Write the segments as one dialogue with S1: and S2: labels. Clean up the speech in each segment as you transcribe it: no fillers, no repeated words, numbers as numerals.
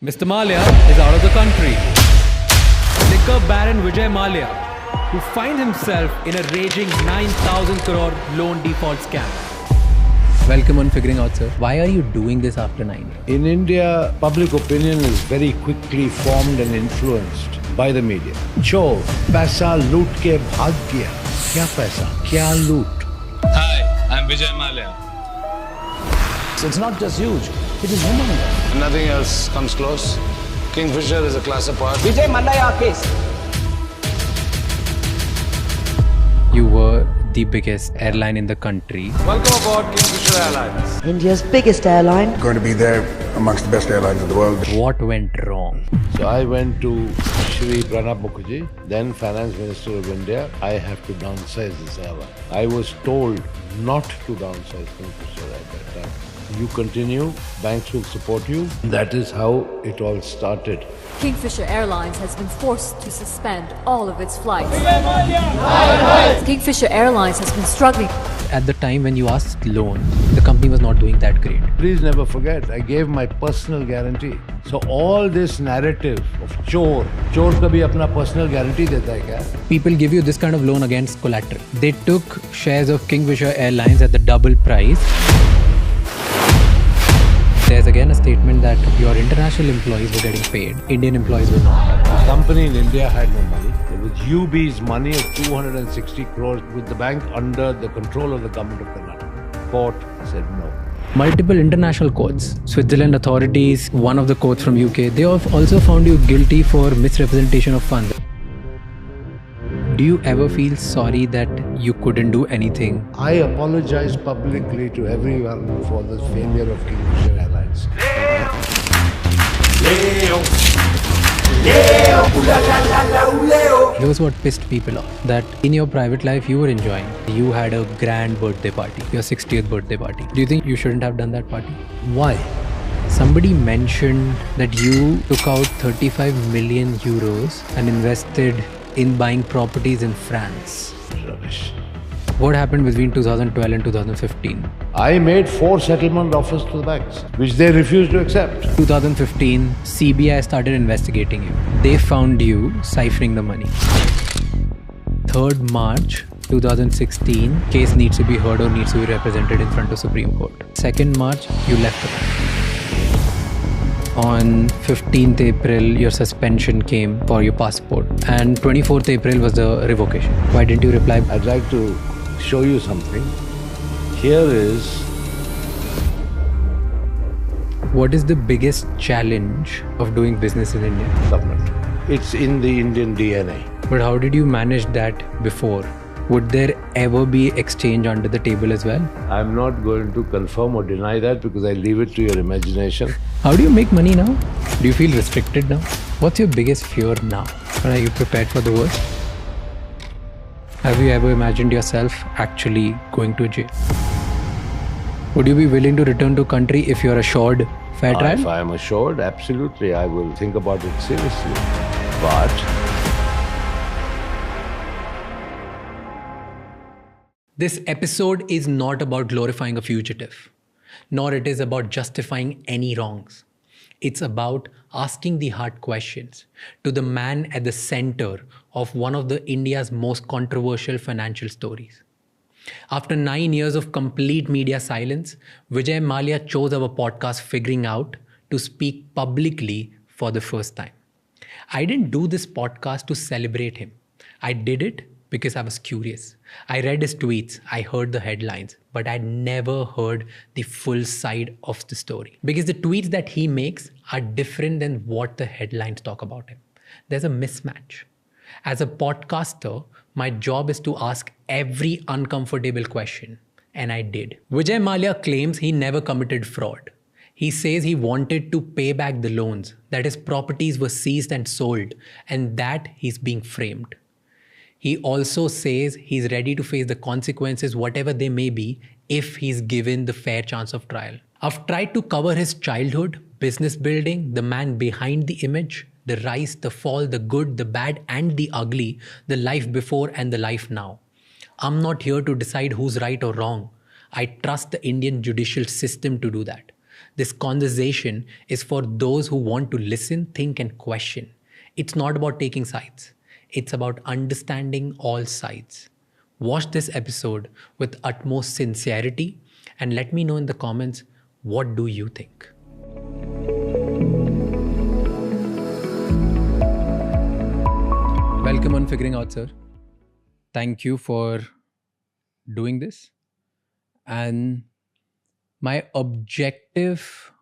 S1: Mr. Mallya is out of the country. Liquor Baron Vijay Mallya, who finds himself in a raging 9,000 crore loan default scam. Welcome on Figuring Out, sir. Why are you doing this after 9 years?
S2: In India, public opinion is very quickly formed and influenced by the media. Chor, paisa loot ke bhag gaya. Kya paisa? Kya loot?
S3: Hi, I'm Vijay Mallya.
S4: So it's not just huge, it is humongous.
S3: Nothing else comes close. Kingfisher is a class apart.
S4: Vijay Mallya case.
S1: You were the biggest airline in the country.
S3: Welcome aboard Kingfisher Airlines.
S5: India's biggest airline.
S6: Going to be there amongst the best airlines in the world.
S1: What went wrong?
S2: So I went to Shri Pranab Mukherjee, then Finance Minister of India. I have to downsize this airline. I was told not to downsize Kingfisher at that time. You continue, banks will support you. That is how it all started.
S7: Kingfisher Airlines has been forced to suspend all of its flights. Kingfisher Airlines has been struggling.
S1: At the time when you asked loan, the company was not doing that great.
S2: Please never forget, I gave my personal guarantee. So all this narrative of chor kabhi apna personal guarantee deta hai kya?
S1: People give you this kind of loan against collateral. They took shares of Kingfisher Airlines at the double price. There's again a statement that your international employees were getting paid, Indian employees were not.
S2: The company in India had no money. It was UB's money of 260 crores with the bank under the control of the government of Karnataka. Court said no.
S1: Multiple international courts, Switzerland authorities, one of the courts from UK, they have also found you guilty for misrepresentation of funds. Do you ever feel sorry that you couldn't do anything?
S2: I apologize publicly to everyone for the failure of Kingfisher Airlines.
S1: Here's what pissed people off. That in your private life you were enjoying. You had a grand birthday party, your 60th birthday party. Do you think you shouldn't have done that party?
S2: Why?
S1: Somebody mentioned that you took out 35 million euros and invested in buying properties in France.
S2: Rubbish.
S1: What happened between 2012 and 2015?
S2: I made 4 settlement offers to the banks, which they refused to accept.
S1: 2015, CBI started investigating you. They found you siphoning the money. 3rd March 2016, case needs to be heard or needs to be represented in front of Supreme Court. 2nd March, you left the bank. On 15th April, your suspension came for your passport. And 24th April was the revocation. Why didn't you reply?
S2: I'd like to show you something. Here is...
S1: What is the biggest challenge of doing business in India?
S2: government. It's in the Indian DNA.
S1: But how did you manage that before? Would there ever be exchange under the table as well?
S2: I'm not going to confirm or deny that because I leave it to your imagination.
S1: How do you make money now? Do you feel restricted now? What's your biggest fear now? Are you prepared for the worst? Have you ever imagined yourself actually going to jail? Would you be willing to return to country if you're assured fair trial?
S2: If I am assured, absolutely, I will think about it seriously. But
S1: This episode is not about glorifying a fugitive, nor it is about justifying any wrongs. It's about asking the hard questions to the man at the center of one of the India's most controversial financial stories. After 9 years of complete media silence, Vijay Mallya chose our podcast Figuring Out to speak publicly for the first time. I didn't do this podcast to celebrate him. I did it because I was curious. I read his tweets, I heard the headlines, but I'd never heard the full side of the story. Because the tweets that he makes are different than what the headlines talk about him. There's a mismatch. As a podcaster, my job is to ask every uncomfortable question, and I did. Vijay Mallya claims he never committed fraud. He says he wanted to pay back the loans, that his properties were seized and sold, and that he's being framed. He also says he's ready to face the consequences, whatever they may be, if he's given the fair chance of trial. I've tried to cover his childhood, business building, the man behind the image, the rise, the fall, the good, the bad, and the ugly, the life before and the life now. I'm not here to decide who's right or wrong. I trust the Indian judicial system to do that. This conversation is for those who want to listen, think, and question. It's not about taking sides, it's about understanding all sides. Watch this episode with utmost sincerity and let me know in the comments, what do you think? Welcome on Figuring Out, sir. Thank you for doing this. And my objective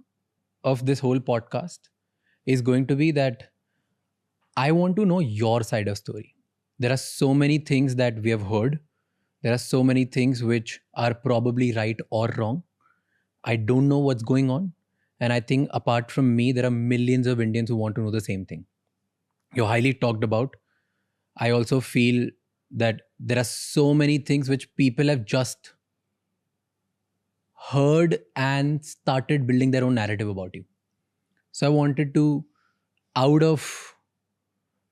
S1: of this whole podcast is going to be that I want to know your side of story. There are so many things that we have heard. There are so many things which are probably right or wrong. I don't know what's going on. And I think apart from me, there are millions of Indians who want to know the same thing. You're highly talked about. I also feel that there are so many things which people have just heard and started building their own narrative about you. So I wanted to, out of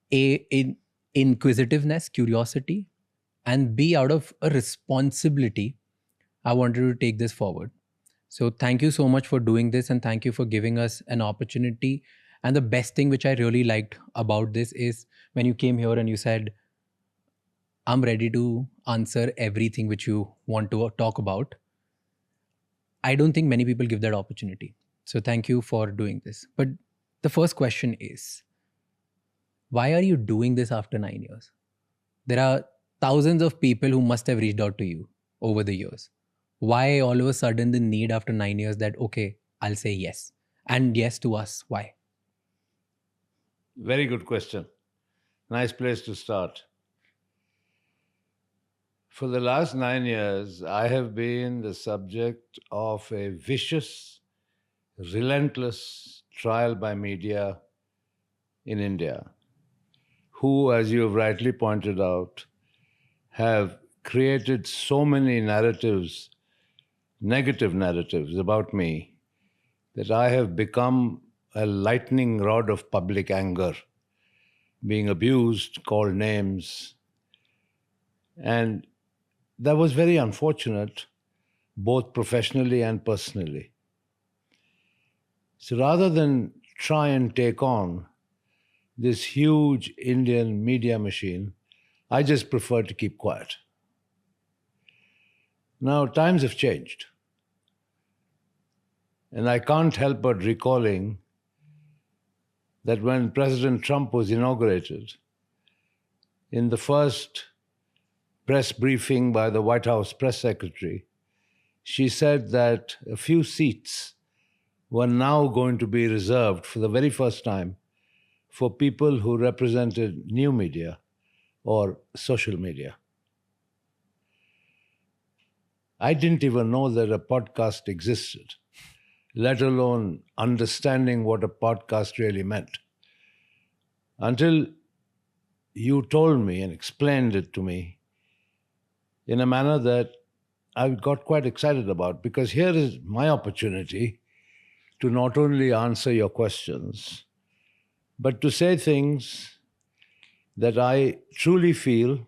S1: in inquisitiveness, curiosity, and B, out of a responsibility, I wanted to take this forward. So thank you so much for doing this, and thank you for giving us an opportunity. And the best thing which I really liked about this is when you came here and you said, I'm ready to answer everything which you want to talk about. I don't think many people give that opportunity. So thank you for doing this. But the first question is, why are you doing this after 9 years? There are thousands of people who must have reached out to you over the years. Why all of a sudden the need after 9 years that, okay, I'll say yes. And yes to us. Why?
S2: Very good question. Nice place to start. For the last 9 years, I have been the subject of a vicious, relentless trial by media in India, who, as you have rightly pointed out, have created so many narratives, negative narratives about me, that I have become a lightning rod of public anger, being abused, called names. And that was very unfortunate, both professionally and personally. So rather than try and take on this huge Indian media machine, I just prefer to keep quiet. Now, times have changed. And I can't help but recalling that when President Trump was inaugurated, in the first press briefing by the White House press secretary, she said that a few seats were now going to be reserved for the very first time for people who represented new media or social media. I didn't even know that a podcast existed, let alone understanding what a podcast really meant, until you told me and explained it to me in a manner that I got quite excited about, because here is my opportunity to not only answer your questions, but to say things that I truly feel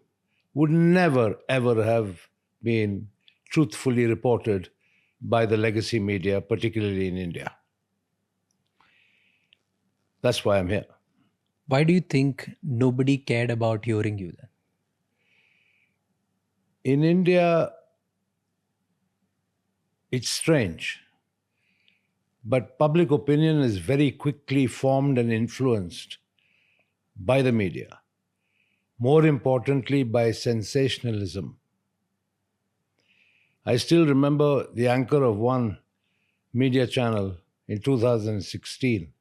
S2: would never, ever have been truthfully reported by the legacy media, particularly in India. That's why I'm here.
S1: Why do you think nobody cared about hearing you then?
S2: In India, it's strange, but public opinion is very quickly formed and influenced by the media. More importantly, by sensationalism. I still remember the anchor of one media channel in 2016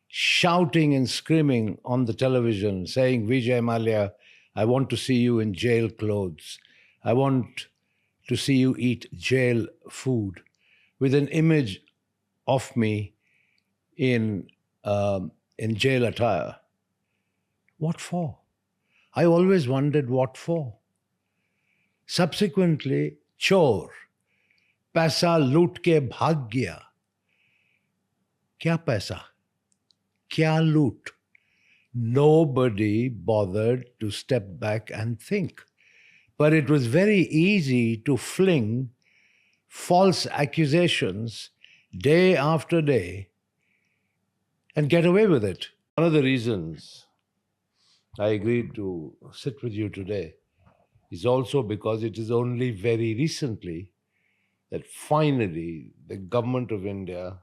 S2: shouting and screaming on the television, saying, Vijay Mallya, I want to see you in jail clothes. I want to see you eat jail food, with an image of me in jail attire. What for? I always wondered what for. Subsequently, chor, paisa loot ke bhag gaya. Kya paisa? Kya loot? Nobody bothered to step back and think. But it was very easy to fling false accusations day after day and get away with it. One of the reasons I agreed to sit with you today is also because it is only very recently that finally the government of India,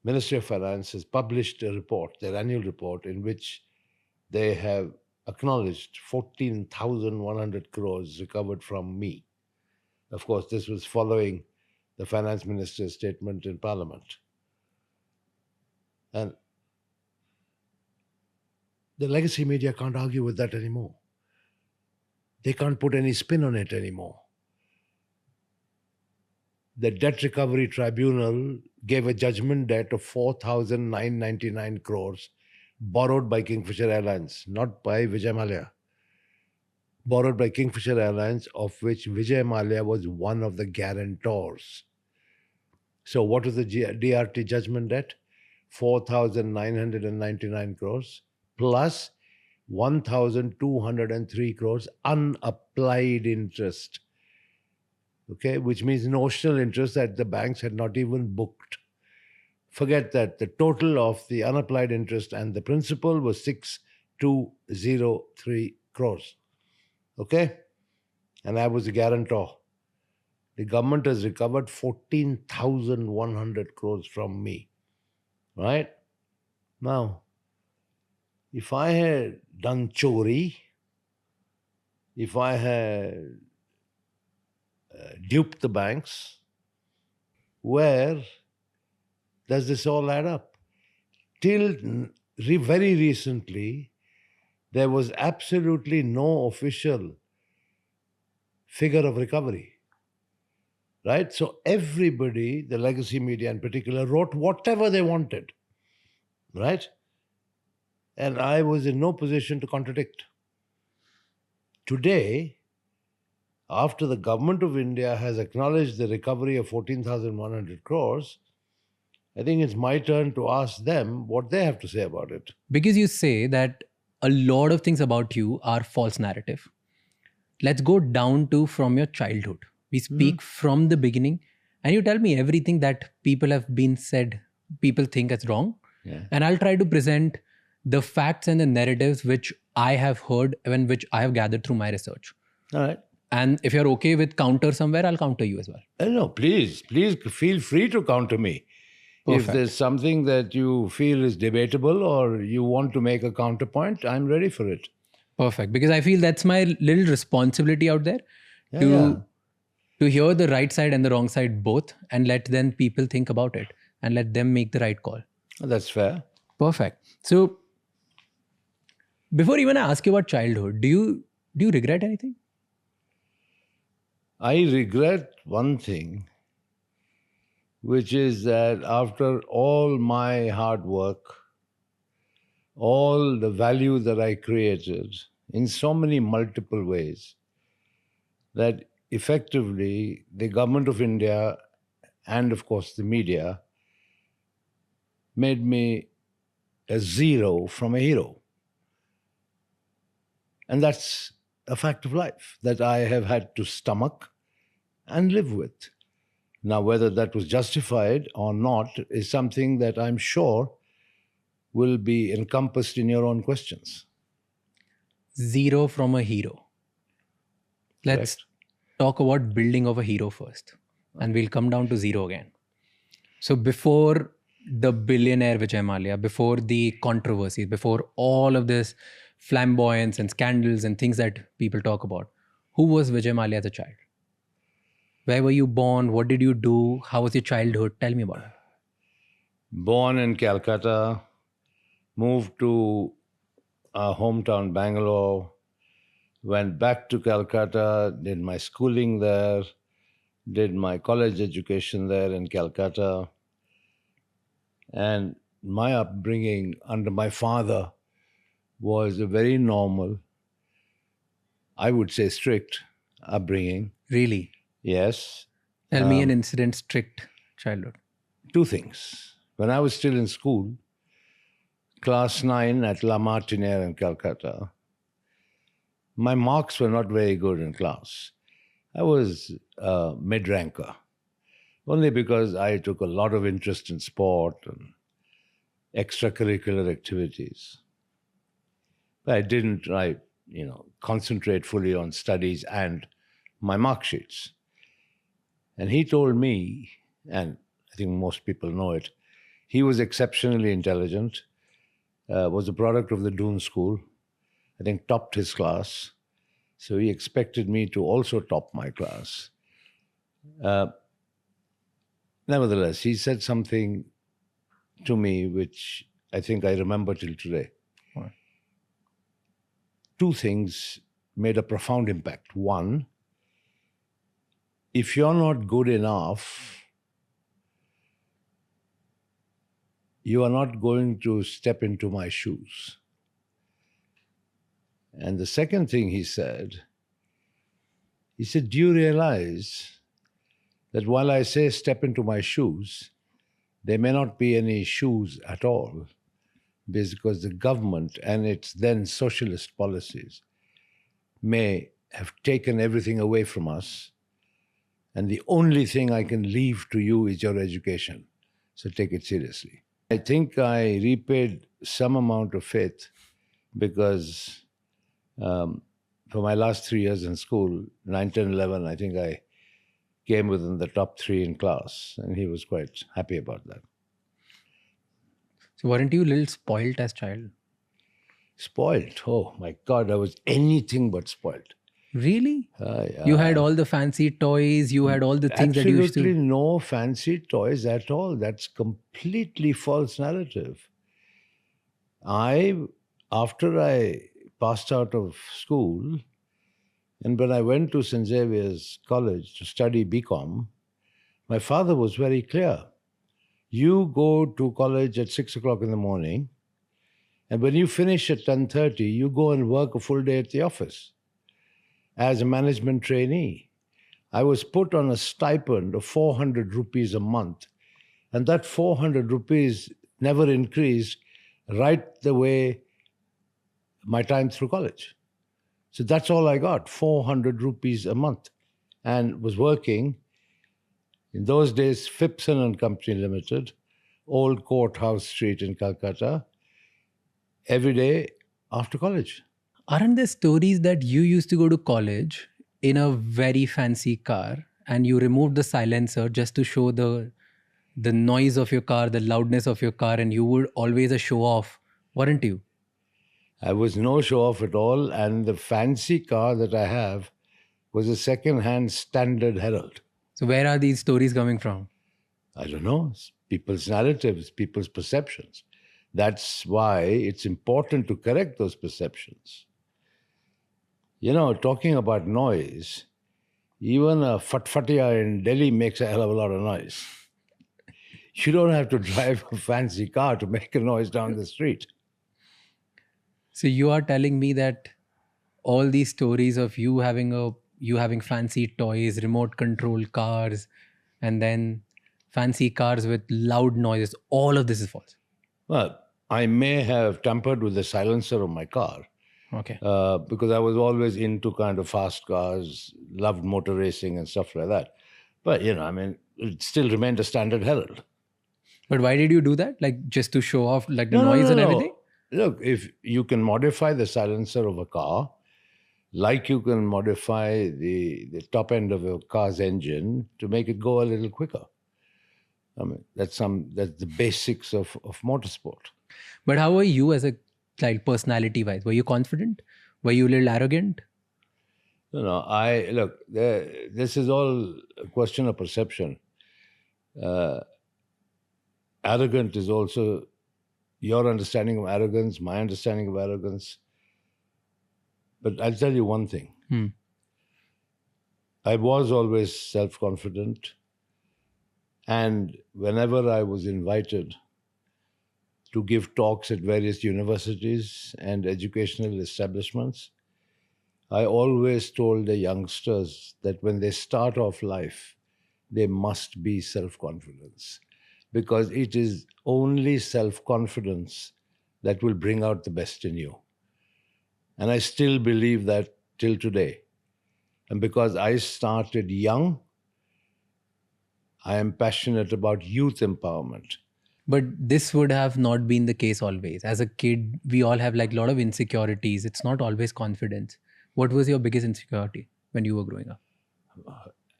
S2: Ministry of Finance, has published a report, their annual report, in which they have acknowledged 14,100 crores recovered from me. Of course, this was following the finance minister's statement in Parliament. And the legacy media can't argue with that anymore. They can't put any spin on it anymore. The Debt Recovery Tribunal gave a judgment debt of 4,999 crores borrowed by Kingfisher Airlines, not by Vijay Mallya. Borrowed by Kingfisher Airlines, of which Vijay Mallya was one of the guarantors. So what is the DRT judgment debt? 4,999 crores plus 1,203 crores unapplied interest. Okay, which means notional interest that the banks had not even booked. Forget that. The total of the unapplied interest and the principal was 6,203 crores. Okay? And I was the guarantor. The government has recovered 14,100 crores from me. Right? Now, if I had done chori, if I had duped the banks, where does this all add up? Till very recently, there was absolutely no official figure of recovery. Right? So everybody, the legacy media in particular, wrote whatever they wanted. Right? And I was in no position to contradict. Today, after the government of India has acknowledged the recovery of 14,100 crores, I think it's my turn to ask them what they have to say about it.
S1: Because you say that a lot of things about you are false narrative. Let's go down to from your childhood. We speak from the beginning and you tell me everything that people have been said, people think is wrong.
S2: Yeah.
S1: And I'll try to present the facts and the narratives which I have heard and which I have gathered through my research.
S2: All right.
S1: And if you're okay with counter somewhere, I'll counter you as well.
S2: No, please feel free to counter me.
S1: Perfect.
S2: If there's something that you feel is debatable or you want to make a counterpoint, I'm ready for it.
S1: Perfect. Because I feel that's my little responsibility out there to hear the right side and the wrong side both and let then people think about it and let them make the right call.
S2: That's fair.
S1: Perfect. So before even I ask you about childhood, do you regret anything?
S2: I regret one thing, which is that after all my hard work, all the value that I created in so many multiple ways, that effectively the government of India and of course the media made me a zero from a hero. And that's a fact of life that I have had to stomach and live with. Now, whether that was justified or not is something that I'm sure will be encompassed in your own questions.
S1: Zero from a hero. Let's talk about building of a hero first. And we'll come down to zero again. So before the billionaire Vijay Mallya, before the controversies, before all of this flamboyance and scandals and things that people talk about, who was Vijay Mallya as a child? Where were you born? What did you do? How was your childhood? Tell me about it.
S2: Born in Calcutta, moved to our hometown Bangalore, went back to Calcutta, did my schooling there, did my college education there in Calcutta. And my upbringing under my father was a very normal, I would say strict upbringing.
S1: Really?
S2: Yes.
S1: Tell me an incident, strict childhood.
S2: Two things. When I was still in school, class 9 at La Martiniere in Calcutta, my marks were not very good in class. I was a mid-ranker. Only because I took a lot of interest in sport and extracurricular activities. But I didn't, concentrate fully on studies and my mark sheets. And he told me, and I think most people know it, he was exceptionally intelligent, was a product of the Doon School, I think topped his class. So he expected me to also top my class. Nevertheless, he said something to me which I think I remember till today.
S1: What?
S2: Two things made a profound impact. One, if you're not good enough, you are not going to step into my shoes. And the second thing he said, do you realize that while I say step into my shoes, there may not be any shoes at all, because the government and its then socialist policies may have taken everything away from us, and the only thing I can leave to you is your education. So take it seriously. I think I repaid some amount of faith because for my last 3 years in school, 9, 10, 11, I think I came within the top 3 in class, and he was quite happy about that.
S1: So weren't you a little spoilt as child?
S2: Spoiled? Oh my God, I was anything but spoiled.
S1: Really? You had all the fancy toys, you had all the things that you used to...
S2: Absolutely no fancy toys at all. That's completely false narrative. After I passed out of school, and when I went to St. Xavier's College to study BCom, my father was very clear. You go to college at 6 o'clock in the morning, and when you finish at 10:30, you go and work a full day at the office as a management trainee. I was put on a stipend of 400 rupees a month, and that 400 rupees never increased right the way my time through college. So that's all I got, 400 rupees a month, and was working, in those days, Phipson and Company Limited, Old Courthouse Street in Calcutta, every day after college.
S1: Aren't there stories that you used to go to college in a very fancy car and you removed the silencer just to show the noise of your car, the loudness of your car, and you would always a show off, weren't you?
S2: I was no show off at all, and the fancy car that I have was a second-hand Standard Herald.
S1: So where are these stories coming from?
S2: I don't know. It's people's narratives, people's perceptions. That's why it's important to correct those perceptions. Talking about noise, even a fatfatia in Delhi makes a hell of a lot of noise. You don't have to drive a fancy car to make a noise down the street.
S1: So you are telling me that all these stories of you having fancy toys, remote control cars, and then fancy cars with loud noises, all of this is false.
S2: Well, I may have tampered with the silencer of my car.
S1: Okay.
S2: Because I was always into kind of fast cars, loved motor racing and stuff like that. But, it still remained a Standard Herald.
S1: But why did you do that? Like just to show off like the noise and everything?
S2: Look, if you can modify the silencer of a car, like you can modify the top end of a car's engine to make it go a little quicker. That's the basics of motorsport.
S1: But how were you as a child, personality-wise? Were you confident? Were you a little arrogant?
S2: This is all a question of perception. Arrogant is also your understanding of arrogance, my understanding of arrogance. But I'll tell you one thing. I was always self-confident. And whenever I was invited to give talks at various universities and educational establishments, I always told the youngsters that when they start off life, they must be self-confident, because it is only self-confidence that will bring out the best in you. And I still believe that till today. And because I started young, I am passionate about youth empowerment.
S1: But this would have not been the case always. As a kid, we all have like a lot of insecurities. It's not always confidence. What was your biggest insecurity when you were growing up?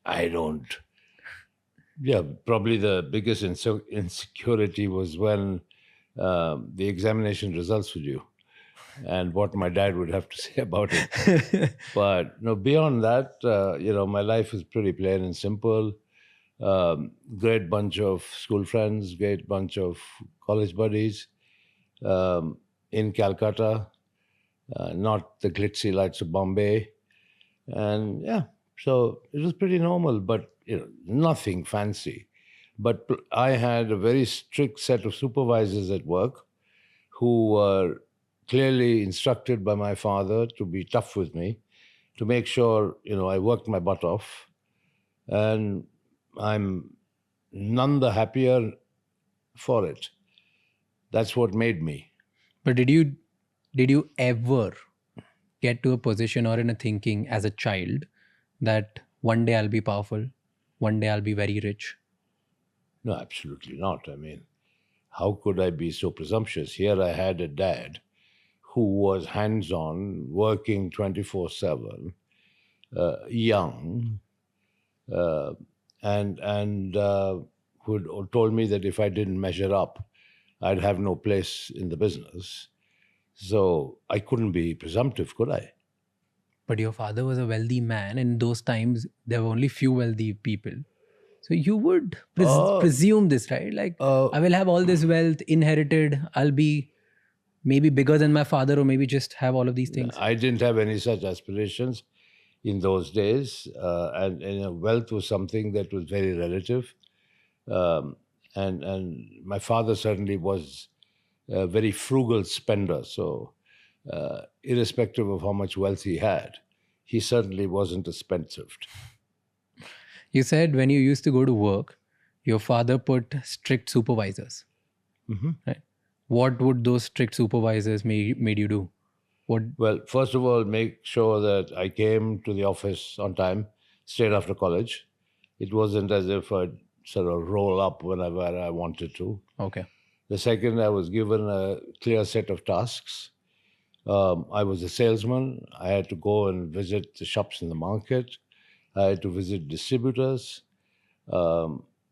S2: I don't. Yeah, probably the biggest insecurity was when the examination results were due, and what my dad would have to say about it. But no, beyond that, my life is pretty plain and simple. Great bunch of school friends, great bunch of college buddies in Calcutta, not the glitzy lights of Bombay. And yeah, so it was pretty normal, but nothing fancy. But I had a very strict set of supervisors at work who were clearly instructed by my father to be tough with me, to make sure, I worked my butt off. And I'm none the happier for it. That's what made me.
S1: But did you ever get to a position or in a thinking as a child that one day I'll be powerful, one day I'll be very rich?
S2: No, absolutely not. I mean, how could I be so presumptuous? Here I had a dad who was hands-on, working 24/7, young, and who told me that if I didn't measure up, I'd have no place in the business. So I couldn't be presumptive, could I?
S1: But your father was a wealthy man. In those times, there were only few wealthy people. So you would presume this, right? Like, I will have all this wealth inherited. I'll be maybe bigger than my father, or maybe just have all of these things.
S2: I didn't have any such aspirations in those days. And wealth was something that was very relative. And my father certainly was a very frugal spender. So irrespective of how much wealth he had, he certainly wasn't a spendthrift.
S1: You said when you used to go to work, your father put strict supervisors. Right? What would those strict supervisors made you do?
S2: Well, first of all, make sure that I came to the office on time, straight after college. It wasn't as if I'd sort of roll up whenever I wanted to.
S1: Okay.
S2: The second, I was given a clear set of tasks. I was a salesman. I had to go and visit the shops in the market. I had to visit distributors.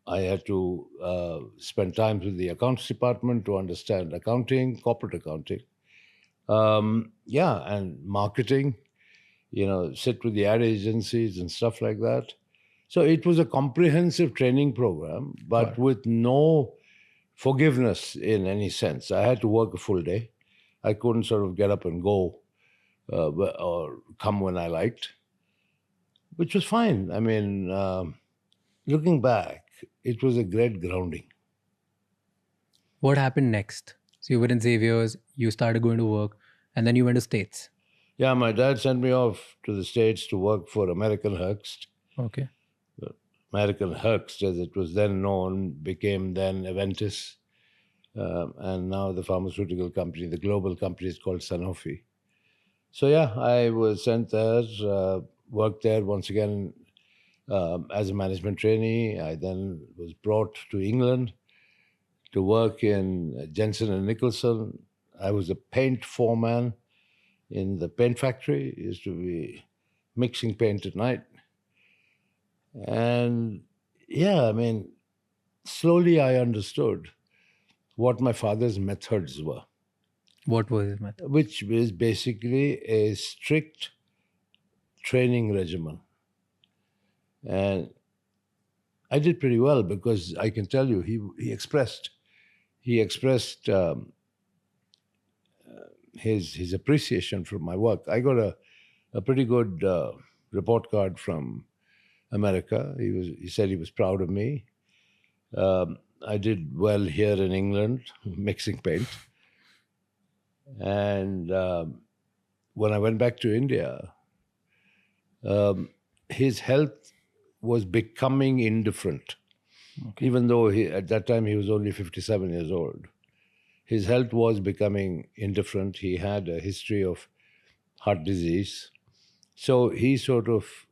S2: I had to spend time with the accounts department to understand accounting, corporate accounting. And marketing, sit with the ad agencies and stuff like that. So it was a comprehensive training program, but with no forgiveness in any sense. I had to work a full day. I couldn't sort of get up and go or come when I liked, which was fine. I mean, looking back, it was a great grounding.
S1: What happened next? So you were in Xavier's, you started going to work, and then you went to States.
S2: Yeah, my dad sent me off to the States to work for American Hearst.
S1: Okay.
S2: American Hearst, as it was then known, became then Aventis. And now the pharmaceutical company, the global company, is called Sanofi. So yeah, I was sent there, worked there once again as a management trainee. I then was brought to England to work in Jensen and Nicholson. I was a paint foreman in the paint factory. It used to be mixing paint at night. And yeah, I mean, slowly I understood what my father's methods were.
S1: What was his method?
S2: Which is basically a strict training regimen. And I did pretty well because I can tell you, he expressed his appreciation for my work. I got a pretty good report card from America. He said he was proud of me. I did well here in England, mixing paint. And when I went back to India, his health was becoming indifferent. Okay. Even though at that time he was only 57 years old. His health was becoming indifferent. He had a history of heart disease. So he sort of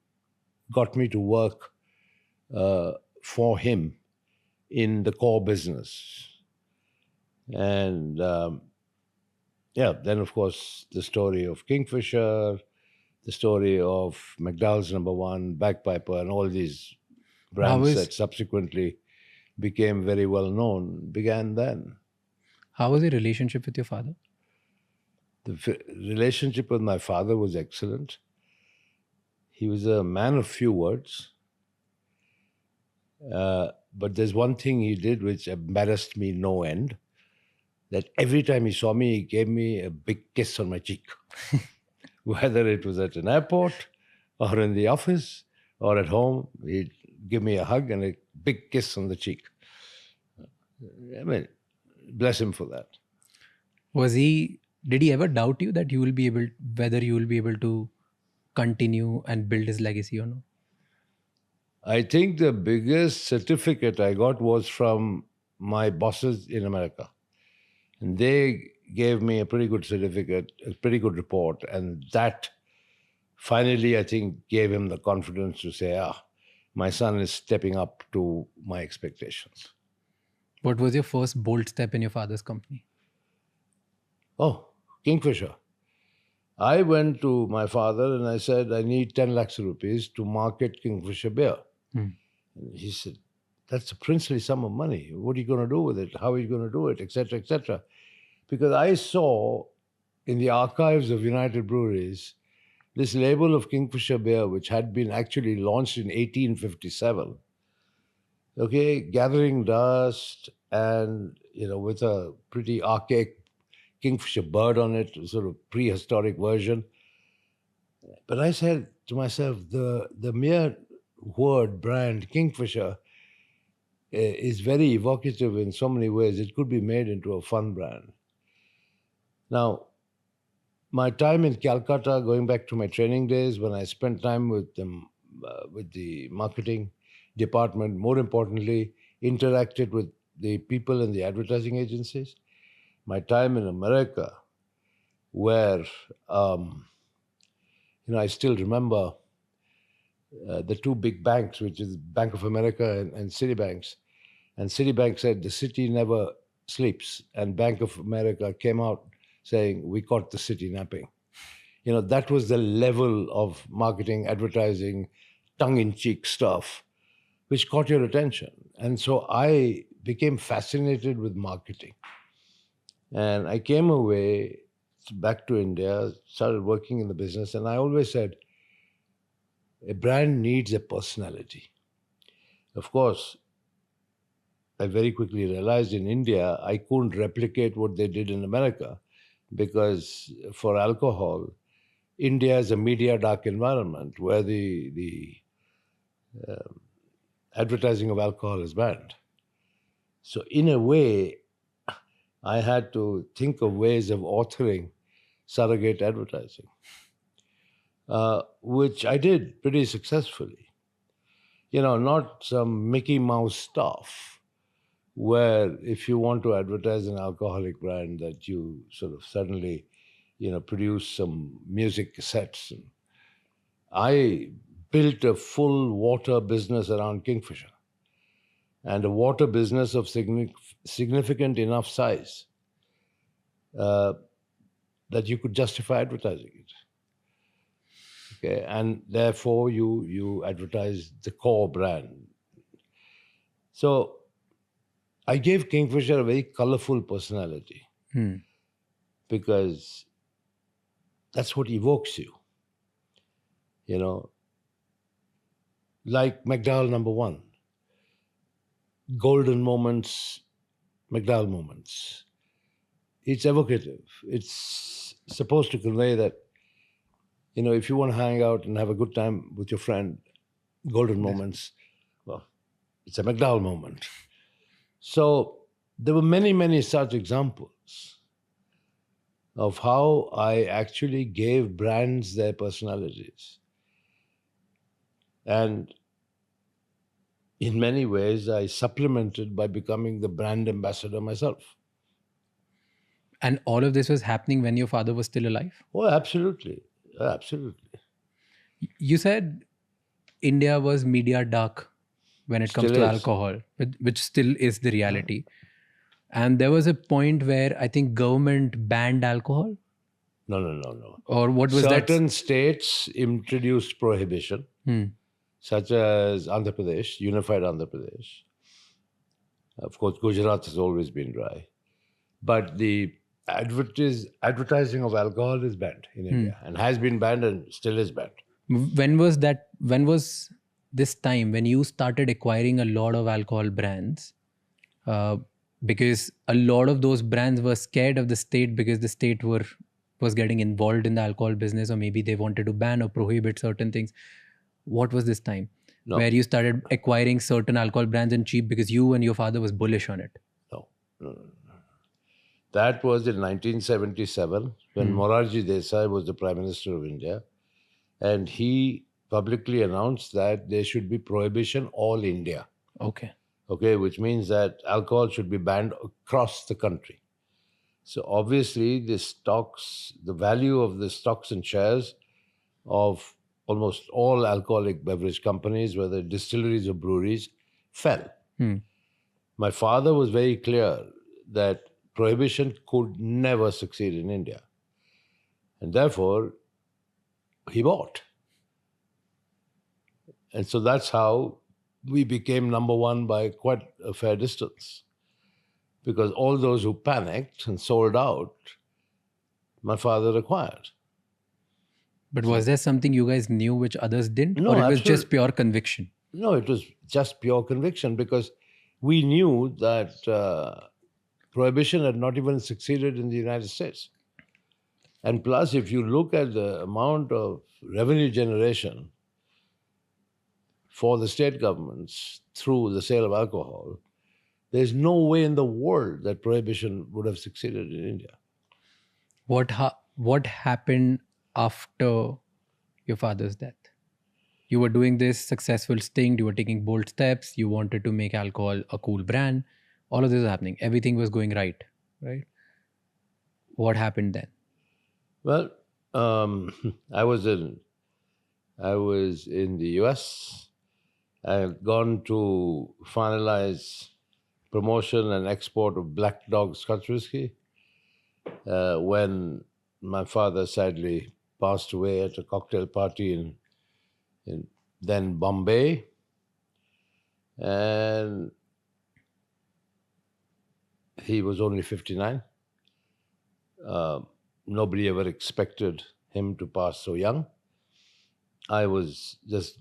S2: got me to work for him in the core business. And then of course the story of Kingfisher, the story of McDowell's #1, Bagpiper, and all these brands that subsequently became very well known began then.
S1: How was your relationship with your father?
S2: The relationship with my father was excellent. He was a man of few words. But there's one thing he did which embarrassed me no end, that every time he saw me, he gave me a big kiss on my cheek. Whether it was at an airport or in the office or at home, he'd give me a hug and a big kiss on the cheek. I mean, bless him for that.
S1: Did he ever doubt you that whether you will be able to continue and build his legacy or not?
S2: I think the biggest certificate I got was from my bosses in America. And they gave me a pretty good certificate, a pretty good report. And that finally, I think, gave him the confidence to say, my son is stepping up to my expectations.
S1: What was your first bold step in your father's company?
S2: Oh, Kingfisher. I went to my father and I said, I need 10 lakhs rupees to market Kingfisher beer. And he said, that's a princely sum of money. What are you going to do with it? How are you going to do it? Etc., etc. Because I saw in the archives of United Breweries this label of Kingfisher beer, which had been actually launched in 1857, gathering dust and, with a pretty archaic Kingfisher bird on it, sort of prehistoric version. But I said to myself, the mere word brand Kingfisher is very evocative in so many ways. It could be made into a fun brand. Now, my time in Calcutta, going back to my training days, when I spent time with them, with the marketing department, more importantly, interacted with the people in the advertising agencies. My time in America, where, I still remember the two big banks, which is Bank of America and Citibanks. And Citibank said, the city never sleeps. And Bank of America came out saying, we caught the city napping. That was the level of marketing, advertising, tongue-in-cheek stuff, which caught your attention. And so I became fascinated with marketing. And I came away back to India, started working in the business, and I always said, a brand needs a personality. Of course, I very quickly realized in India, I couldn't replicate what they did in America because for alcohol, India is a media dark environment where the advertising of alcohol is banned. So in a way, I had to think of ways of authoring surrogate advertising, which I did pretty successfully. Not some Mickey Mouse stuff where if you want to advertise an alcoholic brand that you sort of suddenly, produce some music cassettes. And I built a full water business around Kingfisher and a water business of significant enough size that you could justify advertising it. Okay, and therefore you advertise the core brand. So I gave Kingfisher a very colorful personality because that's what evokes you. Like McDowell #1. Golden moments, McDowell moments. It's evocative. It's supposed to convey that, if you want to hang out and have a good time with your friend, golden moments, well, it's a McDowell moment. So there were many, many such examples of how I actually gave brands their personalities. And in many ways, I supplemented by becoming the brand ambassador myself.
S1: And all of this was happening when your father was still alive?
S2: Oh, absolutely. Absolutely.
S1: You said India was media dark when it comes
S2: Still
S1: to
S2: is.
S1: alcohol, which still is the reality. And there was a point where I think government banned alcohol,
S2: No.
S1: or what was that?
S2: Certain states introduced prohibition, such as Andhra Pradesh, unified Andhra Pradesh. Of course, Gujarat has always been dry. But the advertising of alcohol is banned in India and has been banned and still is banned.
S1: When was that? When was this time when you started acquiring a lot of alcohol brands? Because a lot of those brands were scared of the state because the state was getting involved in the alcohol business, or maybe they wanted to ban or prohibit certain things. What was this time where you started acquiring certain alcohol brands and cheap because you and your father was bullish on it?
S2: No. That was in 1977 when Morarji Desai was the Prime Minister of India, and he publicly announced that there should be prohibition all India. Okay, which means that alcohol should be banned across the country. So obviously the value of the stocks and shares of almost all alcoholic beverage companies, whether distilleries or breweries, fell. My father was very clear that prohibition could never succeed in India. And therefore, he bought. And so that's how we became number one by quite a fair distance. Because all those who panicked and sold out, my father acquired.
S1: But was there something you guys knew which others didn't?
S2: No,
S1: or it was
S2: absolutely.
S1: just pure conviction?
S2: No, it was just pure conviction because we knew that prohibition had not even succeeded in the United States. And plus, if you look at the amount of revenue generation for the state governments through the sale of alcohol, there's no way in the world that prohibition would have succeeded in India.
S1: What happened after your father's death? You were doing this successful sting, you were taking bold steps, you wanted to make alcohol a cool brand. All of this was happening. Everything was going right? What happened then?
S2: Well, I was in the US. I had gone to finalize promotion and export of Black Dog Scotch whiskey when my father sadly passed away at a cocktail party in then Bombay. And he was only 59. Nobody ever expected him to pass so young. I was just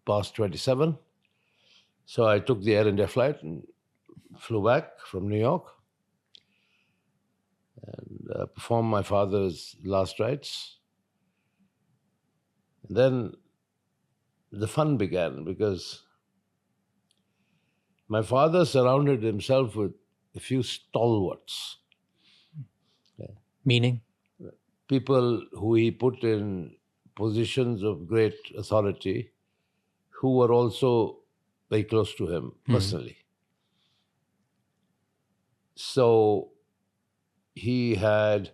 S2: past 27. So I took the Air India flight and flew back from New York and performed my father's last rites. And then the fun began because my father surrounded himself with a few stalwarts.
S1: Meaning?
S2: People who he put in positions of great authority who were also very close to him personally. So he had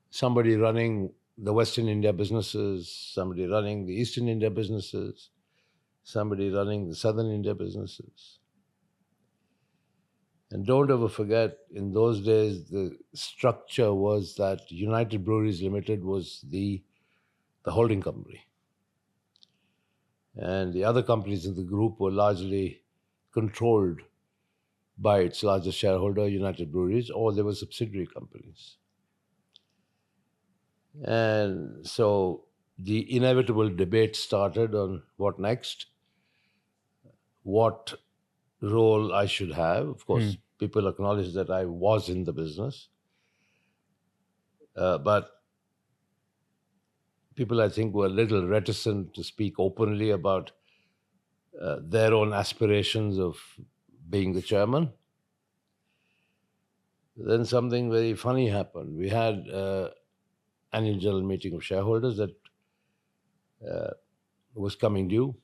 S2: somebody running the Western India businesses, somebody running the Eastern India businesses, somebody running the Southern India businesses. And don't ever forget, in those days, the structure was that United Breweries Limited was the holding company. And the other companies in the group were largely controlled by its largest shareholder, United Breweries, or they were subsidiary companies. And so the inevitable debate started on what next, what role I should have. Of course, people acknowledge that I was in the business. But people, I think, were a little reticent to speak openly about their own aspirations of being the chairman. Then something very funny happened. We had annual general meeting of shareholders that was coming due.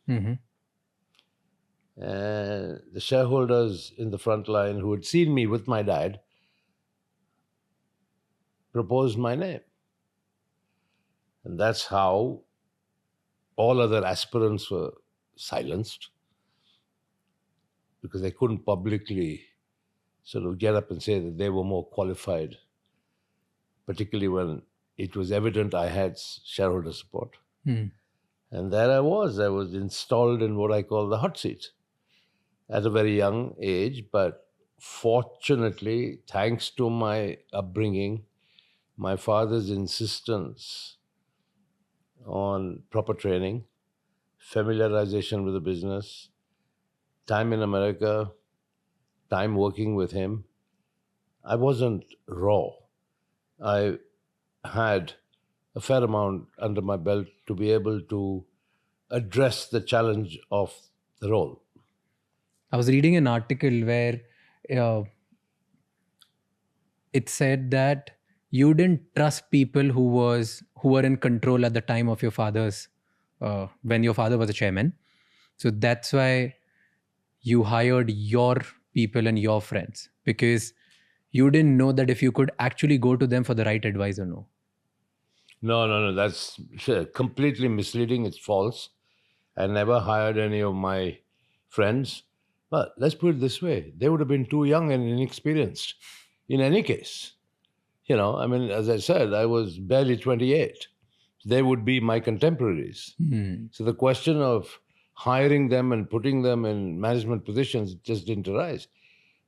S2: And the shareholders in the front line who had seen me with my dad proposed my name. And that's how all other aspirants were silenced. because they couldn't publicly sort of get up and say that they were more qualified, particularly when it was evident I had shareholder support. And there I was installed in what I call the hot seat at a very young age. But fortunately, thanks to my upbringing, my father's insistence on proper training, familiarization with the business, time in America, time working with him, I wasn't raw. I had a fair amount under my belt to be able to address the challenge of the role.
S1: I was reading an article where it said that you didn't trust people who were in control at the time of your father's when your father was a chairman. So that's why you hired your people and your friends, because you didn't know that if you could actually go to them for the right advice or no.
S2: No. That's completely misleading. It's false. I never hired any of my friends. But let's put it this way. They would have been too young and inexperienced in any case. You know, I mean, as I said, I was barely 28. They would be my contemporaries. So the question of hiring them and putting them in management positions just didn't arise.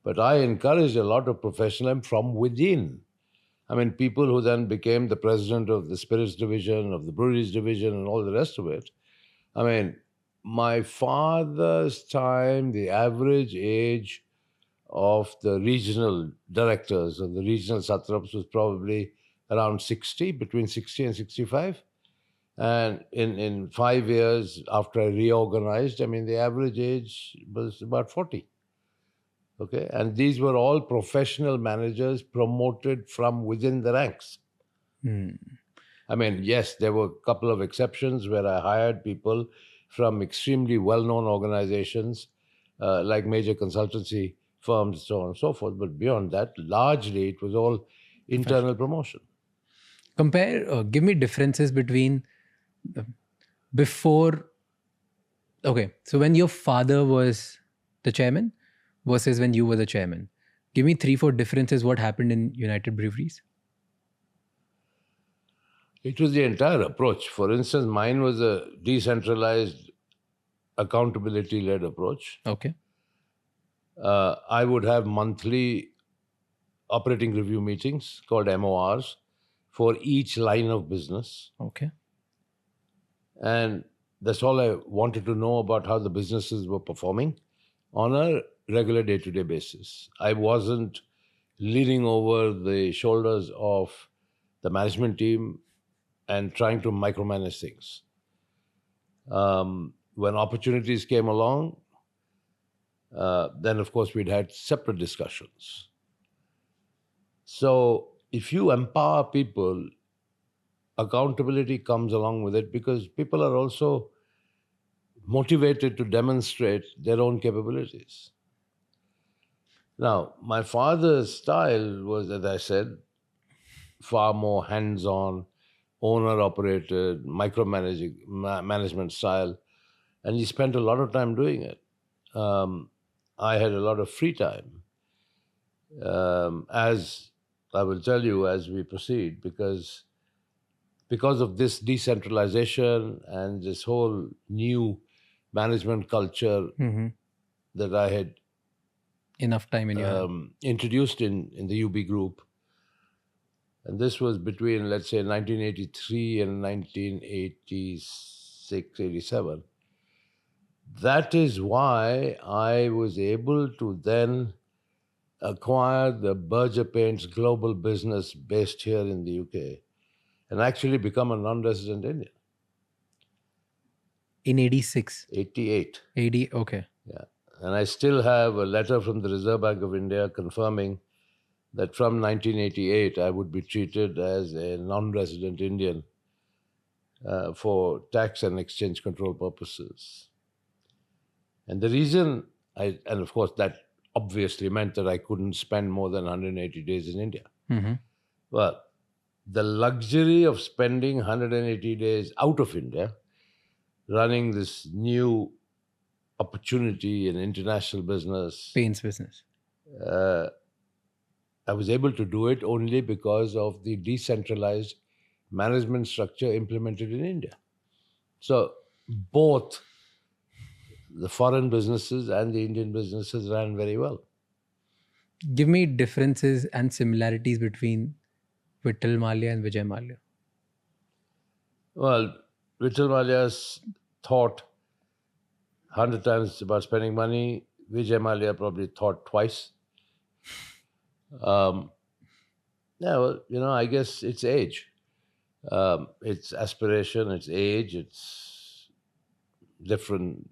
S2: But I encouraged a lot of professionalism from within. I mean, people who then became the president of the spirits division, of the breweries division, and all the rest of it. I mean, my father's time, the average age of the regional directors or the regional satraps was probably around 60, between 60 and 65. And in 5 years after I reorganized, I mean, the average age was about 40. Okay, and these were all professional managers promoted from within the ranks. I mean, yes, there were a couple of exceptions where I hired people from extremely well-known organizations like major consultancy firms, so on and so forth. But beyond that, largely it was all internal promotion.
S1: Give me differences between before. Okay, so when your father was the chairman versus when you were the chairman. Give me 3-4 differences what happened in United Breweries.
S2: It was the entire approach. For instance, mine was a decentralized, accountability-led approach.
S1: Okay.
S2: I would have monthly operating review meetings called MORs for each line of business.
S1: Okay.
S2: And that's all I wanted to know about how the businesses were performing on a regular day-to-day basis. I wasn't leaning over the shoulders of the management team and trying to micromanage things. When opportunities came along, then of course we'd had separate discussions. So if you empower people, accountability comes along with it, because people are also motivated to demonstrate their own capabilities. Now, my father's style was, as I said, far more hands-on, owner-operated, management style, and he spent a lot of time doing it. I had a lot of free time, as I will tell you as we proceed, because of this decentralization and this whole new management culture that I had
S1: Enough time in your hand.
S2: introduced in the UB group. And this was between, let's say, 1983 and 1986, 87. That is why I was able to then acquire the Berger Paints global business based here in the UK and actually become a non-resident Indian.
S1: In 86?
S2: 88.
S1: 80, okay.
S2: Yeah. And I still have a letter from the Reserve Bank of India confirming that from 1988 I would be treated as a non-resident Indian for tax and exchange control purposes. And the reason, and of course that obviously meant that I couldn't spend more than 180 days in India. Well, the luxury of spending 180 days out of India, running this new opportunity in international business.
S1: Paints business.
S2: I was able to do it only because of the decentralized management structure implemented in India. So both the foreign businesses and the Indian businesses ran very well.
S1: Give me differences and similarities between Vijay Mallya and Vijay Mallya.
S2: Well, Vijay Mallya's thought 100 times about spending money. Vijay Mallya probably thought twice. Yeah, well, I guess it's age. It's aspiration, it's age, it's different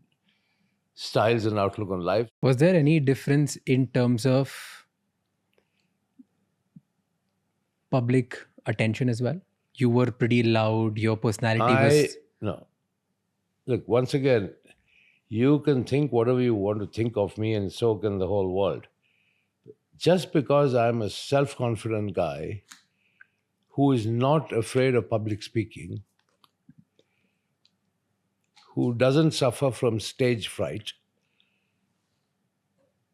S2: styles and outlook on life.
S1: Was there any difference in terms of public attention as well? You were pretty loud, your personality was...
S2: No. Look, once again, you can think whatever you want to think of me, and so can the whole world. Just because I'm a self-confident guy who is not afraid of public speaking, who doesn't suffer from stage fright,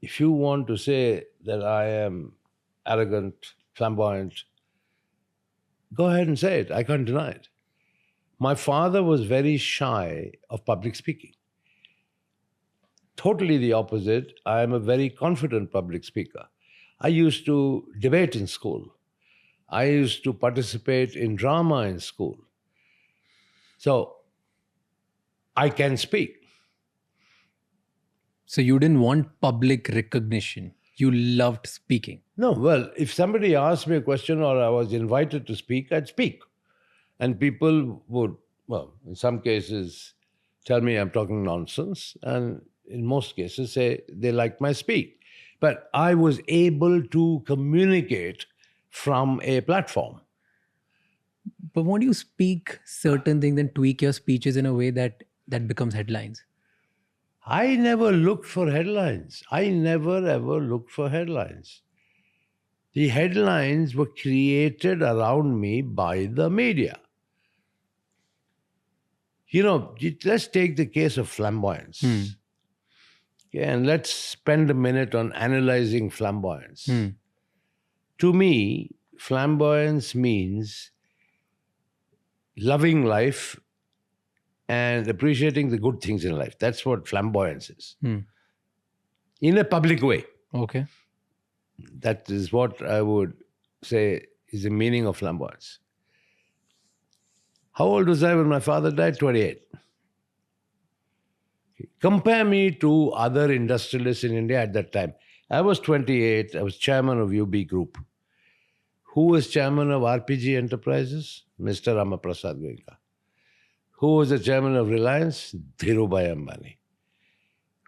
S2: if you want to say that I am arrogant, flamboyant, go ahead and say it. I can't deny it. My father was very shy of public speaking. Totally the opposite. I am a very confident public speaker. I used to debate in school. I used to participate in drama in school. So I can speak.
S1: So you didn't want public recognition. You loved speaking.
S2: No, well, if somebody asked me a question or I was invited to speak, I'd speak. And people would, well, in some cases, tell me I'm talking nonsense. And in most cases, say they like my speak. But I was able to communicate from a platform.
S1: But won't you speak certain things and tweak your speeches in a way that becomes headlines?
S2: I never looked for headlines. I never ever looked for headlines. The headlines were created around me by the media. Let's take the case of flamboyance. Okay, and let's spend a minute on analyzing flamboyance. To me, flamboyance means loving life and appreciating the good things in life. That's what flamboyance is. In a public way.
S1: Okay.
S2: That is what I would say is the meaning of flamboyance. How old was I when my father died? 28. Compare me to other industrialists in India at that time. I was 28. I was chairman of UB Group. Who was chairman of RPG Enterprises? Mr. Ramaprasad Goenka. Who was the chairman of Reliance? Dhirubhai Ambani.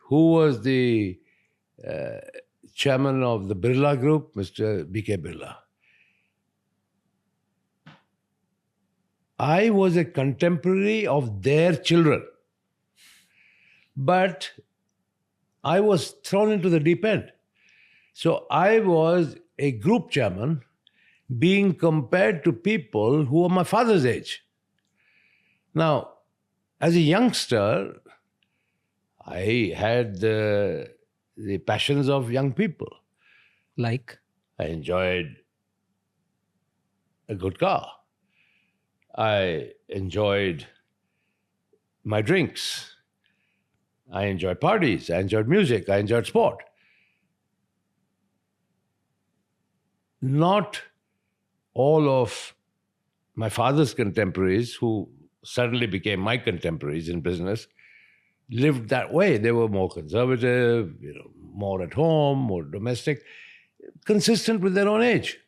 S2: Who was the chairman of the Birla Group? Mr. B.K. Birla. I was a contemporary of their children. But I was thrown into the deep end. So I was a group chairman being compared to people who were my father's age. Now, as a youngster, I had the passions of young people.
S1: Like?
S2: I enjoyed a good car. I enjoyed my drinks. I enjoyed parties. I enjoyed music. I enjoyed sport. Not all of my father's contemporaries, who suddenly became my contemporaries in business, lived that way. They were more conservative, more at home, more domestic, consistent with their own age.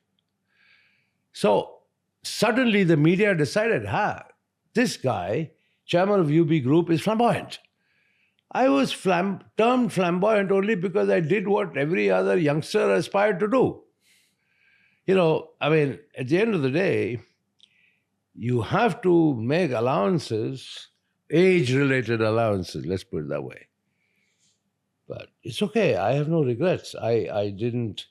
S2: So suddenly the media decided, this guy, chairman of UB Group, is flamboyant. I was termed flamboyant only because I did what every other youngster aspired to do. At the end of the day, you have to make allowances, age-related allowances, let's put it that way. But it's okay. I have no regrets. I didn't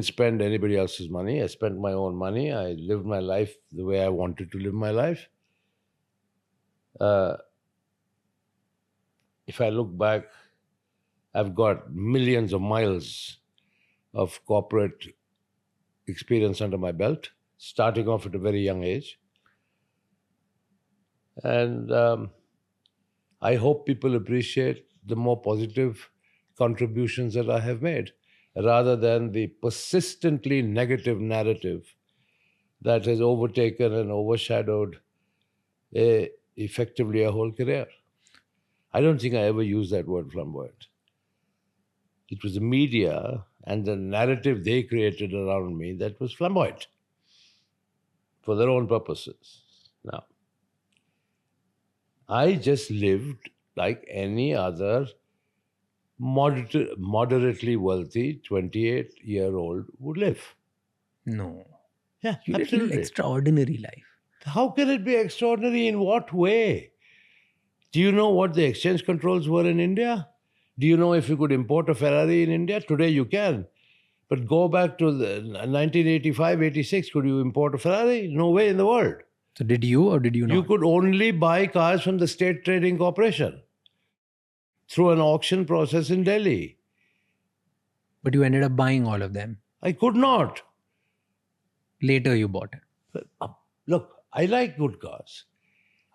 S2: spend anybody else's money. I spent my own money. I lived my life the way I wanted to live my life. if I look back, I've got millions of miles of corporate experience under my belt, starting off at a very young age. And I hope people appreciate the more positive contributions that I have made, rather than the persistently negative narrative that has overtaken and overshadowed effectively a whole career. I don't think I ever used that word flamboyant. It was the media and the narrative they created around me that was flamboyant for their own purposes. Now, I just lived like any other moderately wealthy 28-year-old would live.
S1: No.
S2: Yeah,
S1: You lived
S2: absolutely.
S1: an extraordinary life.
S2: How can it be extraordinary? In what way? Do you know what the exchange controls were in India? Do you know if you could import a Ferrari in India? Today you can. But go back to the 1985, 86, could you import a Ferrari? No way in the world.
S1: So did you or did you not?
S2: You could only buy cars from the State Trading Corporation through an auction process in Delhi.
S1: But you ended up buying all of them.
S2: I could not.
S1: Later you bought it.
S2: Look, I like good cars.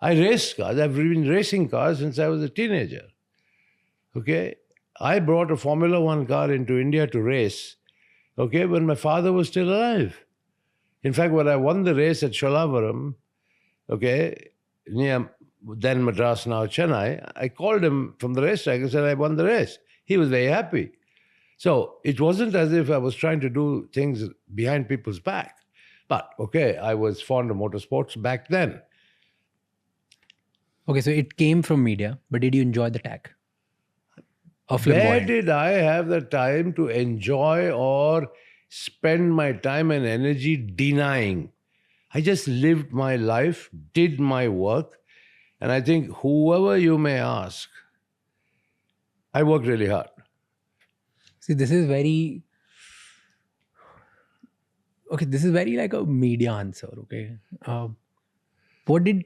S2: I race cars. I've been racing cars since I was a teenager. Okay? I brought a Formula One car into India to race, okay, when my father was still alive. In fact, when I won the race at Sholavaram, okay, near then Madras, now Chennai, I called him from the racetrack and said, I won the race. He was very happy. So it wasn't as if I was trying to do things behind people's back. But, okay, I was fond of motorsports back then.
S1: Okay, so it came from media, but did you enjoy the tag? Of
S2: Where
S1: flamboyant?
S2: did I have the time to enjoy or spend my time and energy denying? I just lived my life, did my work, and I think whoever you may ask, I worked really hard.
S1: See, this is very... Okay, this is very like a media answer, okay? What did...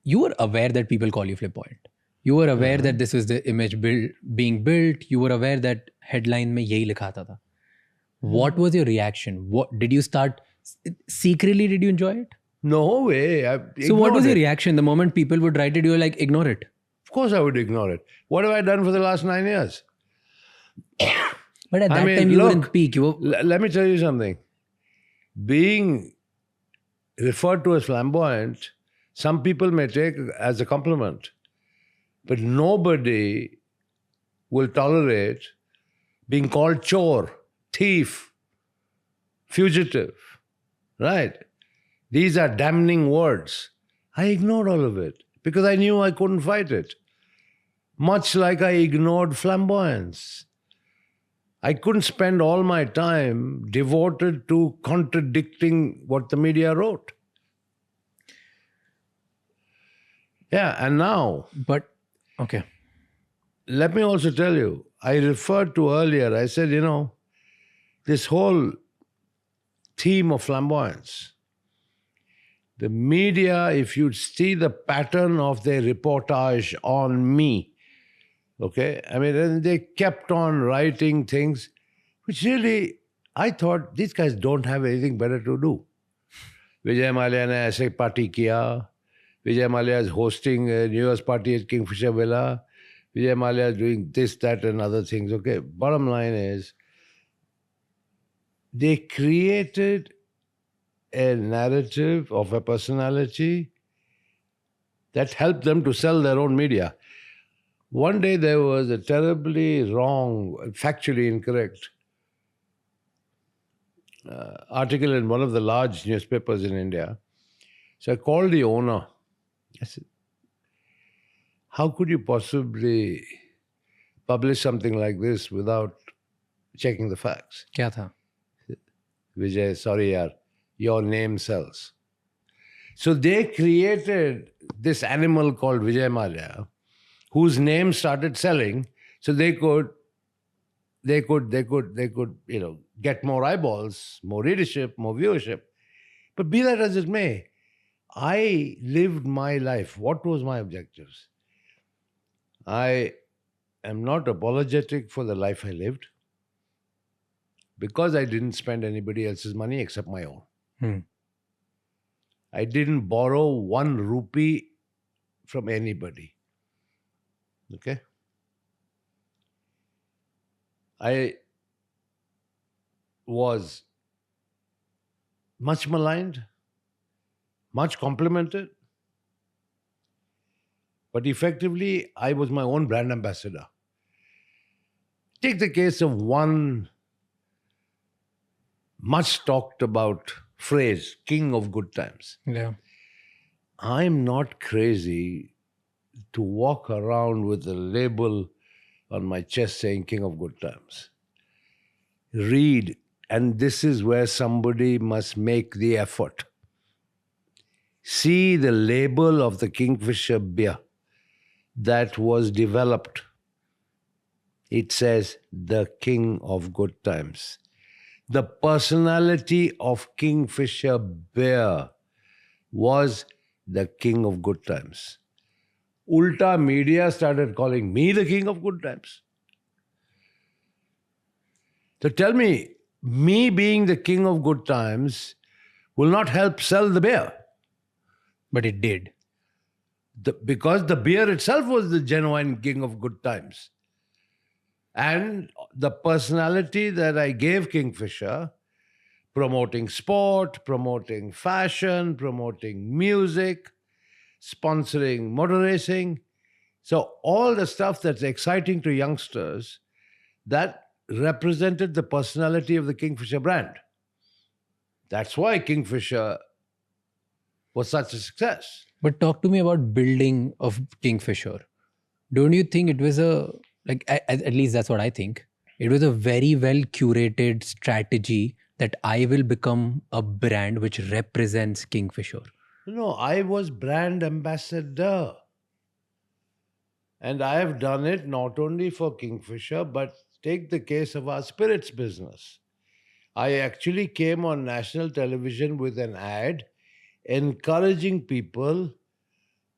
S1: You were aware that people call you flamboyant. You were aware that this was the image being built. You were aware that headline mein yahi likha tha. What was your reaction? What did you start... Secretly, did you enjoy it?
S2: No way.
S1: So what was your
S2: it.
S1: reaction the moment people would write it? You were like, ignore it.
S2: Of course I would ignore it. What have I done for the last 9 years?
S1: But at that time, you were in peak. You were...
S2: Let me tell you something. Being referred to as flamboyant, some people may take as a compliment, but nobody will tolerate being called chore, thief, fugitive, right? These are damning words. I ignored all of it because I knew I couldn't fight it. Much like I ignored flamboyance. I couldn't spend all my time devoted to contradicting what the media wrote. Yeah, and now,
S1: But, okay.
S2: let me also tell you, I referred to earlier, I said, this whole theme of flamboyance, the media, if you see the pattern of their reportage on me, okay, I mean, they kept on writing things which really, I thought, these guys don't have anything better to do. Vijay Mallya ne aise party kiya. Vijay Mallya is hosting a New Year's party at Kingfisher Villa. Vijay Mallya is doing this, that, and other things. Okay, bottom line is, they created a narrative of a personality that helped them to sell their own media. One day there was a terribly wrong, factually incorrect article in one of the large newspapers in India. So I called the owner. I said, how could you possibly publish something like this without checking the facts?
S1: Kya tha?
S2: Vijay, sorry yaar, your name sells. So they created this animal called Vijay Mallya, whose name started selling, so they could get more eyeballs, more readership, more viewership. But be that as it may, I lived my life. What was my objectives? I am not apologetic for the life I lived because I didn't spend anybody else's money except my own.
S1: Hmm.
S2: I didn't borrow 1 rupee from anybody. Okay? I was much maligned, much complimented, but effectively, I was my own brand ambassador. Take the case of one much talked about phrase, king of good times.
S1: Yeah.
S2: I'm not crazy to walk around with a label on my chest saying king of good times. Read, and this is where somebody must make the effort. See the label of the Kingfisher beer that was developed. It says the king of good times. The personality of Kingfisher beer was the king of good times. Ulta media started calling me the king of good times. So tell me, me being the king of good times will not help sell the beer.
S1: But it did.
S2: Because the beer itself was the genuine king of good times. And the personality that I gave Kingfisher, promoting sport, promoting fashion, promoting music, sponsoring motor racing. So all the stuff that's exciting to youngsters, that represented the personality of the Kingfisher brand. That's why Kingfisher was such a success.
S1: But talk to me about building of Kingfisher. Don't you think it was at least that's what I think. It was a very well curated strategy that I will become a brand which represents Kingfisher.
S2: No, I was brand ambassador. And I have done it not only for Kingfisher, but take the case of our spirits business. I actually came on national television with an ad encouraging people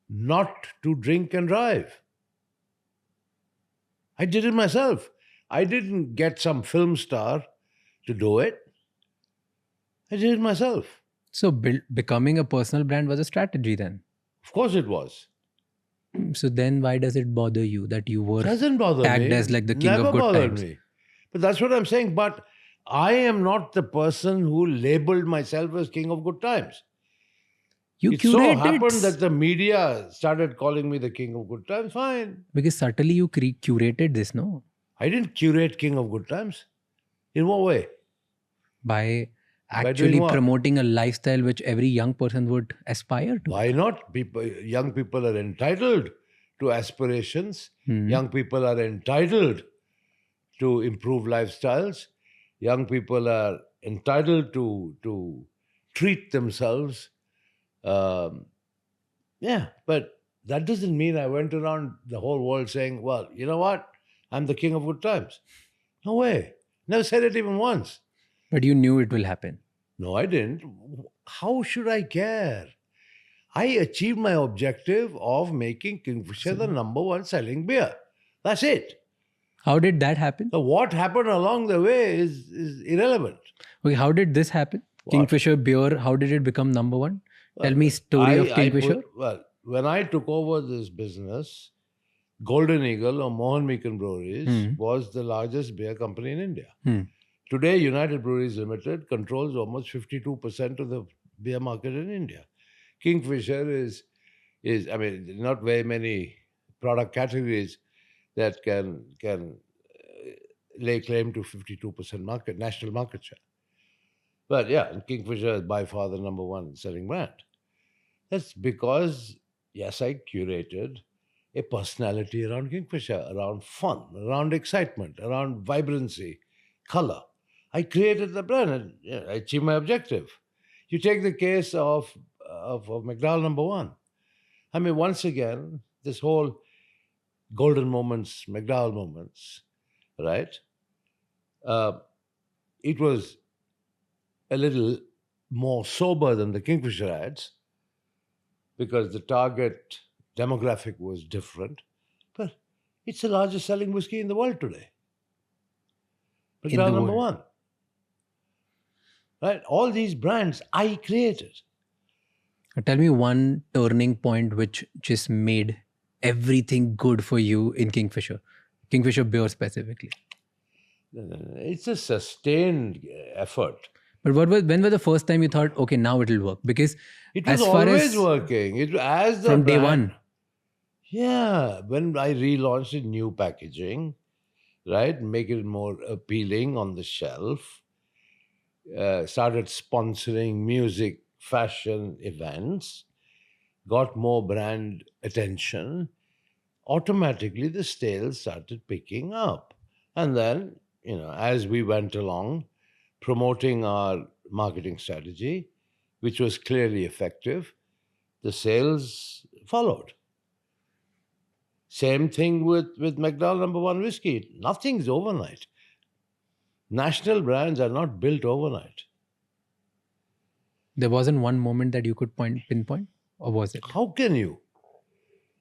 S2: not to drink and drive. I did it myself. I didn't get some film star to do it. I did it myself.
S1: So becoming a personal brand was a strategy then.
S2: Of course it was.
S1: So then why does it bother you that you were
S2: Doesn't bother
S1: tagged
S2: me.
S1: as like the king
S2: Never
S1: of good
S2: bothered
S1: times?
S2: me. But that's what I'm saying. But I am not the person who labeled myself as king of good times.
S1: You
S2: It so
S1: curated
S2: happened that the media started calling me the king of good times. Fine.
S1: because subtly you curated this, no?
S2: I didn't curate king of good times. In what way?
S1: By
S2: doing
S1: actually
S2: what?
S1: promoting a lifestyle which every young person would aspire to.
S2: Why not? Young people are entitled to aspirations. Young people are entitled to improve lifestyles. Young people are entitled to treat themselves. But that doesn't mean I went around the whole world saying, well, you know what? I'm the king of good times. No way. Never said it even once.
S1: But you knew it will happen.
S2: No, I didn't. How should I care? I achieved my objective of making Kingfisher the #1 selling beer. That's it.
S1: How did that happen?
S2: So what happened along the way is irrelevant.
S1: Okay, how did this happen? Kingfisher beer, how did it become #1? Tell me story of Kingfisher.
S2: When I took over this business, Golden Eagle or Mohan Meekan Breweries was the largest beer company in India. Today, United Breweries Limited controls almost 52% of the beer market in India. Kingfisher is not very many product categories that can lay claim to 52% national market share. But yeah, Kingfisher is by far the #1 selling brand. That's because, yes, I curated a personality around Kingfisher, around fun, around excitement, around vibrancy, color. I created the brand and I achieved my objective. You take the case of McDowell #1. I mean, once again, this whole golden moments, McDowell moments, right? It was a little more sober than the Kingfisher ads because the target demographic was different. But It's the largest selling whiskey in the world today.
S1: In
S2: McDowell
S1: the
S2: number
S1: world.
S2: one. Right? All these brands I created.
S1: Tell me one turning point which just made everything good for you in Kingfisher. Kingfisher beer specifically.
S2: It's a sustained effort.
S1: But when was the first time you thought, okay, now it'll work? Because
S2: It was
S1: as far
S2: always
S1: as
S2: working. It as the
S1: from day
S2: brand-
S1: one.
S2: Yeah, when I relaunched in new packaging, right, make it more appealing on the shelf, started sponsoring music, fashion events, got more brand attention, automatically the sales started picking up. And then, as we went along, promoting our marketing strategy, which was clearly effective, the sales followed. Same thing with McDowell number one whiskey. Nothing's overnight. National brands are not built overnight.
S1: There wasn't one moment that you could pinpoint, or was it?
S2: How can you?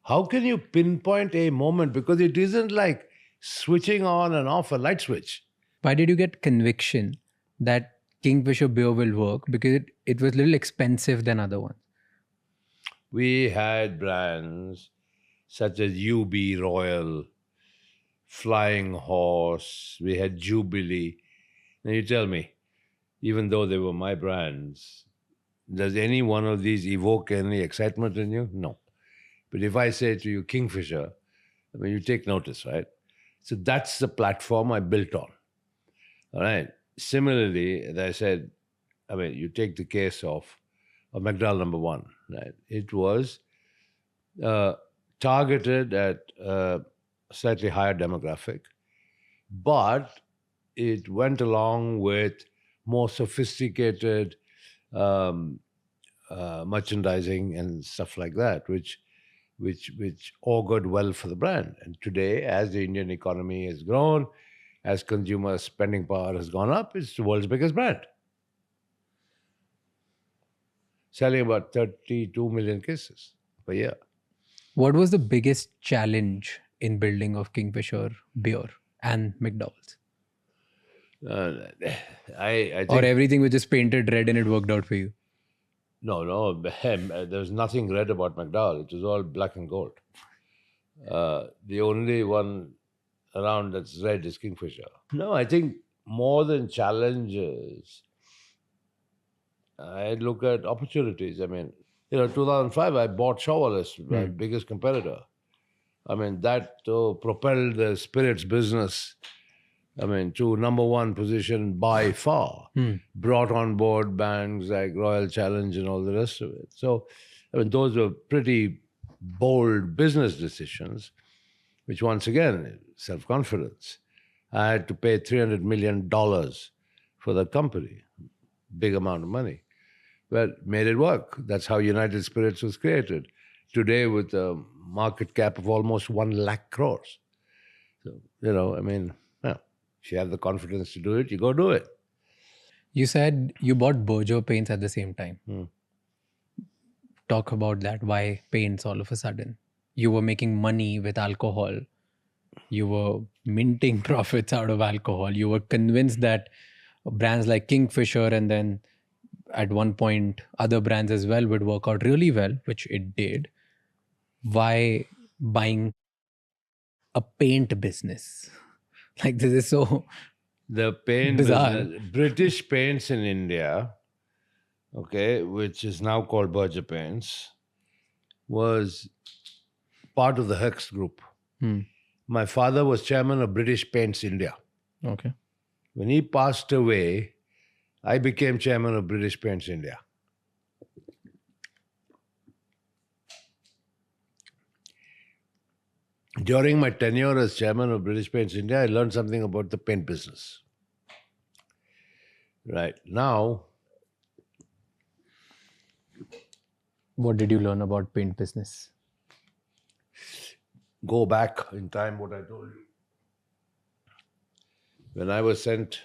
S2: How can you pinpoint a moment? Because it isn't like switching on and off a light switch.
S1: Why did you get conviction that Kingfisher beer will work? Because it was a little expensive than other ones.
S2: We had brands such as UB Royal, Flying Horse, we had Jubilee. Now you tell me, even though they were my brands, does any one of these evoke any excitement in you? No. But if I say to you Kingfisher, I mean, you take notice, right? So that's the platform I built on. All right. Similarly, as I said, I mean, you take the case of McDowell number one, right? It was targeted at a slightly higher demographic, but it went along with more sophisticated merchandising and stuff like that, which augured well for the brand. And today, as the Indian economy has grown, as consumer spending power has gone up, it's the world's biggest brand. Selling about 32 million cases per year.
S1: What was the biggest challenge in building of Kingfisher beer and McDowell's?
S2: I think...
S1: Or everything was just painted red and it worked out for you?
S2: No, there was nothing red about McDowell. It was all black and gold. The only one around that's red is Kingfisher. No, I think more than challenges, I look at opportunities. I mean, 2005, I bought Shawwalis, my biggest competitor. I mean, that propelled the spirits business, to number one position by far. Brought on board bands like Royal Challenge and all the rest of it. So, those were pretty bold business decisions, which once again, self-confidence. I had to pay $300 million for the company. Big amount of money. But made it work. That's how United Spirits was created. Today, with a market cap of almost 1 lakh crores. So, if you have the confidence to do it, you go do it.
S1: You said you bought Berger paints at the same time. Talk about that. Why paints all of a sudden? You were making money with alcohol. You were minting profits out of alcohol. You were convinced that brands like Kingfisher and then at one point other brands as well would work out really well, which it did. Why buying a paint business? Like, this is so
S2: the paint
S1: bizarre.
S2: business, British Paints in India, which is now called Berger Paints, was part of the Hex Group. My father was chairman of British Paints India.
S1: Okay.
S2: When he passed away, I became chairman of British Paints India. During my tenure as chairman of British Paints India, I learned something about the paint business. Right. Now,
S1: What did you learn about paint business?
S2: go back in time what I told you. When I was sent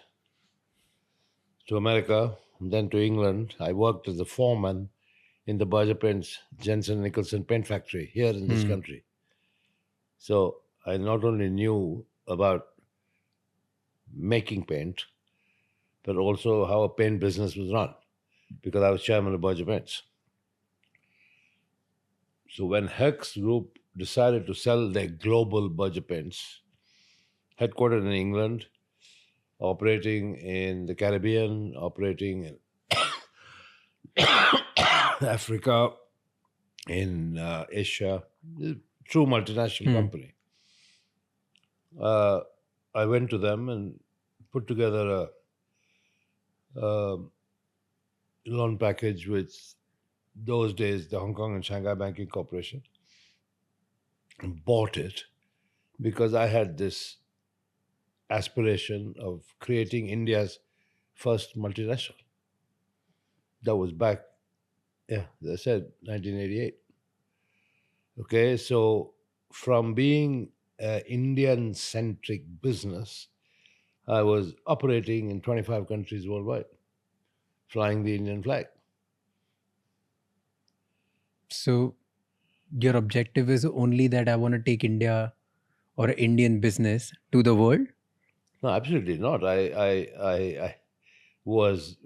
S2: to America, then to England, I worked as a foreman in the Berger Paints Jensen Nicholson paint factory here in this country. So I not only knew about making paint, but also how a paint business was run, because I was chairman of Berger Paints. So when Hex Group decided to sell their global Berger Paints, headquartered in England, operating in the Caribbean, operating in Africa, in Asia, true multinational company. I went to them and put together a loan package with those days the Hong Kong and Shanghai Banking Corporation, and bought it because I had this aspiration of creating India's first multinational. That was back, as I said, 1988. Okay, so from being an Indian-centric business, I was operating in 25 countries worldwide, flying the Indian flag.
S1: So your objective is only that I want to take India or Indian business to the world?
S2: No, absolutely not. I was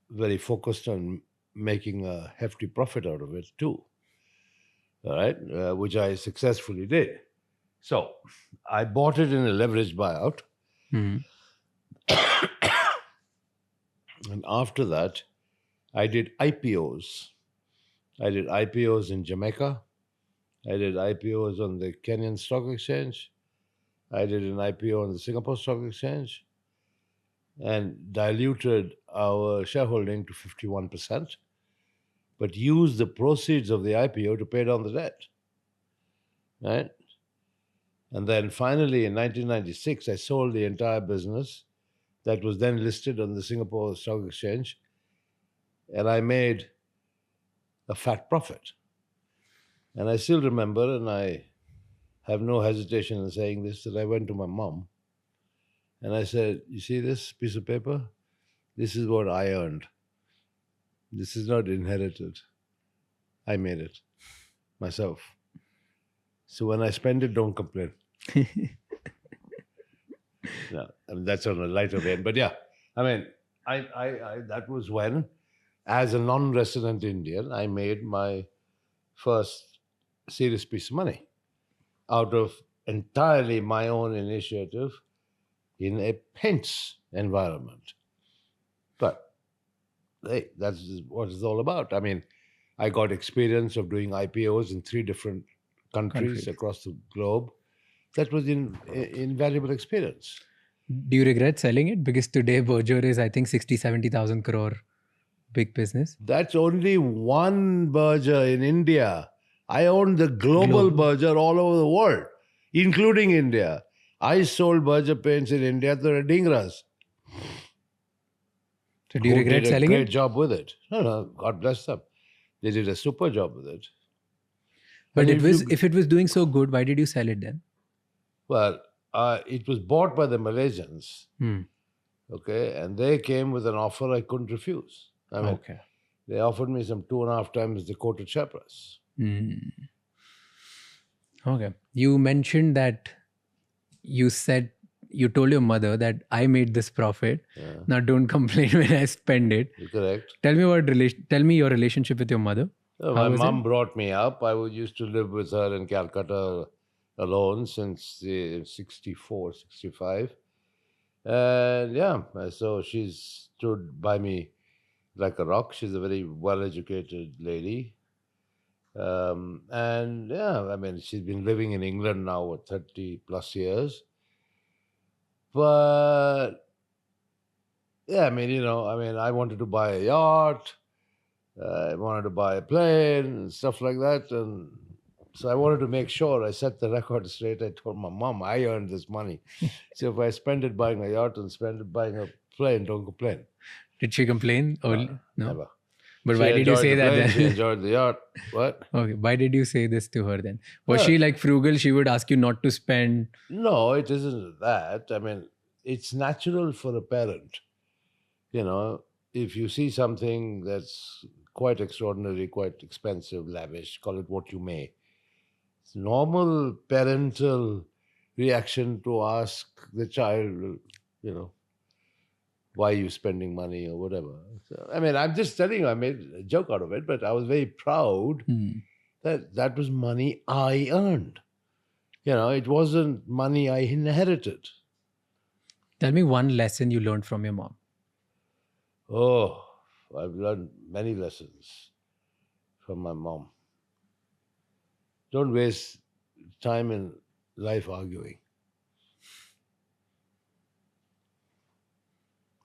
S2: very focused on making a hefty profit out of it too. All right, which I successfully did. So I bought it in a leveraged buyout. And after that, I did IPOs. I did IPOs in Jamaica. I did IPOs on the Kenyan Stock Exchange. I did an IPO on the Singapore Stock Exchange and diluted our shareholding to 51%, but used the proceeds of the IPO to pay down the debt. Right? And then finally in 1996, I sold the entire business that was then listed on the Singapore Stock Exchange, and I made a fat profit. And I still remember, and I have no hesitation in saying this, that I went to my mom and I said, you see this piece of paper? This is what I earned. This is not inherited. I made it myself. So when I spend it, don't complain. No, I mean, that's on a lighter vein. But yeah, I mean, I that was when, as a non-resident Indian, I made my first serious piece of money out of entirely my own initiative in a paints environment. But hey, that's what it's all about. I mean, I got experience of doing IPOs in 3 different countries across the globe. That was invaluable experience.
S1: Do you regret selling it? Because today Berger is, I think, 70,000 crore big business.
S2: That's only one Berger in India. I owned the global Berger all over the world, including India. I sold Berger paints in India to the Dingras.
S1: So do you regret selling
S2: Did a great
S1: it?
S2: job with it. No, God bless them. They did a super job with it.
S1: But
S2: And
S1: if it was doing so good, why did you sell it then?
S2: Well, it was bought by the Malaysians. Okay, and they came with an offer I couldn't refuse. I mean, they offered me some 2.5 times the quoted share price.
S1: Okay. You mentioned that you told your mother that I made this profit. Now don't complain when I spend it.
S2: Correct.
S1: Tell me your relationship with your mother.
S2: My mom brought me up. I used to live with her in Calcutta alone since 64, 65. And yeah, so she's stood by me like a rock. She's a very well-educated lady. And yeah, I mean, she's been living in England now for 30 plus years. But yeah, I wanted to buy a yacht. I wanted to buy a plane and stuff like that. And so I wanted to make sure I set the record straight. I told my mom, I earned this money. So if I spend it buying a yacht and spend it buying a plane, don't complain.
S1: Did she complain? No.
S2: Never.
S1: But why did you say that then?
S2: She enjoyed the yacht. What?
S1: Okay. Why did you say this to her then? Was she like frugal? She would ask you not to spend?
S2: No, it isn't that. I mean, it's natural for a parent. If you see something that's quite extraordinary, quite expensive, lavish, call it what you may. It's normal parental reaction to ask the child, why are you spending money or whatever. So, I'm just telling you, I made a joke out of it, but I was very proud that was money I earned. It wasn't money I inherited.
S1: Tell me one lesson you learned from your mom.
S2: Oh, I've learned many lessons from my mom. Don't waste time in life arguing.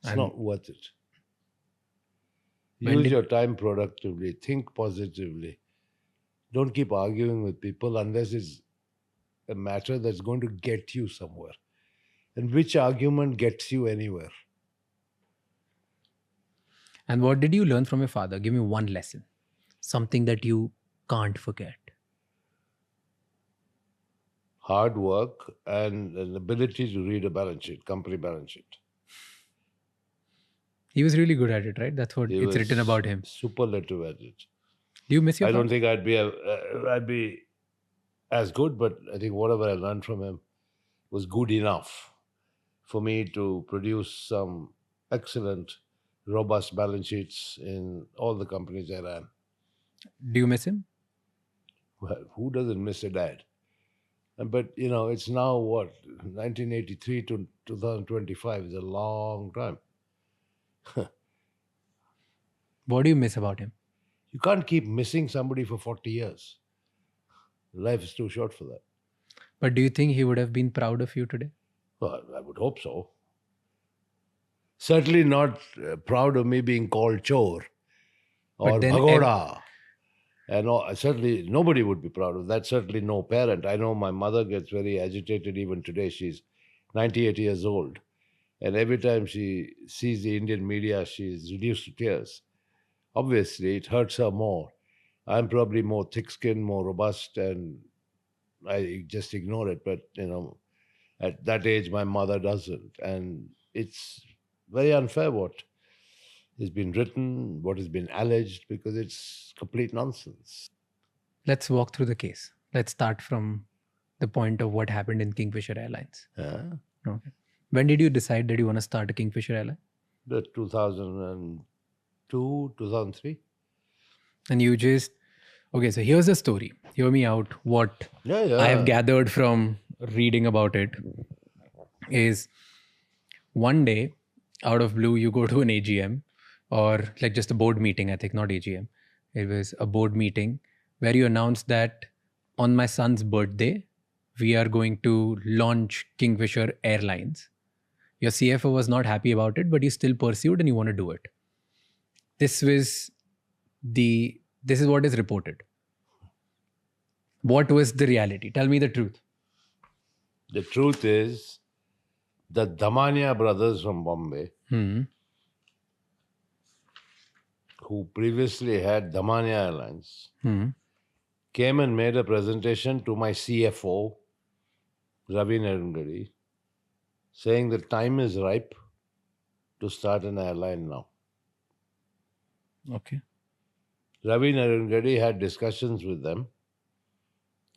S2: It's not worth it. Use your time productively. Think positively. Don't keep arguing with people unless it's a matter that's going to get you somewhere. And which argument gets you anywhere?
S1: And what did you learn from your father? Give me one lesson. Something that you can't forget.
S2: Hard work and an ability to read a balance sheet, company balance sheet.
S1: He was really good at it, right? That's what it's written about him.
S2: Superlative at it.
S1: Do you miss your father?
S2: I don't think I'd be as good, but I think whatever I learned from him was good enough for me to produce some excellent, robust balance sheets in all the companies I ran.
S1: Do you miss him?
S2: Well, who doesn't miss a dad? But, it's now 1983 to 2025 is a long time.
S1: What do you miss about him?
S2: You can't keep missing somebody for 40 years. Life is too short for that.
S1: But do you think he would have been proud of you today?
S2: Well, I would hope so. Certainly not proud of me being called chor or bhagoda. And certainly nobody would be proud of that. Certainly no parent. I know my mother gets very agitated even today. She's 98 years old. And every time she sees the Indian media, she's reduced to tears. Obviously, it hurts her more. I'm probably more thick-skinned, more robust, and I just ignore it. But, at that age, my mother doesn't. And it's very unfair what has been written, what has been alleged, because it's complete nonsense.
S1: Let's walk through the case. Let's start from the point of what happened in Kingfisher Airlines. Okay. When did you decide that you want to start a Kingfisher airline?
S2: 2002, 2003.
S1: And you just... Okay, so here's the story. Hear me out. What I have gathered from reading about it is one day, out of blue, you go to an AGM or like just a board meeting, I think, not AGM. It was a board meeting where you announced that on my son's birthday, we are going to launch Kingfisher Airlines. Your CFO was not happy about it, but you still pursued and you want to do it. This is what is reported. What was the reality? Tell me the truth.
S2: The truth is the Damania brothers from Bombay, who previously had Damania Airlines, came and made a presentation to my CFO, Ravi Narungadi, saying the time is ripe to start an airline now.
S1: Okay.
S2: Ravi Narungadi had discussions with them,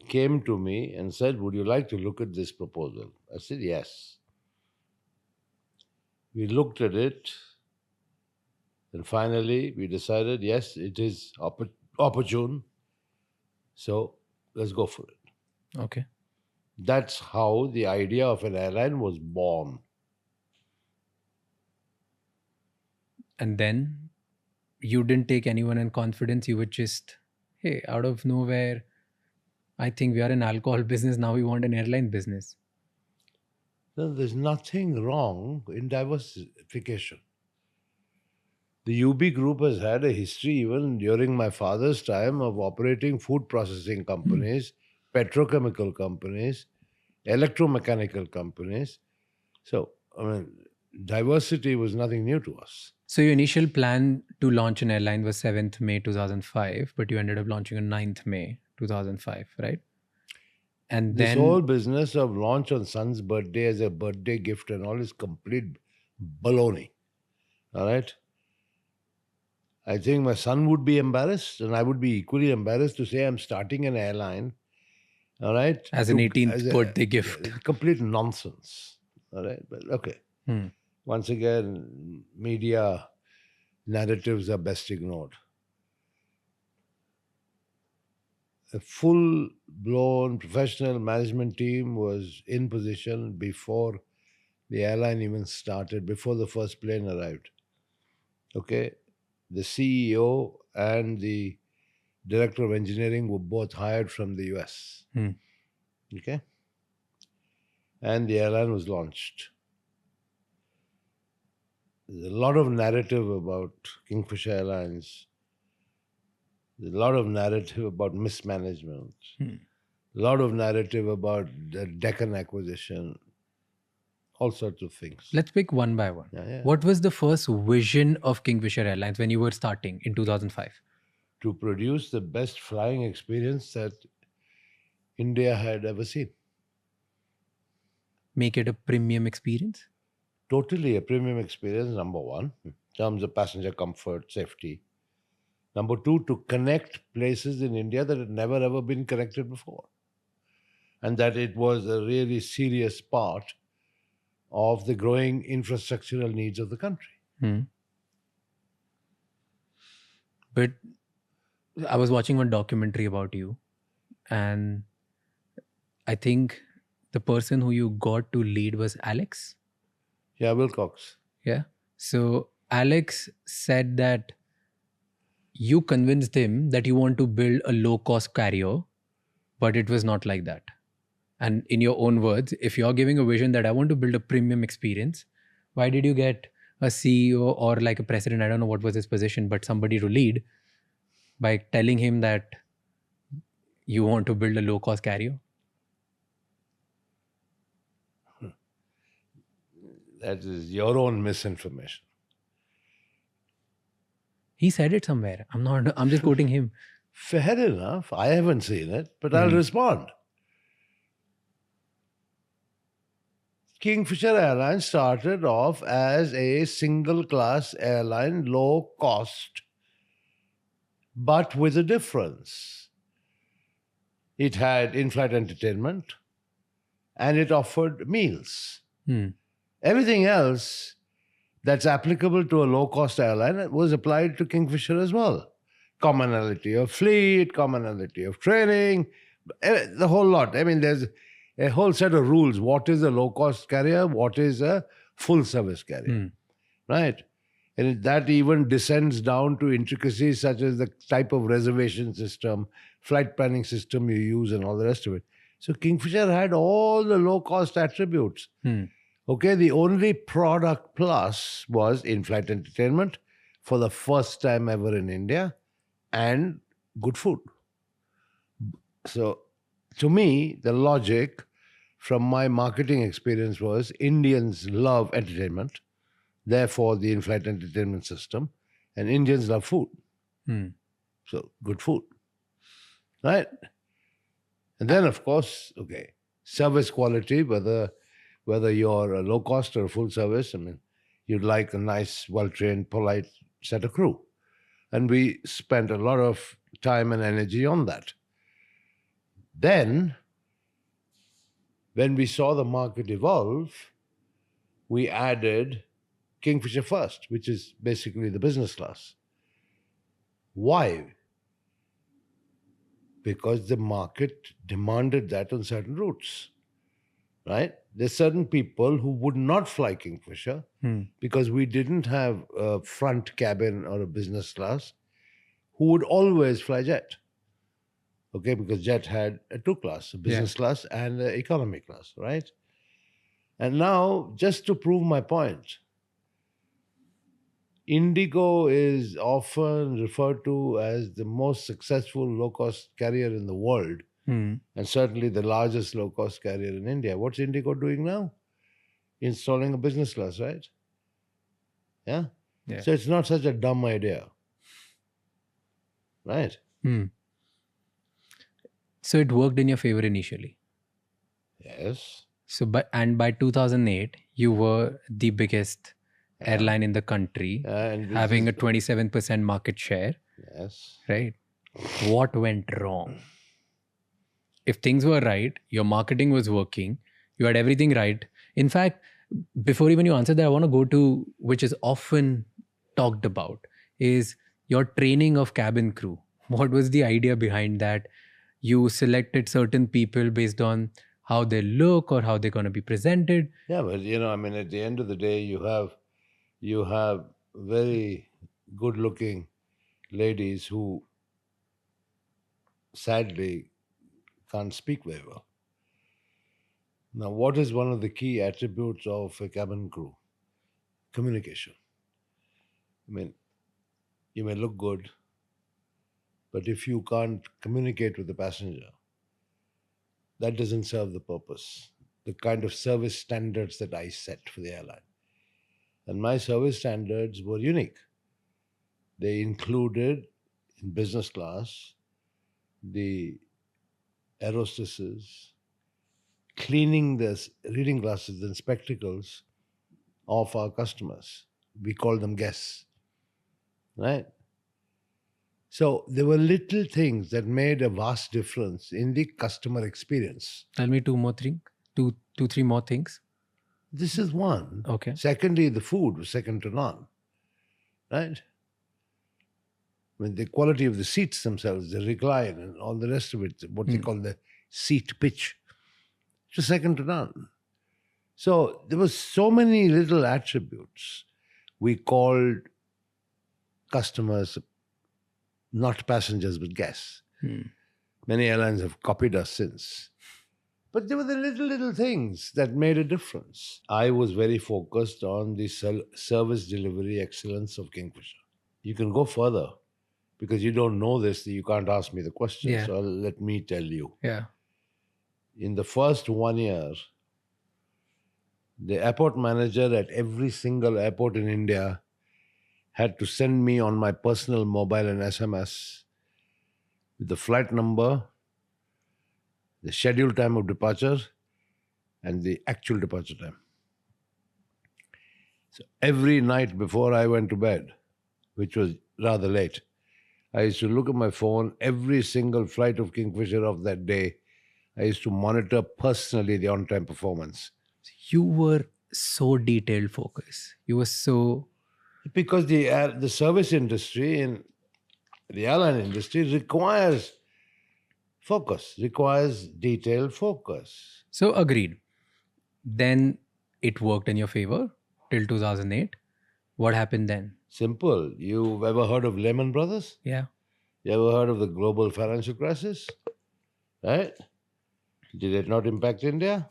S2: came to me and said, would you like to look at this proposal? I said, yes. We looked at it and finally we decided, yes, it is opportune. So let's go for it.
S1: Okay.
S2: That's how the idea of an airline was born.
S1: And then you didn't take anyone in confidence. You would just, hey, out of nowhere, I think we are an alcohol business. Now we want an airline business.
S2: No, there's nothing wrong in diversification. The UB group has had a history even during my father's time of operating food processing companies, petrochemical companies, electromechanical companies. So, diversity was nothing new to us.
S1: So your initial plan to launch an airline was 7th May 2005, but you ended up launching on 9th May 2005, right? And
S2: this
S1: then...
S2: whole business of launch on son's birthday as a birthday gift and all is complete baloney. All right? I think my son would be embarrassed and I would be equally embarrassed to say I'm starting an airline All right?
S1: As an 18th birthday gift.
S2: Complete nonsense. All right? But okay. Once again, media narratives are best ignored. A full-blown professional management team was in position before the airline even started, before the first plane arrived. Okay? The CEO and the director of engineering were both hired from the US. Okay? And the airline was launched. There's a lot of narrative about Kingfisher Airlines. There's a lot of narrative about mismanagement. A lot of narrative about the Deccan acquisition. All sorts of things.
S1: Let's pick one by one.
S2: Yeah.
S1: What was the first vision of Kingfisher Airlines when you were starting in 2005?
S2: To produce the best flying experience that India had ever seen.
S1: Make it a premium experience?
S2: Totally a premium experience, number one, in terms of passenger comfort, safety. Number two, to connect places in India that had never ever been connected before. And that it was a really serious part of the growing infrastructural needs of the country.
S1: But I was watching one documentary about you, and I think the person who you got to lead was Alex.
S2: Yeah, Wilcox.
S1: Yeah. So Alex said that you convinced him that you want to build a low-cost carrier, but it was not like that. And in your own words, if you're giving a vision that I want to build a premium experience, why did you get a CEO or like a president, I don't know what was his position, but somebody to lead by telling him that you want to build a low-cost carrier?
S2: That is your own misinformation.
S1: He said it somewhere. I'm just quoting him.
S2: Fair enough. I haven't seen it, but I'll respond. Kingfisher Airlines started off as a single-class airline, low cost, but with a difference. It had in-flight entertainment and it offered meals. Everything else that's applicable to a low-cost airline was applied to Kingfisher as well. Commonality of fleet, commonality of training, the whole lot. I mean, there's a whole set of rules. What is a low-cost carrier? What is a full-service carrier? Right? And that even descends down to intricacies such as the type of reservation system, flight planning system you use, and all the rest of it. So Kingfisher had all the low-cost attributes. Okay, the only product plus was in-flight entertainment for the first time ever in India and good food. So, to me, the logic from my marketing experience was Indians love entertainment, therefore the in-flight entertainment system, and Indians love food. So, good food. Right? And then, of course, okay, service quality, whether you're a low cost or a full service, I mean, you'd like a nice, well-trained, polite set of crew. And we spent a lot of time and energy on that. Then, when we saw the market evolve, we added Kingfisher First, which is basically the business class. Why? Because the market demanded that on certain routes. Right? There's certain people who would not fly Kingfisher because we didn't have a front cabin or a business class, who would always fly jet. Okay, because jet had a two class, a business class and an economy class, right? And now, just to prove my point, Indigo is often referred to as the most successful low-cost carrier in the world. And certainly the largest low-cost carrier in India. What's Indigo doing now? Installing a business class, right? Yeah? So it's not such a dumb idea. Right?
S1: So it worked in your favor initially.
S2: Yes.
S1: So, by 2008, you were the biggest airline in the country, having a 27% market share.
S2: Yes.
S1: Right? What went wrong? if things were right, your marketing was working, you had everything right. In fact, before even you answer that, I want to go to, which is often talked about, is your training of cabin crew. What was the idea behind that? You selected certain people based on how they look or how they're going to be presented.
S2: Yeah, but I mean, at the end of the day, you have very good-looking ladies who sadly can't speak very well. Now, what is one of the key attributes of a cabin crew? Communication. I mean, you may look good, but if you can't communicate with the passenger, that doesn't serve the purpose. The kind of service standards that I set for the airline. And my service standards were unique. They included, in business class, the air hostesses cleaning the reading glasses and spectacles of our customers. We call them guests, right? So there were little things that made a vast difference in the customer experience.
S1: Tell me three more things.
S2: This is one.
S1: Okay.
S2: Secondly, the food was second to none, right? I mean, the quality of the seats themselves, the recline and all the rest of it, what they call the seat pitch, it was second to none. So there were so many little attributes. We called customers not passengers but guests. Many airlines have copied us since. But there were the little things that made a difference. I was very focused on the service delivery excellence of Kingfisher. You can go further because you don't know this, you can't ask me the question.
S1: Yeah.
S2: So let me tell you.
S1: Yeah.
S2: In the first 1 year, the airport manager at every single airport in India had to send me on my personal mobile an SMS with the flight number, the scheduled time of departure, and the actual departure time. So every night before I went to bed, which was rather late, I used to look at my phone, every single flight of Kingfisher of that day. I used to monitor personally the on-time performance.
S1: You were so detailed focused. You were so...
S2: Because the service industry and the airline industry requires focus, requires detailed focus.
S1: So agreed. Then it worked in your favor till 2008. What happened then?
S2: Simple. You've ever heard of Lehman Brothers?
S1: Yeah.
S2: You ever heard of the global financial crisis? Right? Did it not impact India?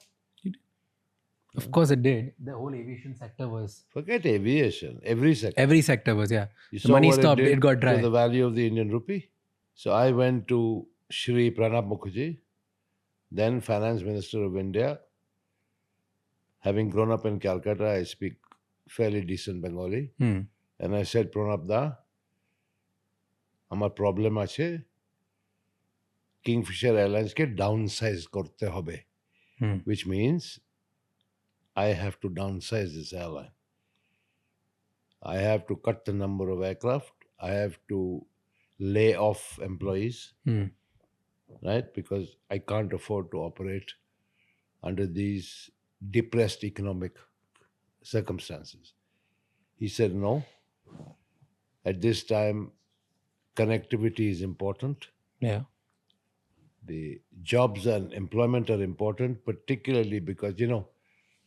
S1: Of course it did. The whole aviation sector was...
S2: Forget aviation. Every sector.
S1: Every sector was, yeah.
S2: You
S1: The
S2: saw
S1: money
S2: what
S1: stopped,
S2: did
S1: it got dry.
S2: to the value of the Indian rupee. So I went to Shri Pranab Mukherjee, then Finance Minister of India. Having grown up in Calcutta, I speak fairly decent Bengali. And I said, Pranab da, amar problem ache, Kingfisher Airlines ke downsize korte hobe. Which means I have to downsize this airline. I have to cut the number of aircraft. I have to lay off employees, right? Because I can't afford to operate under these depressed economic circumstances. He said, no. At this time, connectivity is important.
S1: Yeah.
S2: The jobs and employment are important, particularly because,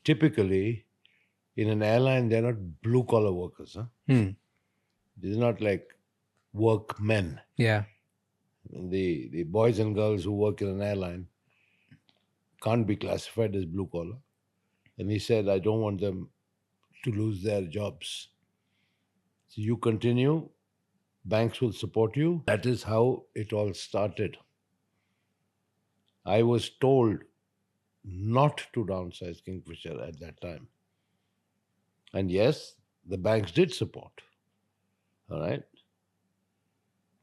S2: typically in an airline, they're not blue-collar workers. They're not like workmen.
S1: Yeah.
S2: The boys and girls who work in an airline can't be classified as blue-collar. And he said, I don't want them to lose their jobs. So you continue, banks will support you. That is how it all started. I was told not to downsize Kingfisher at that time. And yes, the banks did support. All right.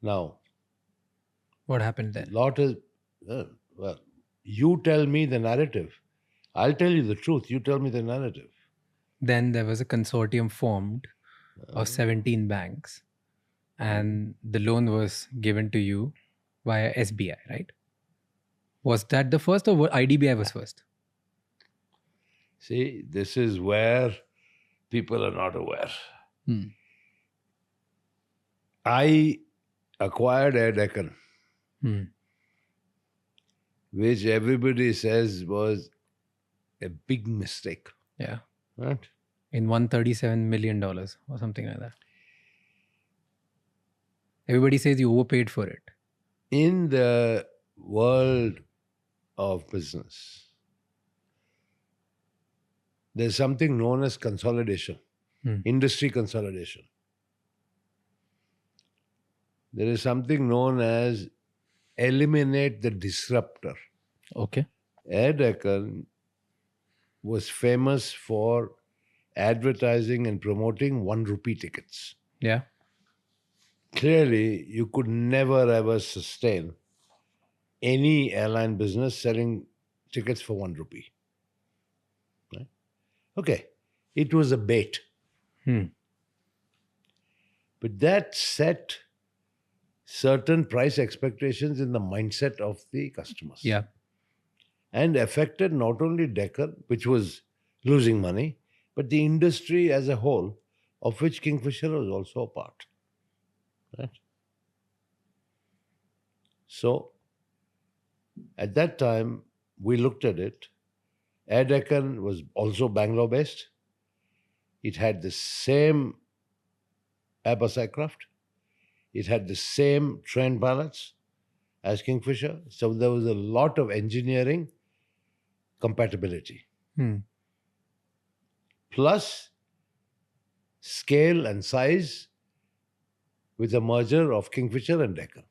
S2: Now,
S1: What happened then?
S2: Well, you tell me the narrative. I'll tell you the truth. You tell me the narrative.
S1: Then there was a consortium formed of 17 banks, and the loan was given to you via SBI, right? Was that the first or IDBI was first?
S2: See, this is where people are not aware. I acquired Air Deccan, which everybody says was a big mistake.
S1: Yeah.
S2: Right?
S1: In $137 million or something like that. Everybody says you overpaid for it.
S2: In the world of business, there's something known as consolidation, industry consolidation. There is something known as eliminate the disruptor.
S1: Okay.
S2: Air Deccan was famous for advertising and promoting 1 rupee tickets.
S1: Yeah.
S2: Clearly, you could never ever sustain any airline business selling tickets for 1 rupee. Right? Okay, it was a bait. But that set certain price expectations in the mindset of the customers.
S1: Yeah.
S2: And affected not only Deccan, which was losing money, but the industry as a whole, of which Kingfisher was also a part. Right? So, at that time, we looked at it. Air Deccan was also Bangalore based. It had the same Airbus aircraft. It had the same trained pilots as Kingfisher. So there was a lot of engineering compatibility. Plus scale and size with the merger of Kingfisher and Deccan.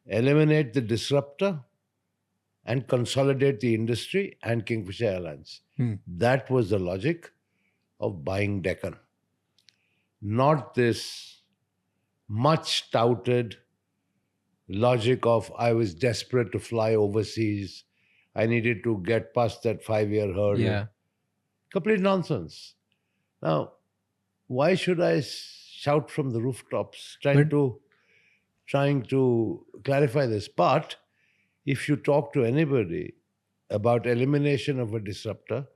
S2: Eliminate the disruptor and consolidate the industry and Kingfisher Airlines. That was the logic of buying Deccan. Not this much touted logic of I was desperate to fly overseas. I needed to get past that 5-year hurdle.
S1: Yeah.
S2: Complete nonsense. Now, why should I shout from the rooftops trying to clarify this? But if you talk to anybody about elimination of a disruptor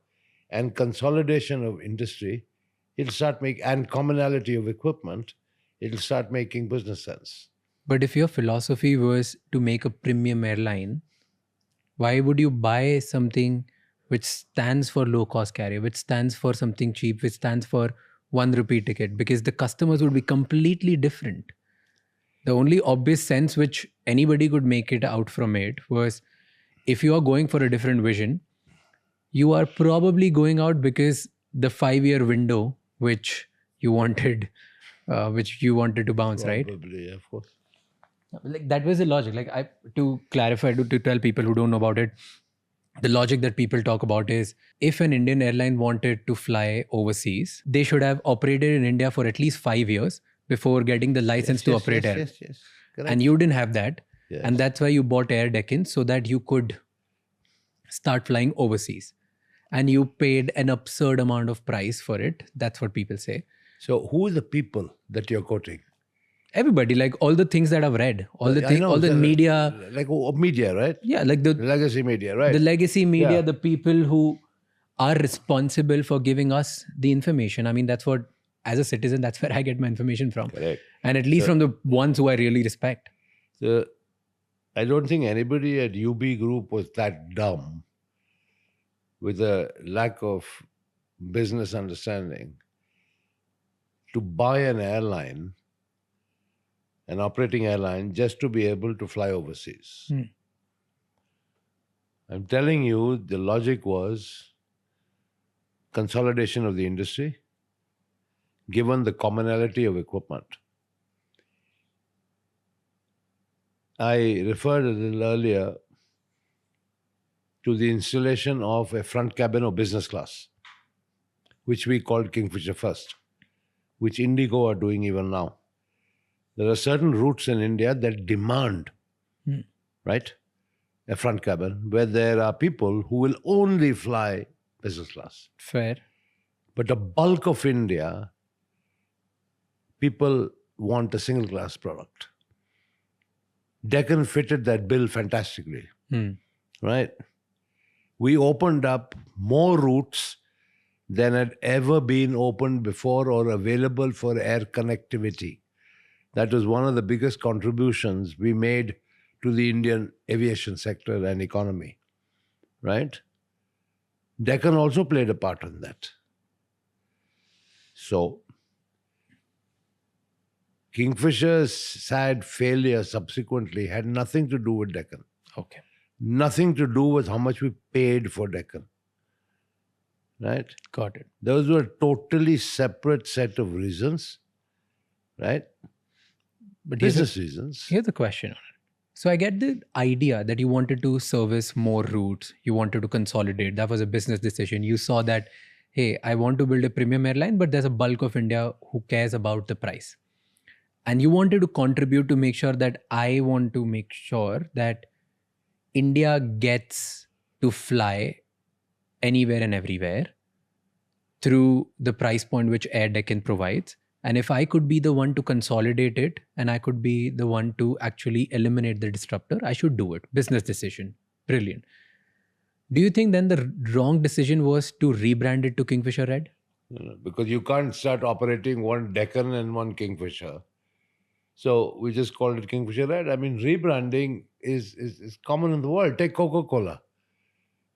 S2: and consolidation of industry, it'll start and commonality of equipment, it'll start making business sense.
S1: But if your philosophy was to make a premium airline, why would you buy something which stands for low-cost carrier, which stands for something cheap, which stands for 1 rupee ticket? Because the customers would be completely different. The only obvious sense which anybody could make it out from it was, if you are going for a different vision, you are probably going out because the 5-year window which you wanted to bounce, right?
S2: Probably, of course.
S1: Like that was the logic. Like to clarify, to tell people who don't know about it, the logic that people talk about is, if an Indian airline wanted to fly overseas, they should have operated in India for at least 5 years before getting the license to operate air.
S2: Yes. Correct.
S1: And you didn't have that.
S2: Yes.
S1: And that's why you bought Air Deccan, so that you could start flying overseas. And you paid an absurd amount of price for it. That's what people say.
S2: So who are the people that you're quoting?
S1: Everybody, like all the things that I've read, all the media.
S2: Like media, right?
S1: Yeah, like the
S2: legacy media, right?
S1: The legacy media,
S2: Yeah.
S1: the people who are responsible for giving us the information. I mean, that's what, as a citizen, that's where I get my information from.
S2: Correct.
S1: And at least from the ones who I really respect.
S2: I don't think anybody at UB Group was that dumb, with a lack of business understanding, to buy an airline, an operating airline, just to be able to fly overseas. I'm telling you, the logic was consolidation of the industry, given the commonality of equipment. I referred a little earlier to the installation of a front cabin of business class, which we called Kingfisher First, which Indigo are doing even now. There are certain routes in India that demand, right, a front cabin, where there are people who will only fly business class.
S1: Fair.
S2: But the bulk of India, people want a single class product. Deccan fitted that bill fantastically. Right? We opened up more routes than had ever been opened before or available for air connectivity. That was one of the biggest contributions we made to the Indian aviation sector and economy. Right? Deccan also played a part in that. So, Kingfisher's sad failure subsequently had nothing to do with Deccan.
S1: Okay.
S2: Nothing to do with how much we paid for Deccan. Right?
S1: Got it.
S2: Those were totally separate set of reasons. Right?
S1: But
S2: Business reasons.
S1: Here's the question on it. So I get the idea that you wanted to service more routes. You wanted to consolidate. That was a business decision. You saw that, hey, I want to build a premium airline, but there's a bulk of India who cares about the price. And you wanted to contribute to make sure that I want to make sure that India gets to fly anywhere and everywhere through the price point which Air Deccan provides. And if I could be the one to consolidate it and I could be the one to actually eliminate the disruptor, I should do it. Business decision. Brilliant. Do you think then the wrong decision was to rebrand it to Kingfisher Red?
S2: No, because you can't start operating one Deccan and one Kingfisher. So we just called it Kingfisher Red. I mean, rebranding is common in the world. Take Coca-Cola,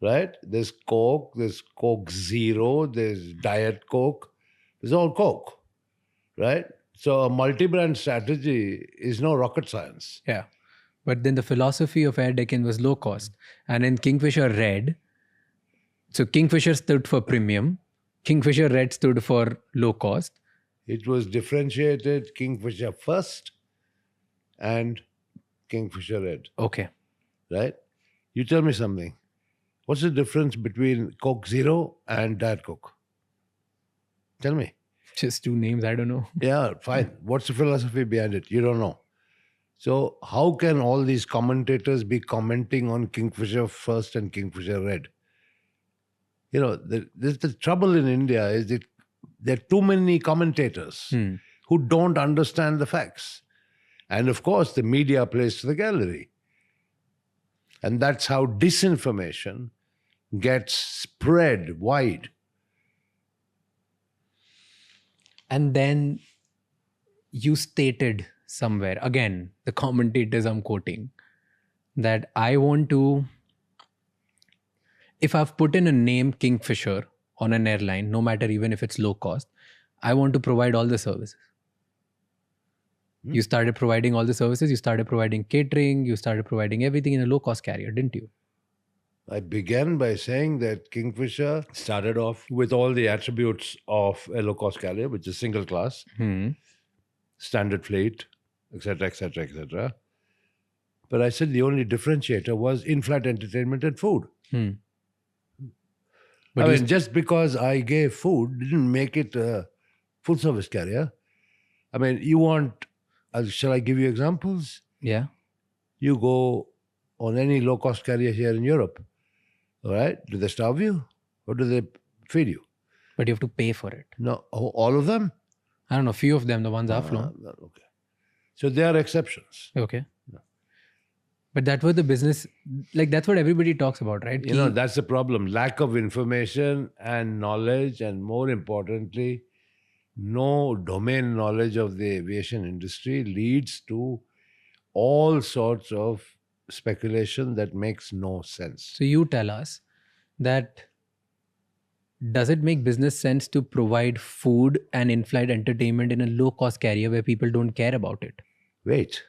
S2: right? There's Coke, there's Coke Zero, there's Diet Coke. There's all Coke, right? So a multi-brand strategy is no rocket science.
S1: Yeah. But then the philosophy of Air Deccan was low cost. And in Kingfisher Red, so Kingfisher stood for premium, Kingfisher Red stood for low cost.
S2: It was differentiated Kingfisher first and Kingfisher Red.
S1: Okay.
S2: Right? You tell me something. What's the difference between Coke Zero and Diet Coke? Tell me.
S1: Just two names, I don't know.
S2: Yeah, fine. What's the philosophy behind it? You don't know. So how can all these commentators be commenting on Kingfisher first and Kingfisher Red? You know, the trouble in India is that there are too many commentators who don't understand the facts. And of course, the media plays to the gallery. And that's how disinformation gets spread wide.
S1: And then you stated somewhere, again, the commentators I'm quoting, that I want to, if I've put in a name Kingfisher on an airline, no matter even if it's low cost, I want to provide all the services. You started providing all the services, you started providing catering, you started providing everything in a low cost carrier, didn't you?
S2: I began by saying that Kingfisher started off with all the attributes of a low-cost carrier, which is single class, standard fleet, etc., etc., etc. But I said the only differentiator was in-flight entertainment and food.
S1: But
S2: I mean, just because I gave food didn't make it a full-service carrier. I mean, you want, shall I give you examples?
S1: Yeah.
S2: You go on any low-cost carrier here in Europe, all right? Do they starve you or do they feed you?
S1: But you have to pay for it.
S2: No, all of them?
S1: I don't know, few of them, the ones I've flown.
S2: Okay. So there are exceptions.
S1: Okay. But that was the business, like that's what everybody talks about, right?
S2: You know, that's the problem. Lack of information and knowledge, and more importantly, no domain knowledge of the aviation industry leads to all sorts of speculation that makes no sense.
S1: So you tell us that does it make business sense to provide food and in-flight entertainment in a low-cost carrier where people don't care about it?
S2: Wait.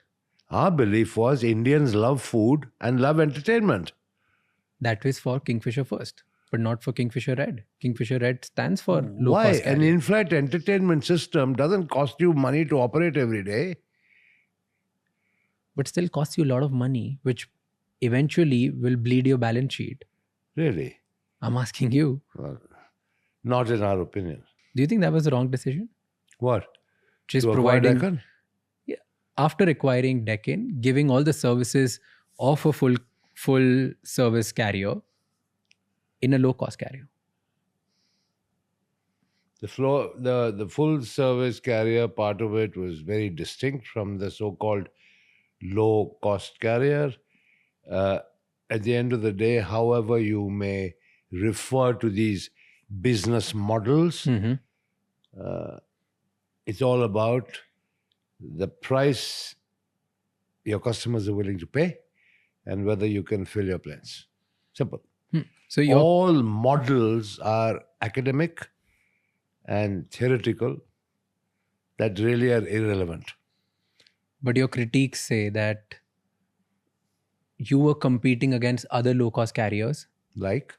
S2: Our belief was Indians love food and love entertainment.
S1: That was for Kingfisher first, but not for Kingfisher Red. Kingfisher Red stands for
S2: Why?
S1: low-cost carrier.
S2: An in-flight entertainment system doesn't cost you money to operate every day.
S1: But still costs you a lot of money, which eventually will bleed your balance sheet.
S2: Really?
S1: I'm asking you.
S2: Well, not in our opinion.
S1: Do you think that was the wrong decision?
S2: What?
S1: Just
S2: To acquire
S1: providing...
S2: Deccan?
S1: After acquiring Deccan, giving all the services of a full service carrier in a low cost carrier.
S2: The full service carrier part of it was very distinct from the so-called low-cost carrier. At the end of the day, however you may refer to these business models, it's all about the price your customers are willing to pay and whether you can fill your planes. Simple.
S1: So
S2: All models are academic and theoretical that really are irrelevant.
S1: But your critiques say that you were competing against other low-cost carriers.
S2: Like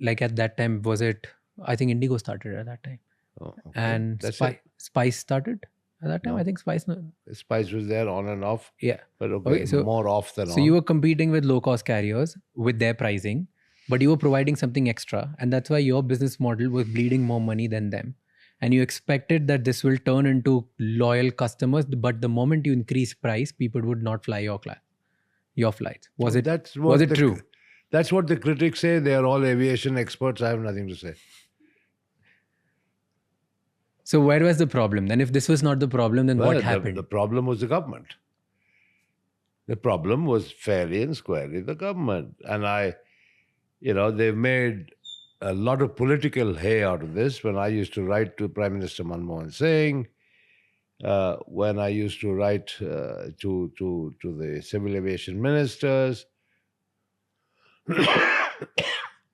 S1: At that time, was it? I think Indigo started at that time, and
S2: That's it.
S1: Spice started at that time.
S2: No.
S1: I think Spice.
S2: Spice was there on and off,
S1: Yeah.
S2: but
S1: Okay, so-
S2: more off than on.
S1: So you were competing with low-cost carriers with their pricing, but you were providing something extra, and that's why your business model was bleeding more money than them. And you expected that this will turn into loyal customers, but the moment you increase price, people would not fly your flights. Was it true?
S2: That's what the critics say. They are all aviation experts. I have nothing to say.
S1: So where was the problem? Then if this was not the problem, then what happened?
S2: The problem was the government. The problem was fairly and squarely the government. And they've made a lot of political hay out of this. When I used to write to Prime Minister Manmohan Singh, when I used to write to the civil aviation ministers,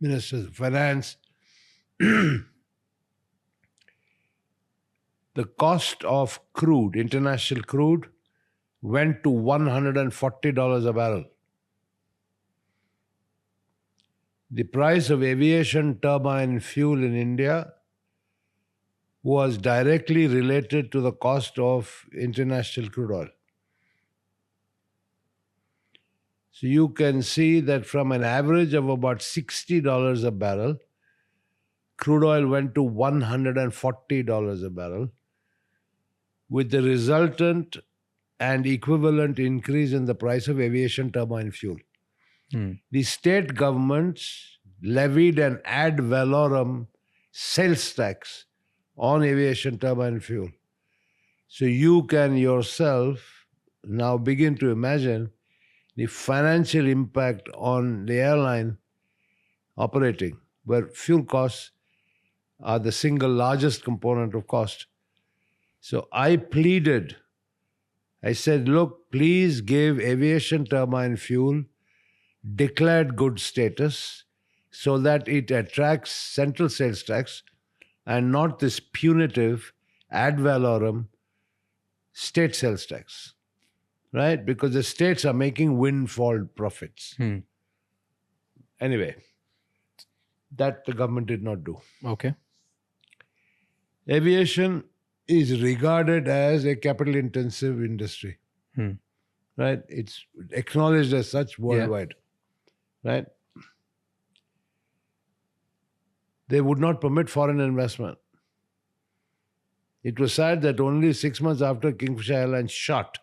S2: ministers of finance, the cost of crude, international crude, went to $140 a barrel. The price of aviation turbine fuel in India was directly related to the cost of international crude oil. So you can see that from an average of about $60 a barrel, crude oil went to $140 a barrel, with the resultant and equivalent increase in the price of aviation turbine fuel. The state governments levied an ad valorem sales tax on aviation turbine fuel. So you can yourself now begin to imagine the financial impact on the airline operating, where fuel costs are the single largest component of cost. So I pleaded, I said, look, please give aviation turbine fuel declared good status so that it attracts central sales tax and not this punitive ad valorem state sales tax, right? Because the states are making windfall profits. Anyway, that the government did not do.
S1: Okay.
S2: Aviation is regarded as a capital-intensive industry, right? It's acknowledged as such worldwide, right? They would not permit foreign investment. It was said that only 6 months after Kingfisher Airlines shut,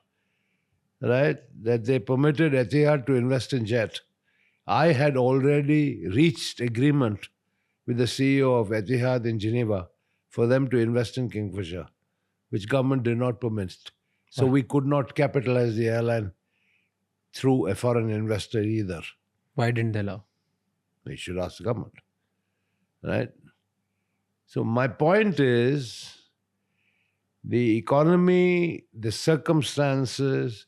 S2: right, that they permitted Etihad to invest in jet. I had already reached agreement with the CEO of Etihad in Geneva for them to invest in Kingfisher, which government did not permit. So we could not capitalize the airline through a foreign investor either.
S1: Why didn't they allow?
S2: You should ask the government, right? So my point is, the economy, the circumstances,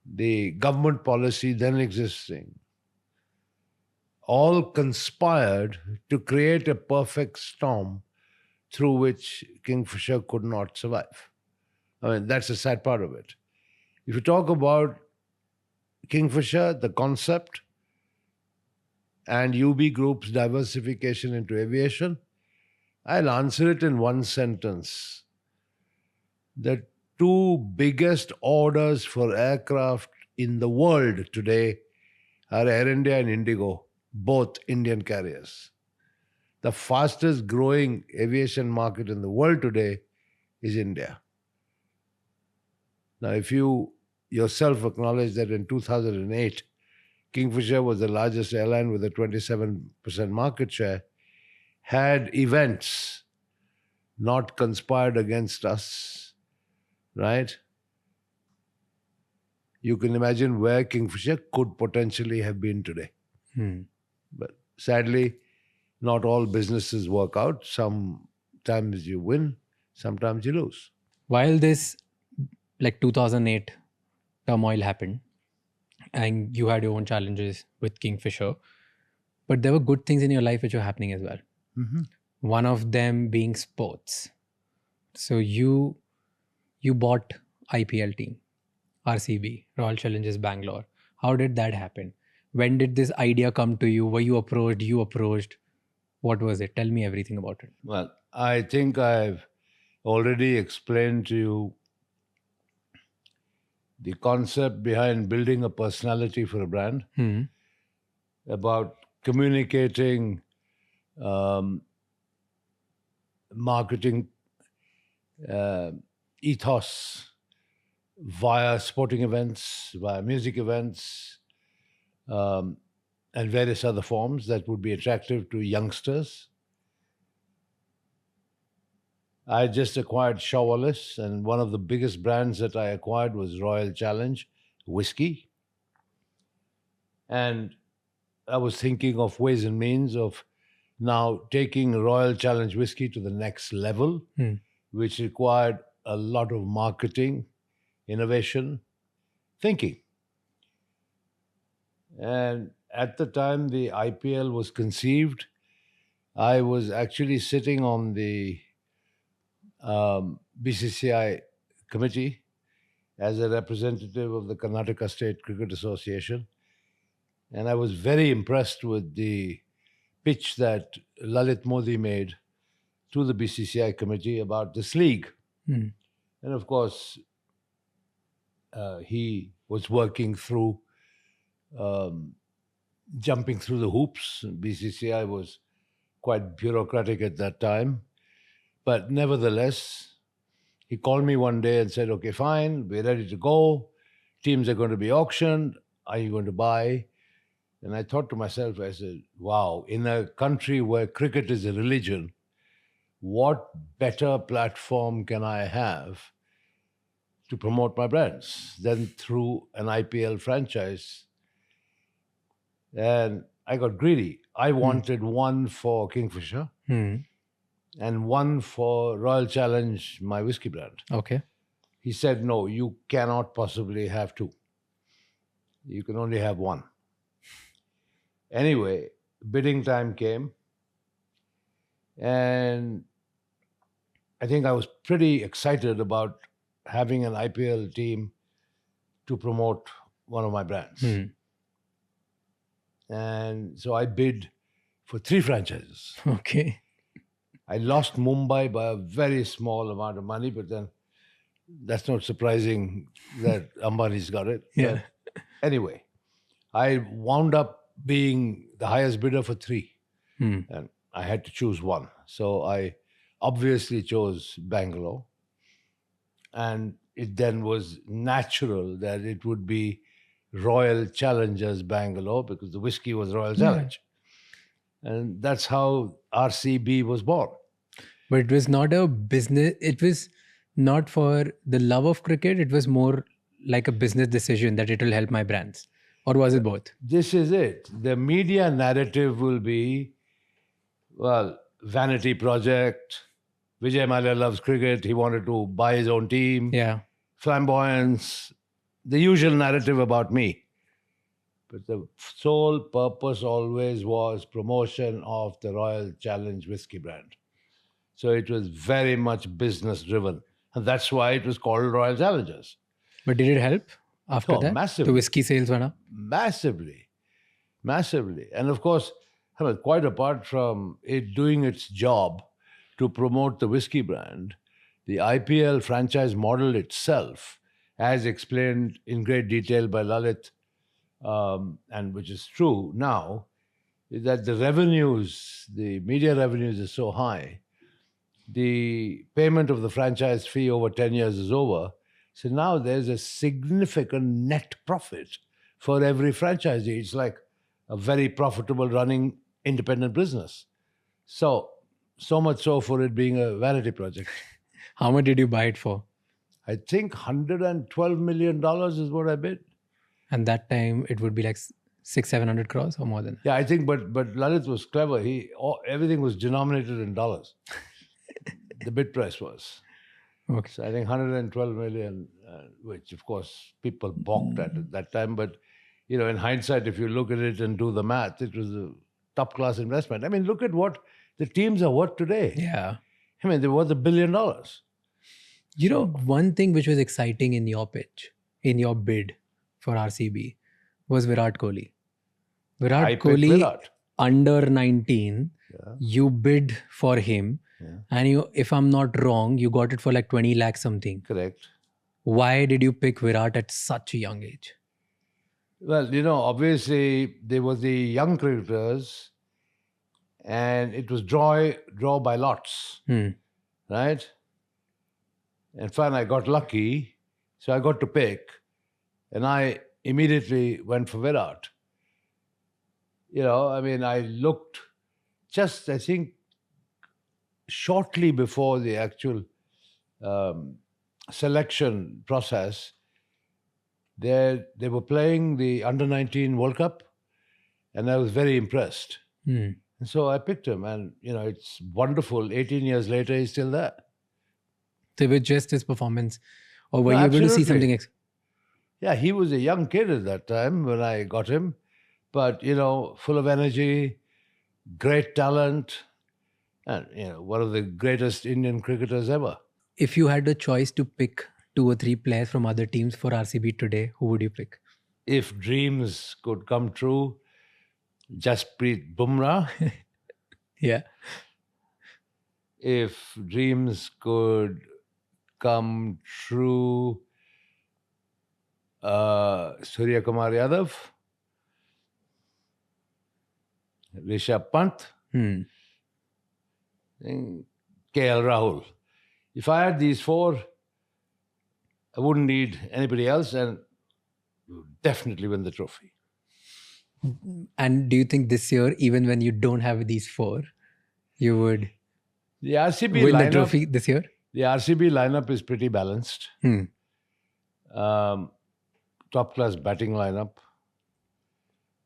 S2: the government policy then existing, all conspired to create a perfect storm through which Kingfisher could not survive. I mean, that's the sad part of it. If you talk about Kingfisher, the concept, and UB Group's diversification into aviation, I'll answer it in one sentence. The two biggest orders for aircraft in the world today are Air India and Indigo, both Indian carriers. The fastest growing aviation market in the world today is India. Now, if you yourself acknowledge that in 2008, Kingfisher was the largest airline with a 27% market share, had events not conspired against us, right? you can imagine where Kingfisher could potentially have been today. But sadly, not all businesses work out. Sometimes you win, sometimes you lose.
S1: While this, like 2008 turmoil happened, and you had your own challenges with Kingfisher, but there were good things in your life which were happening as well. One of them being sports. So you bought IPL team, RCB, Royal Challengers Bangalore. How did that happen? When did this idea come to you? Were you approached? You approached? What was it? Tell me everything about it.
S2: Well, I think I've already explained to you the concept behind building a personality for a brand, about communicating marketing ethos via sporting events, via music events, and various other forms that would be attractive to youngsters. I just acquired Shaw Wallace, and one of the biggest brands that I acquired was Royal Challenge whiskey. And I was thinking of ways and means of now taking Royal Challenge whiskey to the next level, which required a lot of marketing, innovation, thinking. And at the time the IPL was conceived, I was actually sitting on the BCCI committee as a representative of the Karnataka State Cricket Association. And I was very impressed with the pitch that Lalit Modi made to the BCCI committee about this league. And of course, he was working through jumping through the hoops. BCCI was quite bureaucratic at that time. But nevertheless, he called me one day and said, okay, fine, we're ready to go. Teams are going to be auctioned. Are you going to buy? And I thought to myself, I said, wow, in a country where cricket is a religion, what better platform can I have to promote my brands than through an IPL franchise? And I got greedy. I wanted one for Kingfisher and one for Royal Challenge, my whiskey brand.
S1: Okay.
S2: He said, no, you cannot possibly have two. You can only have one. Anyway, bidding time came. And I think I was pretty excited about having an IPL team to promote one of my brands. And so I bid for 3 franchises.
S1: Okay.
S2: I lost Mumbai by a very small amount of money, but then that's not surprising that Ambani's got it.
S1: Yeah.
S2: But anyway, I wound up being the highest bidder for 3. And I had to choose one. So I obviously chose Bangalore. And it then was natural that it would be Royal Challengers Bangalore because the whiskey was Royal Challenge. And that's how RCB was born.
S1: But it was not a business, it was not for the love of cricket, it was more like a business decision that it will help my brands. Or was it both?
S2: This is it. The media narrative will be, well, vanity project. Vijay Mallya loves cricket. He wanted to buy his own team.
S1: Yeah.
S2: Flamboyance. The usual narrative about me. But the sole purpose always was promotion of the Royal Challenge whiskey brand. So it was very much business driven. And that's why it was called Royal Challengers.
S1: But did it help after that?
S2: Massively.
S1: The whiskey sales went up?
S2: Massively. Massively. And of course, I mean, quite apart from it doing its job to promote the whiskey brand, the IPL franchise model itself, as explained in great detail by Lalit, and which is true now, is that the revenues, the media revenues are so high, the payment of the franchise fee over 10 years is over. So now there's a significant net profit for every franchisee. It's like a very profitable running independent business. So much so for it being a vanity project.
S1: How much did you buy it for?
S2: I think $112 million is what I bid.
S1: And that time it would be like 600-700 crores or more than that.
S2: Yeah, I think, but Lalit was clever. Everything was denominated in dollars. The bid price was.
S1: Okay.
S2: So I think 112 million, which of course people balked at that time. But, in hindsight, if you look at it and do the math, it was a top class investment. I mean, look at what the teams are worth today.
S1: Yeah.
S2: I mean, they're worth $1 billion.
S1: One thing which was exciting in your pitch, in your bid for RCB was Virat Kohli.
S2: I
S1: Virat
S2: picked
S1: Kohli,
S2: Virat.
S1: under 19, you bid for him.
S2: Yeah.
S1: And if I'm not wrong, you got it for like 20 lakhs something.
S2: Correct.
S1: Why did you pick Virat at such a young age?
S2: Well, obviously there were the young cricketers, and it was draw by lots, right? And fine, I got lucky, so I got to pick, and I immediately went for Virat. I looked just, I think, shortly before the actual selection process. They were playing the Under-19 World Cup, and I was very impressed. And so I picked him, and it's wonderful. 18 years later, he's still there.
S1: So with just his performance, or were
S2: No,
S1: you able to see
S2: absolutely.
S1: something?
S2: Yeah, he was a young kid at that time when I got him, but full of energy, great talent, and one of the greatest Indian cricketers ever.
S1: If you had the choice to pick 2 or 3 players from other teams for RCB today, who would you pick?
S2: If dreams could come true, Jasprit Bumrah.
S1: Yeah.
S2: If dreams could come true, Surya Kumar Yadav, Rishabh Pant, and KL Rahul. If I had these 4, I wouldn't need anybody else, and would definitely win the trophy.
S1: And do you think this year, even when you don't have these 4, you would
S2: The RCB
S1: win the
S2: lineup,
S1: trophy this year?
S2: the RCB lineup is pretty balanced. Top class batting lineup,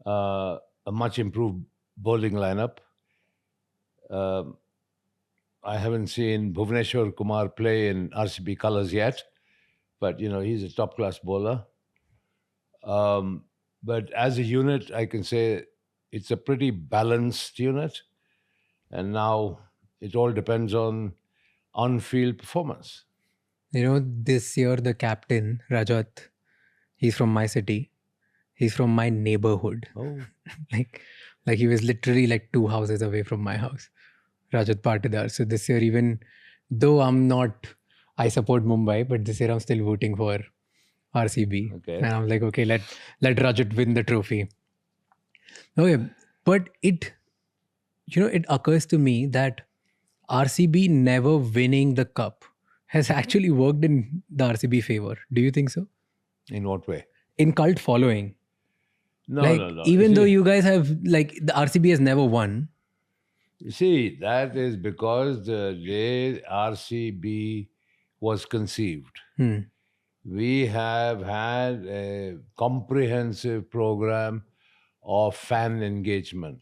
S2: a much improved bowling lineup. I haven't seen Bhuvneshwar Kumar play in RCB colours yet, but he's a top class bowler. But as a unit, I can say it's a pretty balanced unit, and now it all depends on on-field performance.
S1: This year the captain, Rajat, he's from my city. He's from my neighborhood.
S2: Oh,
S1: like he was literally like 2 houses away from my house. Rajat Patidar. So this year, even though I support Mumbai, but this year I'm still voting for RCB.
S2: Okay.
S1: And I'm like, okay, let Rajat win the trophy. Okay, but it occurs to me that RCB never winning the cup has actually worked in the RCB favor. Do you think so?
S2: in what way?
S1: In cult following.
S2: No, no.
S1: Even
S2: You
S1: though
S2: see-
S1: you guys have, the RCB has never won.
S2: You see, that is because the day RCB was conceived. We have had a comprehensive program of fan engagement.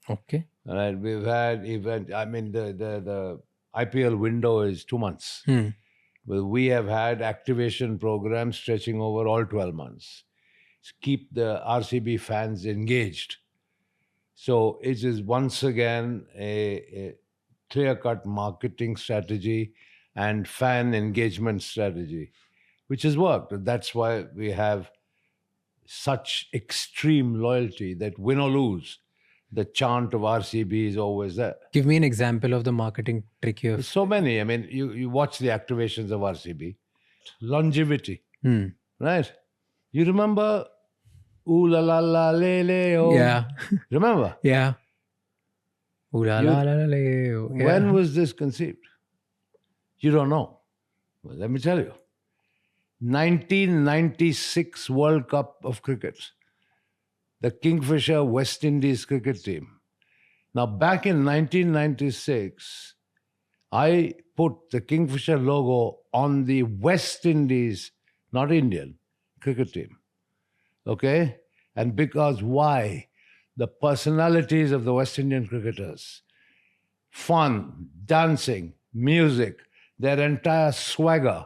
S1: Okay.
S2: Right? We've had the IPL window is 2 months. Well, we have had activation programs stretching over all 12 months to keep the RCB fans engaged. So it is once again a clear-cut marketing strategy and fan engagement strategy, which has worked. That's why we have such extreme loyalty that win or lose, the chant of RCB is always there.
S1: Give me an example of the marketing trick you
S2: There's
S1: have.
S2: so many. I mean, you watch the activations of RCB. Longevity, right? You remember Ooh la la la le le oh?
S1: Yeah.
S2: Remember?
S1: Yeah. Ooh la la la la la, oh. Yeah.
S2: When was this conceived? You don't know. Well, let me tell you. 1996 World Cup of cricket. The Kingfisher West Indies cricket team. Now, back in 1996, I put the Kingfisher logo on the West Indies, not Indian, cricket team. Okay? And because why? The personalities of the West Indian cricketers, fun, dancing, music, their entire swagger,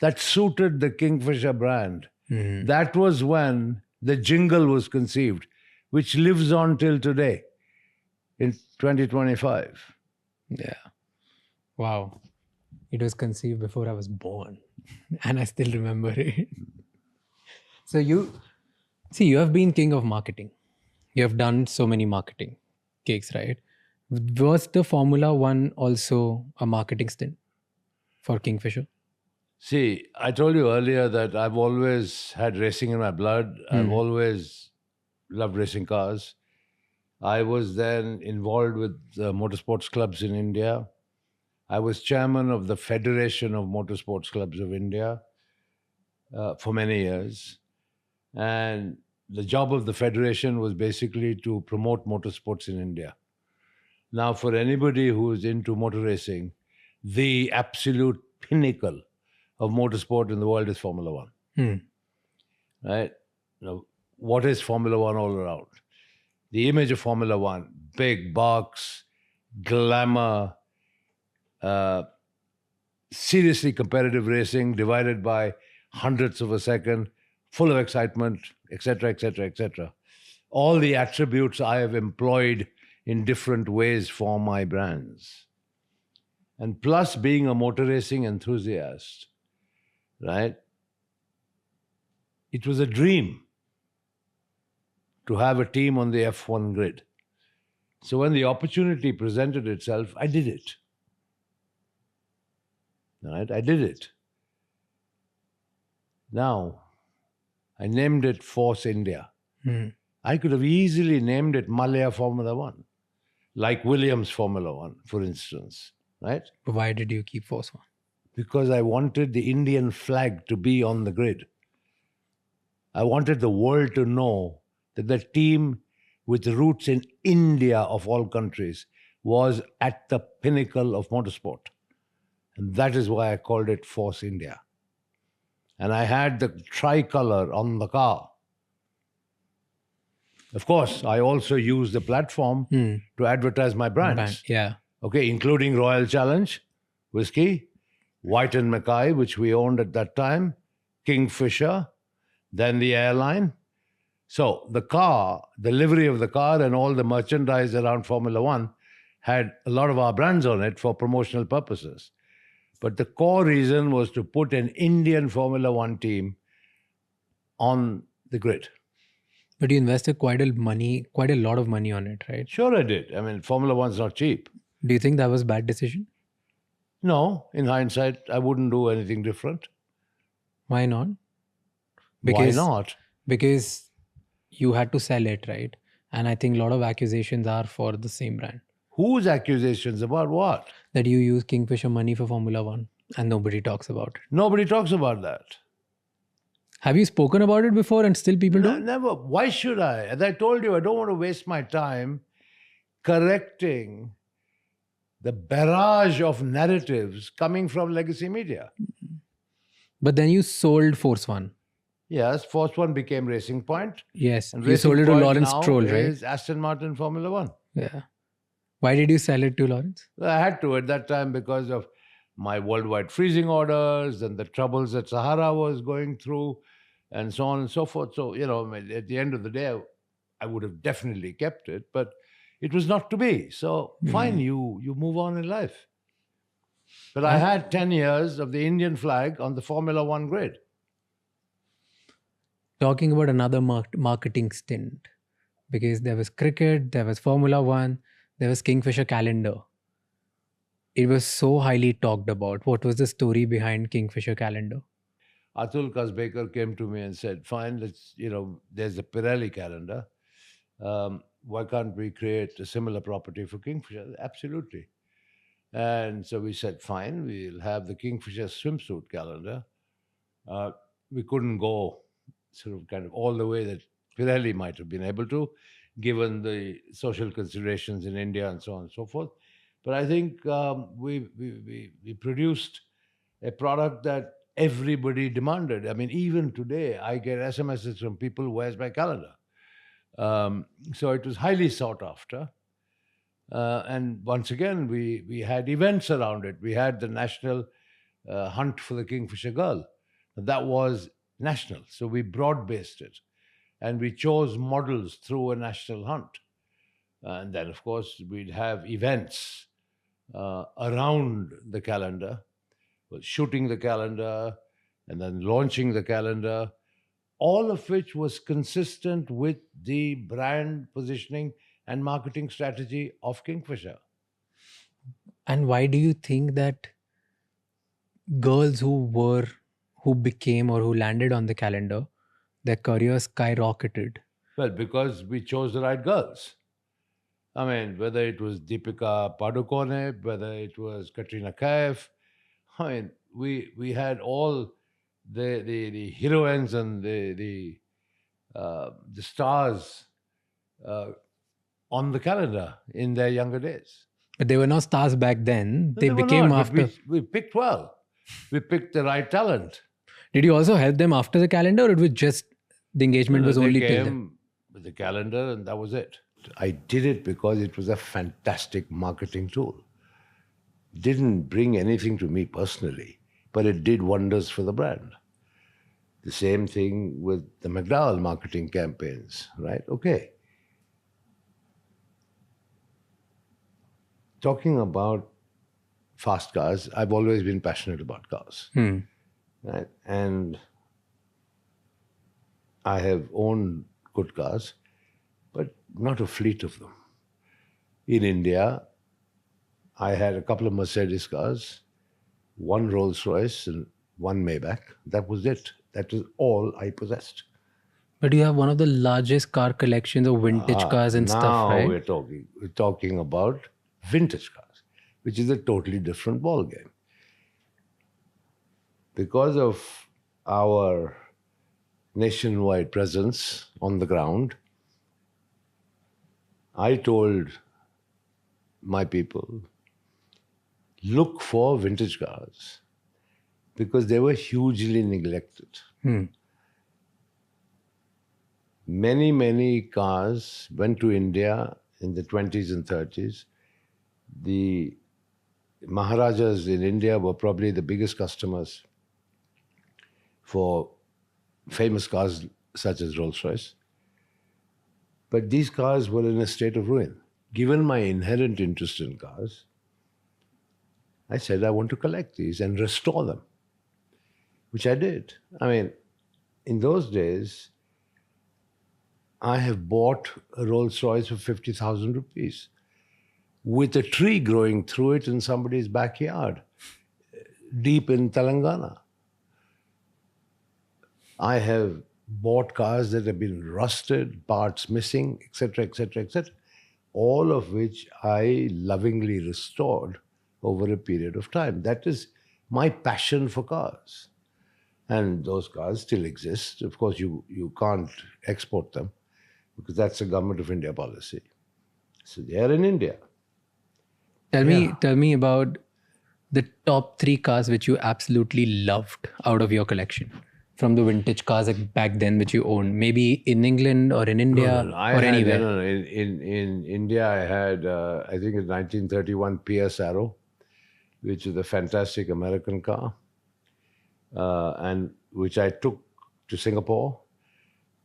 S2: that suited the Kingfisher brand. That was when the jingle was conceived, which lives on till today in 2025.
S1: Yeah. Wow. It was conceived before I was born. And I still remember it. So you have been king of marketing. You have done so many marketing gigs, right? Was the Formula One also a marketing stint for Kingfisher?
S2: See, I told you earlier that I've always had racing in my blood. I've always loved racing cars. I was then involved with the motorsports clubs in India. I was chairman of the Federation of Motorsports Clubs of India for many years. And the job of the Federation was basically to promote motorsports in India. Now, for anybody who is into motor racing, the absolute pinnacle of motorsport in the world is Formula One. Right? Now, what is Formula One all around? The image of Formula One, big box, glamour, seriously competitive racing divided by hundredths of a second, full of excitement, etc., etc., etc. All the attributes I have employed in different ways for my brands. And plus being a motor racing enthusiast, right? It was a dream to have a team on the F1 grid. So when the opportunity presented itself, I did it. Right? I did it. Now, I named it Force India. I could have easily named it Mallya Formula One, like Williams Formula One, for instance. Right?
S1: Why did you keep Force One?
S2: Because I wanted the Indian flag to be on the grid. I wanted the world to know that the team with roots in India of all countries was at the pinnacle of motorsport. And that is why I called it Force India. And I had the tricolor on the car. Of course, I also used the platform to advertise my brands.
S1: Yeah.
S2: Okay, including Royal Challenge, whiskey, White and Mackay, which we owned at that time, Kingfisher, then the airline. So the car, the livery of the car and all the merchandise around Formula One had a lot of our brands on it for promotional purposes. But the core reason was to put an Indian Formula One team on the grid.
S1: But you invested quite a lot of money on it, right?
S2: Sure I did. I mean, Formula One's not cheap.
S1: Do you think that was a bad decision?
S2: No, in hindsight, I wouldn't do anything different.
S1: Why not?
S2: Why not?
S1: Because you had to sell it, right? And I think a lot of accusations are for the same brand.
S2: Whose accusations? About what?
S1: That you use Kingfisher money for Formula One and nobody talks about it.
S2: Nobody talks about that.
S1: Have you spoken about it before and still people don't?
S2: Never. Why should I? As I told you, I don't want to waste my time correcting the barrage of narratives coming from legacy media.
S1: But then you sold Force One.
S2: Yes, Force One became Racing Point.
S1: Yes,
S2: And
S1: you
S2: Racing
S1: sold it to
S2: Point
S1: Lawrence
S2: now
S1: Stroll, right?
S2: is Aston Martin Formula One.
S1: Yeah. Why did you sell it to Lawrence?
S2: I had to at that time because of my worldwide freezing orders and the troubles that Sahara was going through and so on and so forth. So, at the end of the day, I would have definitely kept it, but it was not to be. So fine, you move on in life. But I had 10 years of the Indian flag on the Formula One grid.
S1: Talking about another marketing stint, because there was cricket, there was Formula One, there was Kingfisher calendar. It was so highly talked about. What was the story behind Kingfisher calendar?
S2: Atul Kasbekar came to me and said, fine, let's, there's a Pirelli calendar. Why can't we create a similar property for Kingfisher? Absolutely. And so we said, fine, we'll have the Kingfisher swimsuit calendar. We couldn't go sort of kind of all the way that Pirelli might have been able to, given the social considerations in India and so on and so forth. But I think we produced a product that everybody demanded. I mean, even today, I get SMSs from people, where's my calendar? So it was highly sought after. And once again, we had events around it. We had the national hunt for the Kingfisher girl. That was national. So we broad-based it. And we chose models through a national hunt. And then, of course, we'd have events around the calendar, shooting the calendar and then launching the calendar, all of which was consistent with the brand positioning and marketing strategy of Kingfisher.
S1: And why do you think that girls who became or who landed on the calendar, their careers skyrocketed?
S2: Well, because we chose the right girls. I mean, whether it was Deepika Padukone, whether it was Katrina Kaif, I mean, we had all the heroines and the stars on the calendar in their younger days.
S1: But they were not stars back then.
S2: No,
S1: They
S2: were
S1: became
S2: not, but
S1: after.
S2: we picked well. We picked the right talent.
S1: Did you also help them after the calendar, or it was just the engagement was
S2: They
S1: only till then?
S2: came with the calendar, and that was it. I did it because it was a fantastic marketing tool. Didn't bring anything to me personally, but it did wonders for the brand. The same thing with the McDowell marketing campaigns, right? Okay. Talking about fast cars, I've always been passionate about cars. Right? And I have owned good cars, but not a fleet of them. In India, I had a couple of Mercedes cars, one Rolls Royce and one Maybach. That was it. That was all I possessed.
S1: But you have one of the largest car collections of vintage cars and stuff, right?
S2: Now we're talking about vintage cars, which is a totally different ballgame. Because of our nationwide presence on the ground, I told my people, look for vintage cars because they were hugely neglected. Many, many cars went to India in the 20s and 30s. The Maharajas in India were probably the biggest customers for famous cars such as Rolls-Royce. But these cars were in a state of ruin. Given my inherent interest in cars, I said I want to collect these and restore them, which I did. I mean, in those days, I have bought a Rolls-Royce for 50,000 rupees with a tree growing through it in somebody's backyard, deep in Telangana. I have bought cars that have been rusted, parts missing, etc., etc., etc., all of which I lovingly restored over a period of time. That is my passion for cars. And those cars still exist. Of course, you can't export them because that's a Government of India policy. So they are in India.
S1: Tell me about the top 3 cars which you absolutely loved out of your collection from the vintage cars back then which you owned, maybe in England or in India or anywhere.
S2: In India, I had, I think it's 1931 PS Arrow, which is a fantastic American car, and which I took to Singapore.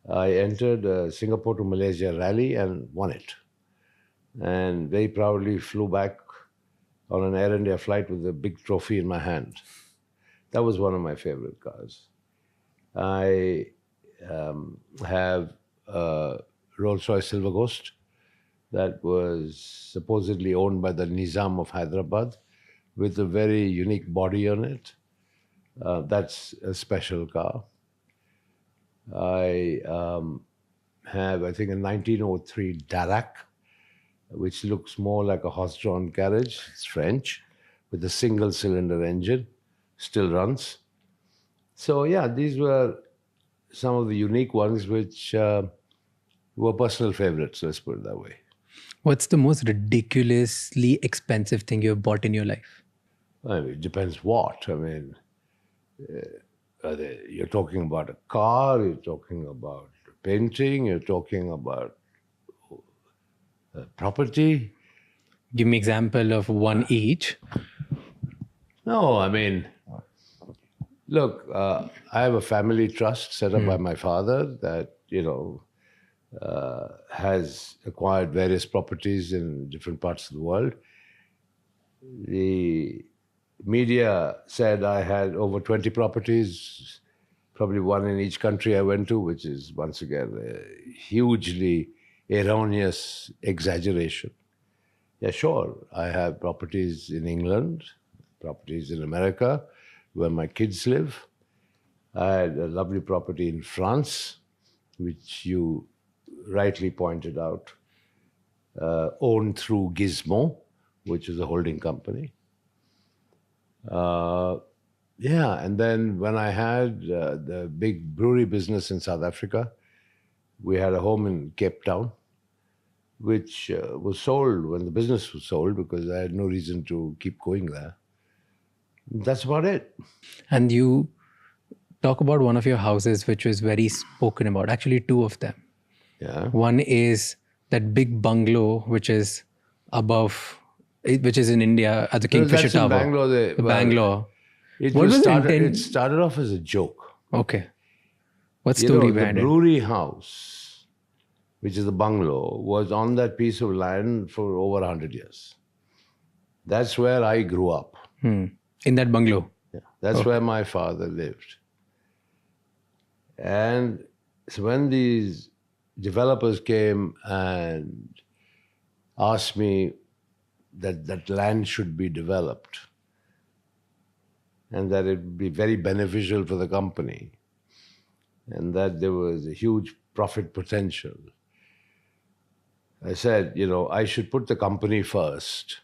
S2: I entered Singapore to Malaysia rally and won it. And very proudly flew back on an Air India flight with a big trophy in my hand. That was one of my favorite cars. I have a Rolls-Royce Silver Ghost that was supposedly owned by the Nizam of Hyderabad with a very unique body on it. That's a special car. I have, I think, a 1903 Darracq, which looks more like a horse-drawn carriage. It's French, with a single-cylinder engine, still runs. So yeah, these were some of the unique ones which were personal favorites, let's put it that way.
S1: What's the most ridiculously expensive thing you've bought in your life?
S2: I mean, it depends what. I mean, You're talking about a car, you're talking about painting, you're talking about property.
S1: Give me example of one each.
S2: No, I mean, look, I have a family trust set up by my father that, has acquired various properties in different parts of the world. The media said I had over 20 properties, probably one in each country I went to, which is, once again, a hugely erroneous exaggeration. Yeah, sure, I have properties in England, properties in America, where my kids live. I had a lovely property in France, which you rightly pointed out, owned through Gizmo, which is a holding company. And then when I had the big brewery business in South Africa, we had a home in Cape Town, which was sold when the business was sold because I had no reason to keep going there. That's about it.
S1: And you talk about one of your houses, which was very spoken about, actually two of them.
S2: Yeah.
S1: One is that big bungalow, which is in India at the Kingfisher
S2: That's in
S1: Tower.
S2: Bangalore.
S1: Bangalore.
S2: It
S1: What was the
S2: started,
S1: intent?
S2: It started off as a joke.
S1: Okay. What story behind
S2: the
S1: it?
S2: brewery house, which is the bungalow, was on that piece of land for over 100 years. That's where I grew up.
S1: In that bungalow?
S2: Yeah, that's where my father lived. And so when these developers came and asked me that land should be developed and that it would be very beneficial for the company and that there was a huge profit potential, I said, I should put the company first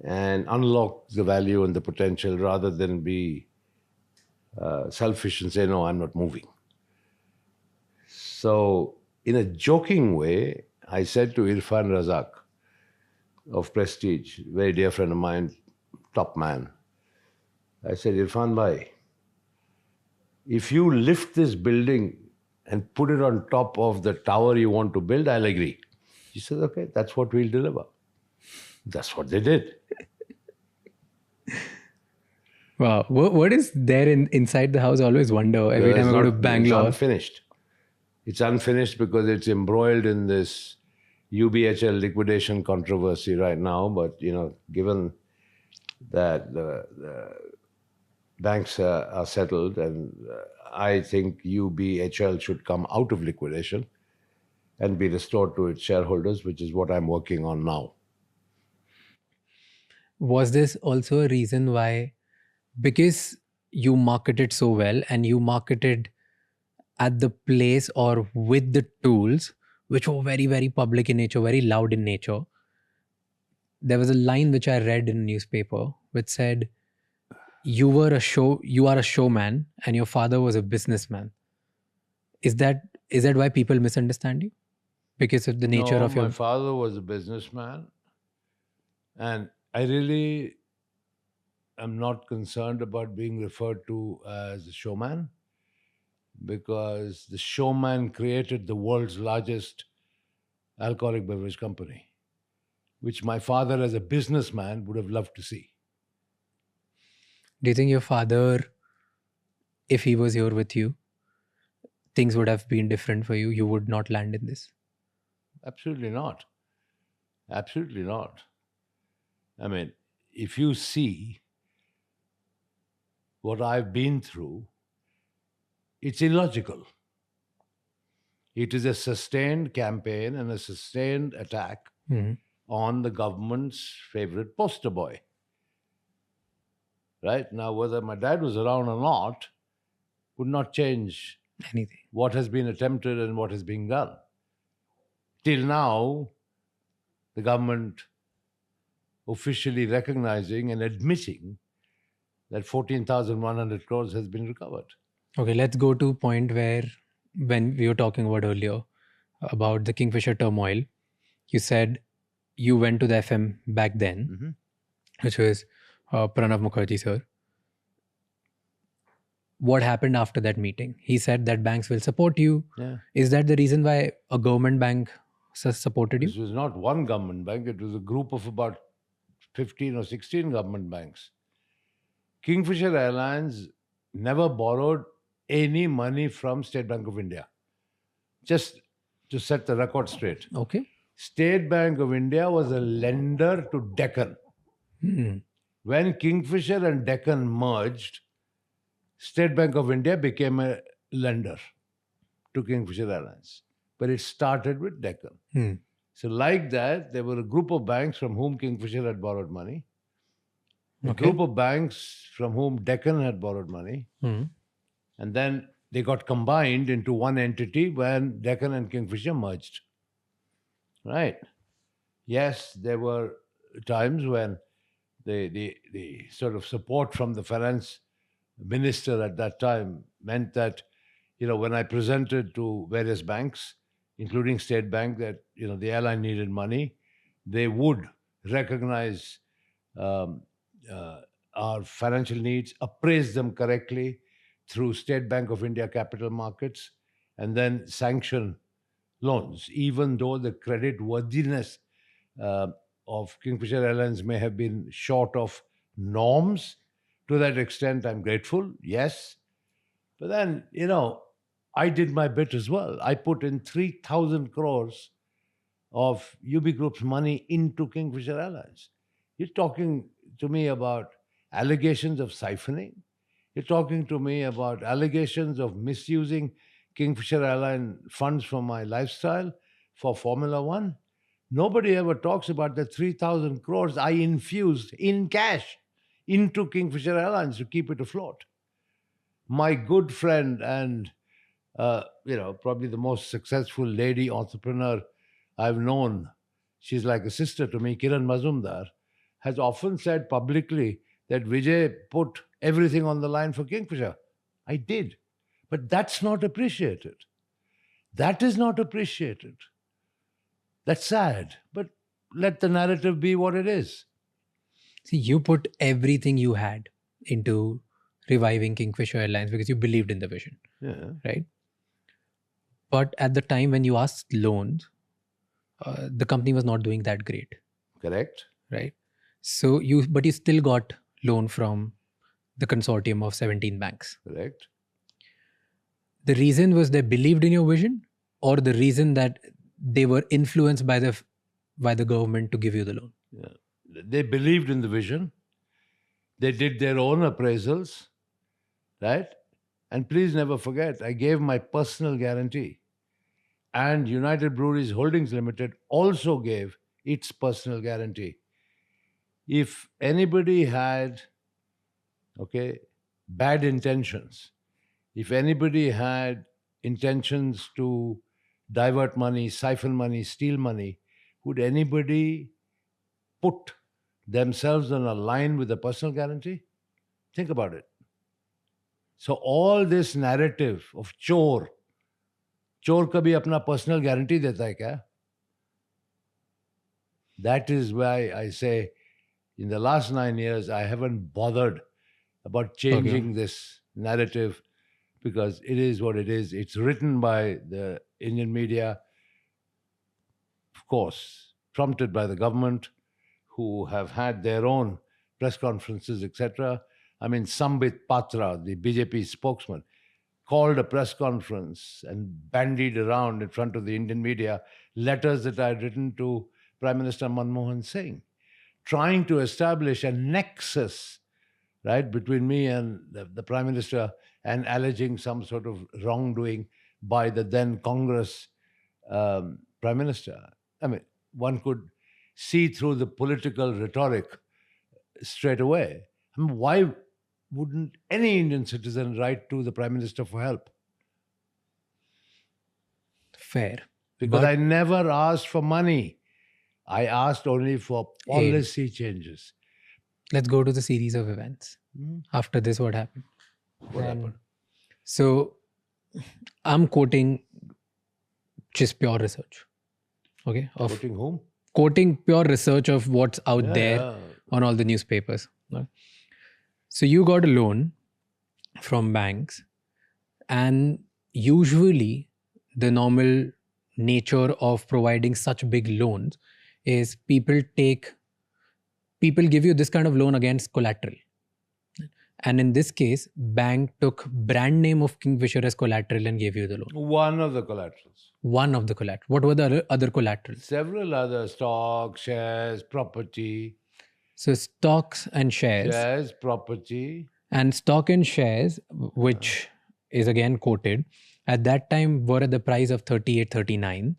S2: and unlock the value and the potential rather than be selfish and say, no, I'm not moving. So in a joking way, I said to Irfan Razak of Prestige, very dear friend of mine, top man, I said, Irfan bhai, if you lift this building and put it on top of the tower you want to build, I'll agree. He said, okay, that's what we'll deliver. That's what they did.
S1: Wow. What is there inside the house? I always wonder every time I go to Bangalore.
S2: It's unfinished. It's unfinished because it's embroiled in this UBHL liquidation controversy right now. But, given that the banks are settled, and I think UBHL should come out of liquidation and be restored to its shareholders, which is what I'm working on now.
S1: Was this also a reason why, because you marketed so well and you marketed at the place or with the tools, which were very, very public in nature, very loud in nature, there was a line which I read in a newspaper which said, you are a showman and your father was a businessman. Is that why people misunderstand you? Because of the nature of your...
S2: My father was a businessman, and I really am not concerned about being referred to as a showman, because the showman created the world's largest alcoholic beverage company, which my father as a businessman would have loved to see.
S1: Do you think your father, if he was here with you, things would have been different for you? You would not land in this?
S2: Absolutely not. Absolutely not. I mean, if you see what I've been through, it's illogical. It is a sustained campaign and a sustained attack on the government's favorite poster boy. Right? Now, whether my dad was around or not would not change
S1: anything.
S2: What has been attempted and what is being done. Till now, the government officially recognizing and admitting that 14,100 crores has been recovered.
S1: Okay, let's go to a point where, when we were talking about earlier, about the Kingfisher turmoil, you said you went to the FM back then, which was Pranav Mukherjee sir. what happened after that meeting? He said that banks will support you.
S2: Yeah.
S1: Is that the reason why a government bank supported you?
S2: This was not one government bank, it was a group of about 15 or 16 government banks. Kingfisher Airlines never borrowed any money from State Bank of India. Just to set the record straight.
S1: Okay.
S2: State Bank of India was a lender to Deccan. When Kingfisher and Deccan merged, State Bank of India became a lender to Kingfisher Airlines. But it started with Deccan. So like that, there were a group of banks from whom Kingfisher had borrowed money, a group of banks from whom Deccan had borrowed money, and then they got combined into one entity when Deccan and Kingfisher merged. Right? Yes, there were times when the sort of support from the finance minister at that time meant that, when I presented to various banks, including State Bank, that, the airline needed money, they would recognize our financial needs, appraise them correctly through State Bank of India capital markets, and then sanction loans, even though the credit worthiness of Kingfisher Airlines may have been short of norms. To that extent, I'm grateful, yes. But then, I did my bit as well. I put in 3,000 crores of UB Group's money into Kingfisher Airlines. You're talking to me about allegations of siphoning. You're talking to me about allegations of misusing Kingfisher Airline funds from my lifestyle for Formula One. Nobody ever talks about the 3,000 crores I infused in cash into Kingfisher Airlines to keep it afloat. My good friend and, probably the most successful lady entrepreneur I've known, she's like a sister to me, Kiran Mazumdar, has often said publicly that Vijay put everything on the line for Kingfisher. I did. But that's not appreciated. That is not appreciated. That's sad. But let the narrative be what it is.
S1: See, you put everything you had into reviving Kingfisher Airlines because you believed in the vision.
S2: Yeah.
S1: Right? But at the time when you asked loans, the company was not doing that great.
S2: Correct.
S1: Right? So you still got loan from the consortium of 17 banks.
S2: Correct.
S1: The reason was they believed in your vision, or the reason that they were influenced by the government to give you the loan?
S2: Yeah. They believed in the vision. They did their own appraisals, right? And please never forget, I gave my personal guarantee. And United Breweries Holdings Limited also gave its personal guarantee. If anybody had, bad intentions, if anybody had intentions to divert money, siphon money, steal money, would anybody put themselves on a line with a personal guarantee? Think about it. So all this narrative of चोर कभी अपना personal guarantee देता है क्या? That is why I say in the last 9 years, I haven't bothered about changing this narrative, because it is what it is. It's written by the Indian media, of course, prompted by the government, who have had their own press conferences, etc. I mean, Sambit Patra, the BJP spokesman, called a press conference and bandied around in front of the Indian media letters that I had written to Prime Minister Manmohan Singh, trying to establish a nexus, right, between me and the Prime Minister, and alleging some sort of wrongdoing by the then Congress Prime Minister. I mean, one could see through the political rhetoric straight away. I mean, why wouldn't any Indian citizen write to the Prime Minister for help?
S1: Fair.
S2: Because I never asked for money. I asked only for policy changes.
S1: Let's go to the series of events. After this, what happened?
S2: What happened?
S1: So, I'm quoting just pure research. Okay?
S2: Quoting whom?
S1: Quoting pure research of what's out there on all the newspapers. So, you got a loan from banks, and usually the normal nature of providing such big loans is people give you this kind of loan against collateral. And in this case, bank took brand name of Kingfisher as collateral and gave you the loan.
S2: One of the collaterals.
S1: One of the collateral. What were the other collaterals?
S2: Several other stocks, shares, property.
S1: So stocks and shares.
S2: Shares, property.
S1: And stock and shares, which is again quoted, at that time were at the price of 38, 39.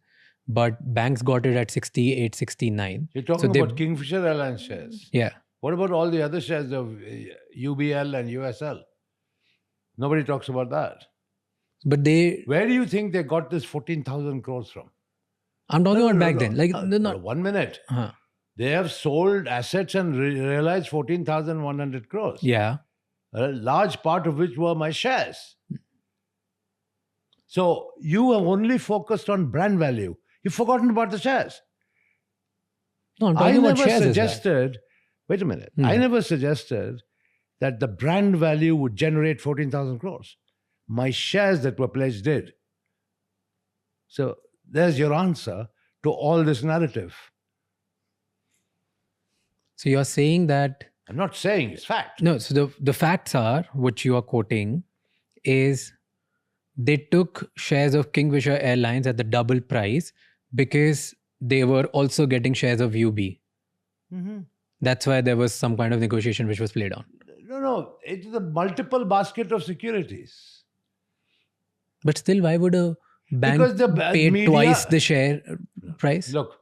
S1: But banks got it at 68, 69.
S2: You're talking about Kingfisher Airlines shares.
S1: Yeah.
S2: What about all the other shares of UBL and USL? Nobody talks about that.
S1: But
S2: where do you think they got this 14,000 crores from?
S1: I'm talking about back then. Like,
S2: 1 minute. They have sold assets and realized 14,100 crores.
S1: Yeah.
S2: A large part of which were my shares. So you have only focused on brand value. You've forgotten about the shares.
S1: No, I'm talking about shares.
S2: Suggested, wait a minute. I never suggested that the brand value would generate 14,000 crores. My shares that were pledged did. So there's your answer to all this narrative.
S1: So you're saying that...
S2: I'm not saying, it's fact.
S1: No, so the facts are, which you are quoting, is they took shares of Kingfisher Airlines at the double price because they were also getting shares of UB.
S2: Mm-hmm.
S1: That's why there was some kind of negotiation which was played on.
S2: No. It's a multiple basket of securities.
S1: But still, why would a bank pay twice the share price?
S2: Look,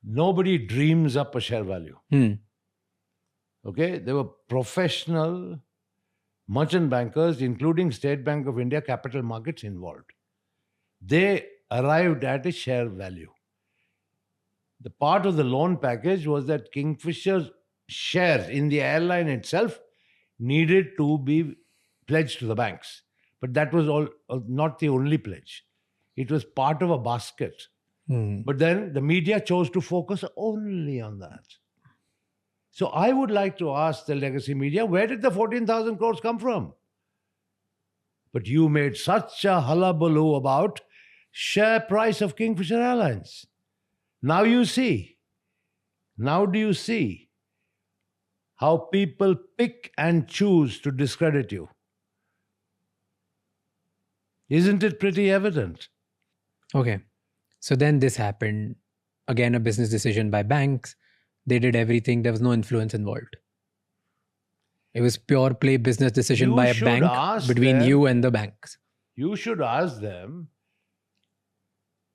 S2: nobody dreams up a share value. Okay? There were professional merchant bankers, including State Bank of India capital markets involved. They arrived at a share value. The part of the loan package was that Kingfisher's shares in the airline itself needed to be pledged to the banks. But that was not the only pledge. It was part of a basket. But then the media chose to focus only on that. So I would like to ask the legacy media, where did the 14,000 crores come from? But you made such a hullabaloo about share price of Kingfisher Airlines. Now do you see how people pick and choose to discredit you? Isn't it pretty evident?
S1: Okay. So then this happened. Again, a business decision by banks. They did everything. There was no influence involved. It was pure play business decision by a bank between you and the banks.
S2: You should ask them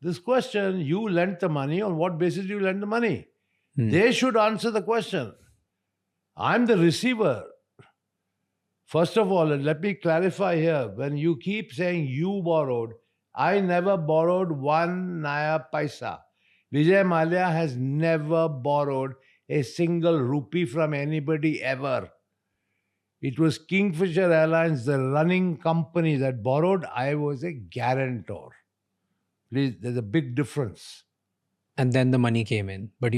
S2: this question. You lent the money. On what basis do you lend the money? They should answer the question. I'm the receiver. First of all, let me clarify here. When you keep saying you borrowed, I never borrowed 1 naya paisa. Vijay Mallya has never borrowed a single rupee from anybody ever. It was Kingfisher Airlines, the running company, that borrowed. I was a guarantor. Please, there's a big difference.
S1: And then the money came in, but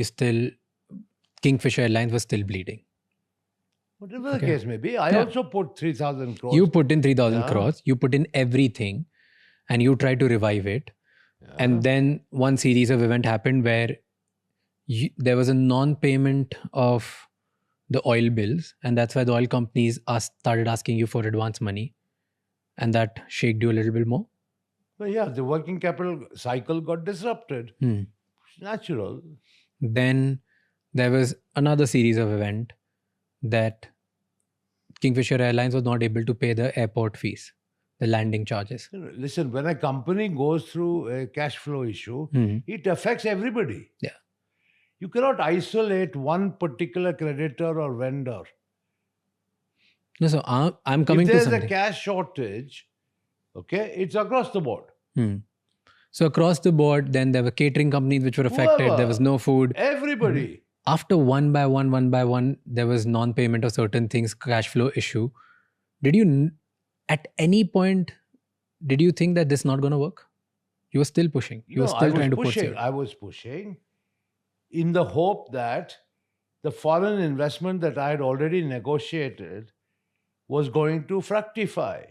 S1: Kingfisher Airlines was still bleeding.
S2: Whatever the case may be, I also put 3,000 crores.
S1: You put in 3,000 crores, you put in everything, and you tried to revive it. Yeah. And then one series of events happened where there was a non-payment of the oil bills, and that's why the oil companies started asking you for advance money, and that shaked you a little bit more.
S2: Well, yeah, the working capital cycle got disrupted. It's natural.
S1: Then there was another series of events that Kingfisher Airlines was not able to pay the airport fees, the landing charges.
S2: Listen, when a company goes through a cash flow issue, it affects everybody.
S1: Yeah.
S2: You cannot isolate one particular creditor or vendor.
S1: No, so I'm coming to something.
S2: If there's a cash shortage, okay, it's across the board.
S1: So across the board, then there were catering companies which were affected.
S2: Whoever,
S1: there was no food.
S2: Everybody.
S1: After one by one, there was non-payment of certain things, cash flow issue. Did you, at any point, did you think that this is not going to work? You were still pushing. You were still trying to push it.
S2: I was pushing in the hope that the foreign investment that I had already negotiated was going to fructify,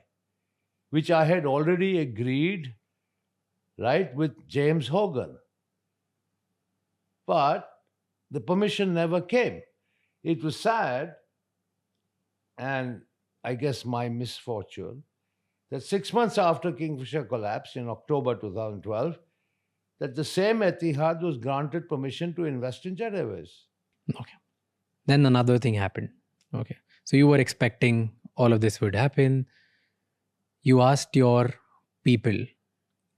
S2: which I had already agreed, right, with James Hogan. But the permission never came. It was sad, and I guess my misfortune, that 6 months after Kingfisher collapsed in October 2012, that the same Etihad was granted permission to invest in Jet Airways.
S1: Okay. Then another thing happened. Okay. So you were expecting all of this would happen. You asked your people,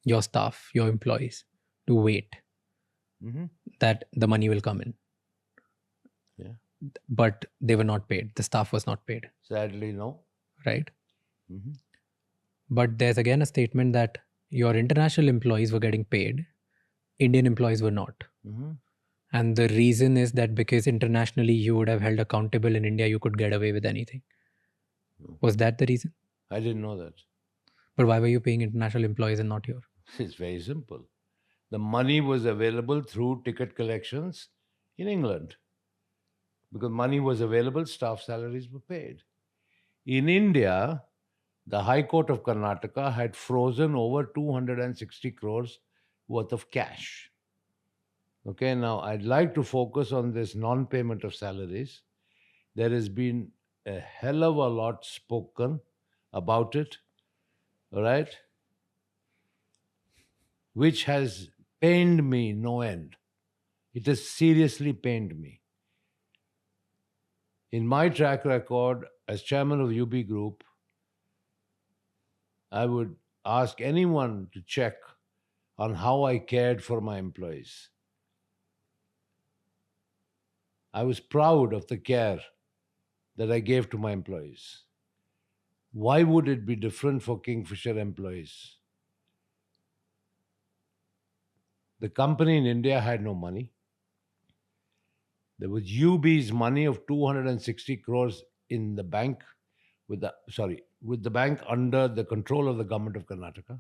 S1: your staff, your employees to wait that the money will come in.
S2: Yeah.
S1: But they were not paid. The staff was not paid.
S2: Sadly, no.
S1: Right? But there's again a statement that your international employees were getting paid, Indian employees were not. And the reason is that because internationally you would have held accountable, in India you could get away with anything. Was that the reason?
S2: I didn't know that.
S1: But why were you paying international employees and not your?
S2: It's very simple. The money was available through ticket collections in England. Because money was available, staff salaries were paid. In India, the High Court of Karnataka had frozen over 260 crores worth of cash. Okay, now I'd like to focus on this non-payment of salaries. There has been a hell of a lot spoken about it, all right? Which has pained me no end. It has seriously pained me. In my track record as chairman of UB Group, I would ask anyone to check on how I cared for my employees. I was proud of the care that I gave to my employees. Why would it be different for Kingfisher employees? The company in India had no money. There was UB's money of 260 crores in the bank with the bank under the control of the government of Karnataka.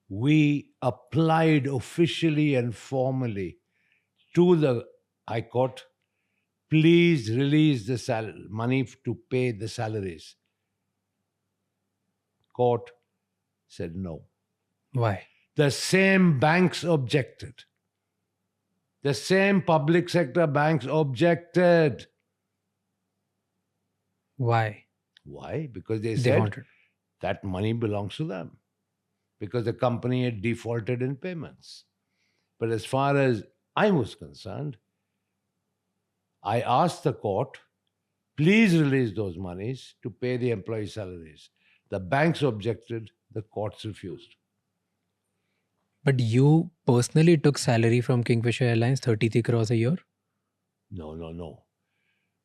S2: We applied officially and formally to the High Court, please release the money to pay the salaries. Court said no.
S1: Why?
S2: The same banks objected. The same public sector banks objected.
S1: Why?
S2: Why? Because they said
S1: wanted.
S2: that money belongs to them. Because the company had defaulted in payments. But as far as I was concerned, I asked the court, please release those monies to pay the employee salaries. The banks objected, the courts refused.
S1: But you personally took salary from Kingfisher Airlines, 33 crores a year?
S2: No.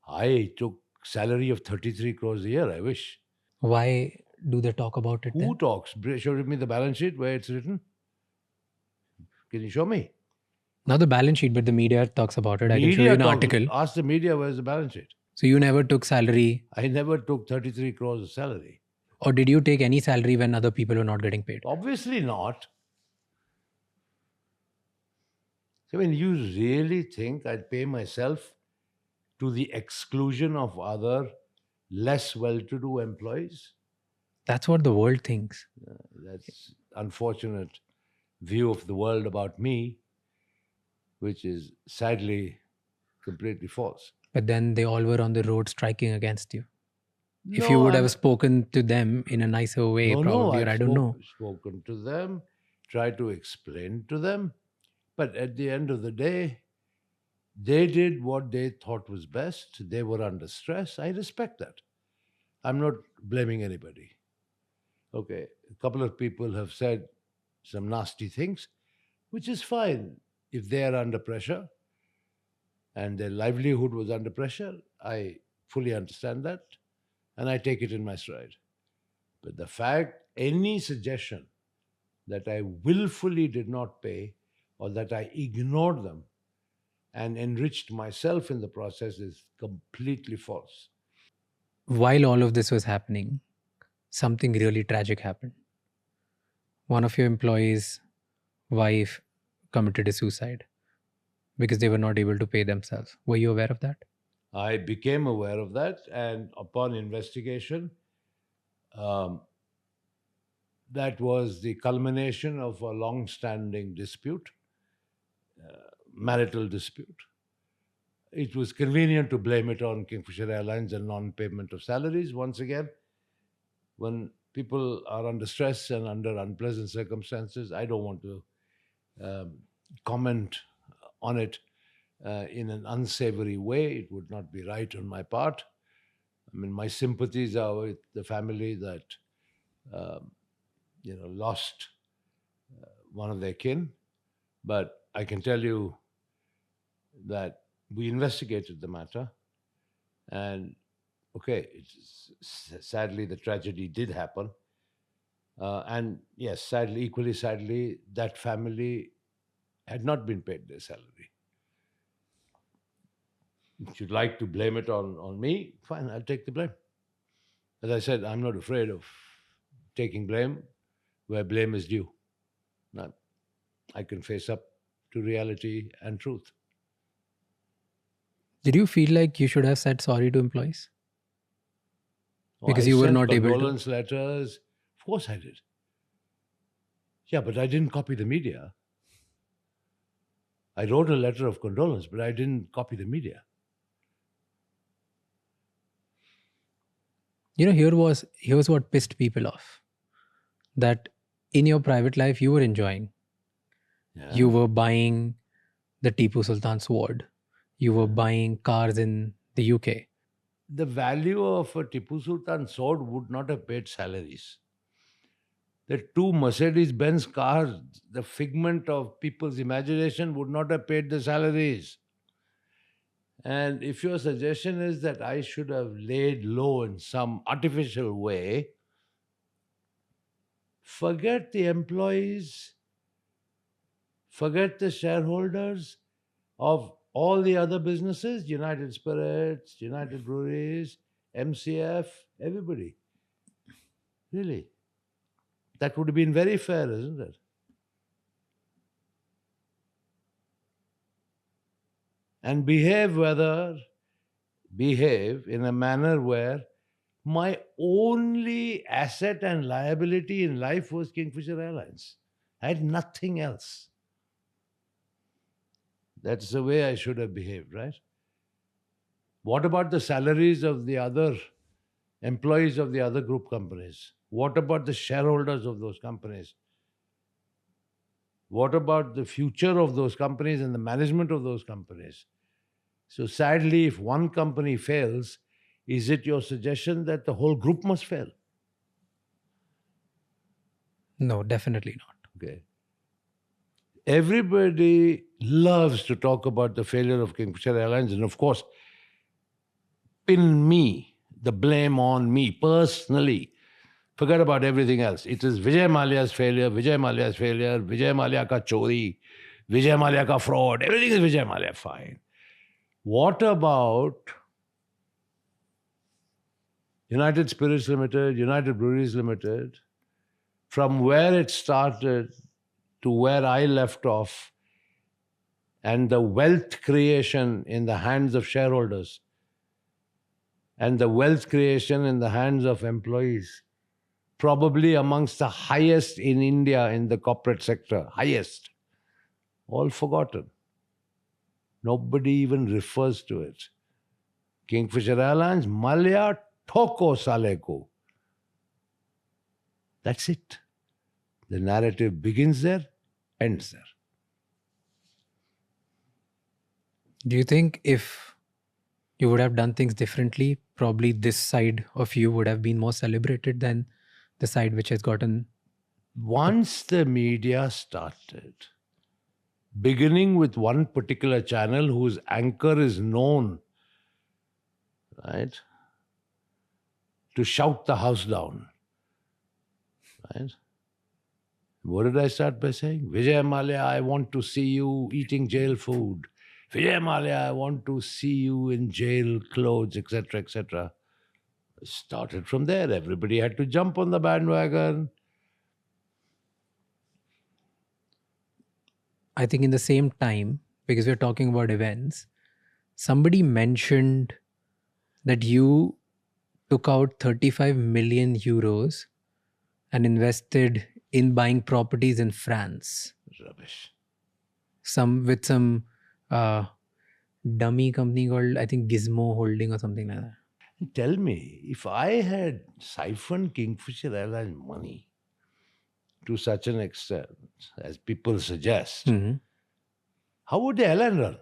S2: I took salary of 33 crores a year, I wish.
S1: Why do they talk about it
S2: Who
S1: then?
S2: talks? Show me the balance sheet where it's written. Can you show me?
S1: Not the balance sheet, but the media talks about it. I can show you an article.
S2: Ask the media where's the balance sheet.
S1: So you never took salary,
S2: I never took 33 crores of salary.
S1: or did you take any salary when other people were not getting paid?
S2: Obviously not. I mean, you really think I'd pay myself to the exclusion of other less well-to-do employees?
S1: That's what the world thinks.
S2: That's unfortunate view of the world about me, which is sadly completely false.
S1: But then they all were on the road striking against you. If you would have spoken to them in a nicer way, probably, or I don't know.
S2: Spoken to them, tried to explain to them. But at the end of the day, they did what they thought was best. They were under stress. I respect that. I'm not blaming anybody. Okay, a couple of people have said some nasty things, which is fine if they are under pressure and their livelihood was under pressure. I fully understand that and I take it in my stride. But the fact, any suggestion that I willfully did not pay or that I ignored them and enriched myself in the process is completely false.
S1: While all of this was happening, something really tragic happened. One of your employees' wife committed a suicide because they were not able to pay themselves. Were you aware of that?
S2: I became aware of that, and upon investigation, um, that was the culmination of a long-standing dispute, marital dispute. It was convenient to blame it on Kingfisher Airlines and non-payment of salaries. Once again, when people are under stress and under unpleasant circumstances, I don't want to comment on it in an unsavory way. It would not be right on my part. I mean, my sympathies are with the family that lost one of their kin. But I can tell you that we investigated the matter, and okay, sadly the tragedy did happen, and yes, sadly, equally sadly, that family had not been paid their salary. If you'd like to blame it on me, fine, I'll take the blame. As I said, I'm not afraid of taking blame where blame is due. Now, I can face up to reality and truth.
S1: Did you feel like you should have said sorry to employees? Because
S2: I
S1: you were
S2: sent
S1: not able to?
S2: condolence letters. Of course I did. Yeah, but I didn't copy the media. I wrote a letter of condolence, but I didn't copy the media.
S1: Here's what pissed people off. That in your private life, you were enjoying.
S2: Yeah.
S1: You were buying the Tipu Sultan sword. You were buying cars in the UK.
S2: The value of a Tipu Sultan sword would not have paid salaries. The two Mercedes-Benz cars, the figment of people's imagination, would not have paid the salaries. And if your suggestion is that I should have laid low in some artificial way, forget the employees, forget the shareholders of all the other businesses, United Spirits, United Breweries, MCF, everybody. Really. That would have been very fair, isn't it? And behave in a manner where my only asset and liability in life was Kingfisher Airlines. I had nothing else. That's the way I should have behaved, right? What about the salaries of the other employees of the other group companies? What about the shareholders of those companies? What about the future of those companies and the management of those companies? So sadly, if one company fails, is it your suggestion that the whole group must fail?
S1: No, definitely not.
S2: Okay. Everybody loves to talk about the failure of Kingfisher Airlines, and of course, pin me, the blame on me personally. Forget about everything else. It is Vijay Mallya's failure, Vijay Mallya ka chori, Vijay Mallya ka fraud. Everything is Vijay Mallya. Fine. What about United Spirits Limited, United Breweries Limited, from where it started to where I left off, and the wealth creation in the hands of shareholders and the wealth creation in the hands of employees, probably amongst the highest in India in the corporate sector, highest, all forgotten. Nobody even refers to it. Kingfisher Airlines, Mallya Thoko Saleko. That's it. The narrative begins there, ends there.
S1: Do you think if you would have done things differently, probably this side of you would have been more celebrated than the side which has gotten...
S2: Once the media started, beginning with one particular channel whose anchor is known, right, to shout the house down, right? What did I start by saying? Vijay Mallya, I want to see you eating jail food. Vijay Mallya, I want to see you in jail clothes, etc., etc. Started from there. Everybody had to jump on the bandwagon.
S1: I think in the same time, because we're talking about events, somebody mentioned that you took out 35 million euros and invested in buying properties in France.
S2: Rubbish.
S1: Some dummy company called, I think, Gizmo Holding or something like that.
S2: Tell me, if I had siphoned Kingfisher Airlines money to such an extent, as people suggest, how would the airline run?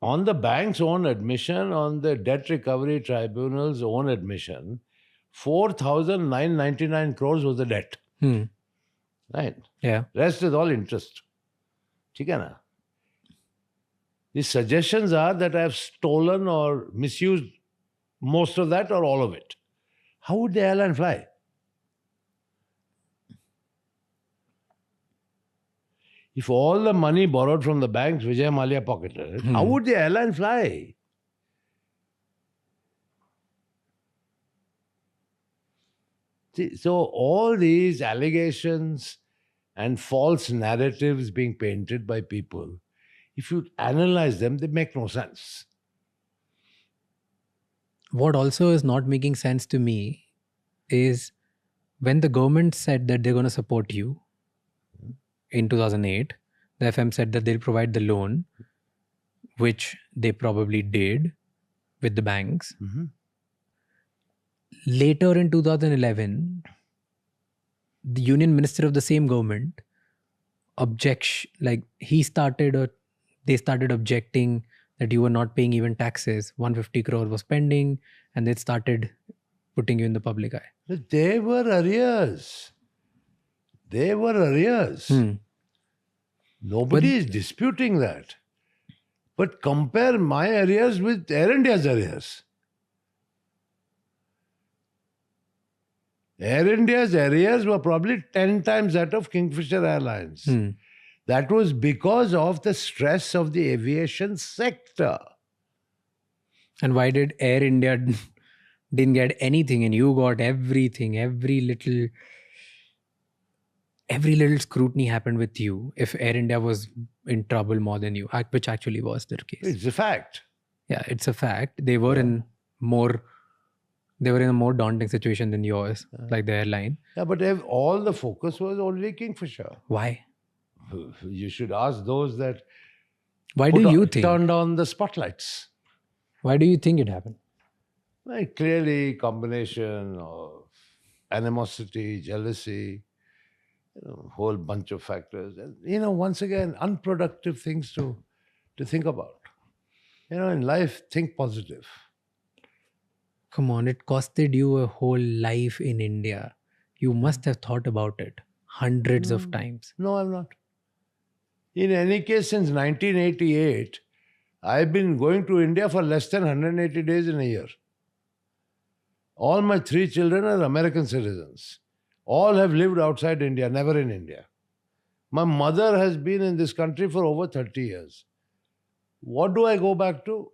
S2: On the bank's own admission, on the debt recovery tribunal's own admission, 4,999 crores was the debt. Right?
S1: Yeah.
S2: Rest is all interest. ठीक है ना? The suggestions are that I have stolen or misused most of that or all of it. How would the airline fly? If all the money borrowed from the banks, Vijay Mallya pocketed, how would the airline fly? See, so all these allegations and false narratives being painted by people, if you analyze them, they make no sense.
S1: What also is not making sense to me is when the government said that they're going to support you in 2008, the FM said that they'll provide the loan, which they probably did with the banks. Later in 2011, the union minister of the same government they started objecting that you were not paying even taxes. 150 crore was pending, and they started putting you in the public eye.
S2: But they were arrears. Nobody is disputing that. But compare my arrears with Air India's arrears. Air India's arrears were probably 10 times that of Kingfisher Airlines. That was because of the stress of the aviation sector.
S1: And why did Air India didn't get anything and you got everything? Every little scrutiny happened with you if Air India was in trouble more than you, which actually was the case.
S2: It's a fact.
S1: Yeah, it's a fact. They were in a more daunting situation than yours, like the airline.
S2: Yeah, but all the focus was only Kingfisher.
S1: Why?
S2: You should ask those that turned on the spotlights.
S1: Why do you think it happened?
S2: Like clearly combination of animosity, jealousy, whole bunch of factors. And, once again, unproductive things to think about. In life, think positive.
S1: Come on, it costed you a whole life in India. You must have thought about it hundreds of times.
S2: No, I'm not. In any case, since 1988, I've been going to India for less than 180 days in a year. All my 3 children are American citizens. All have lived outside India, never in India. My mother has been in this country for over 30 years. What do I go back to?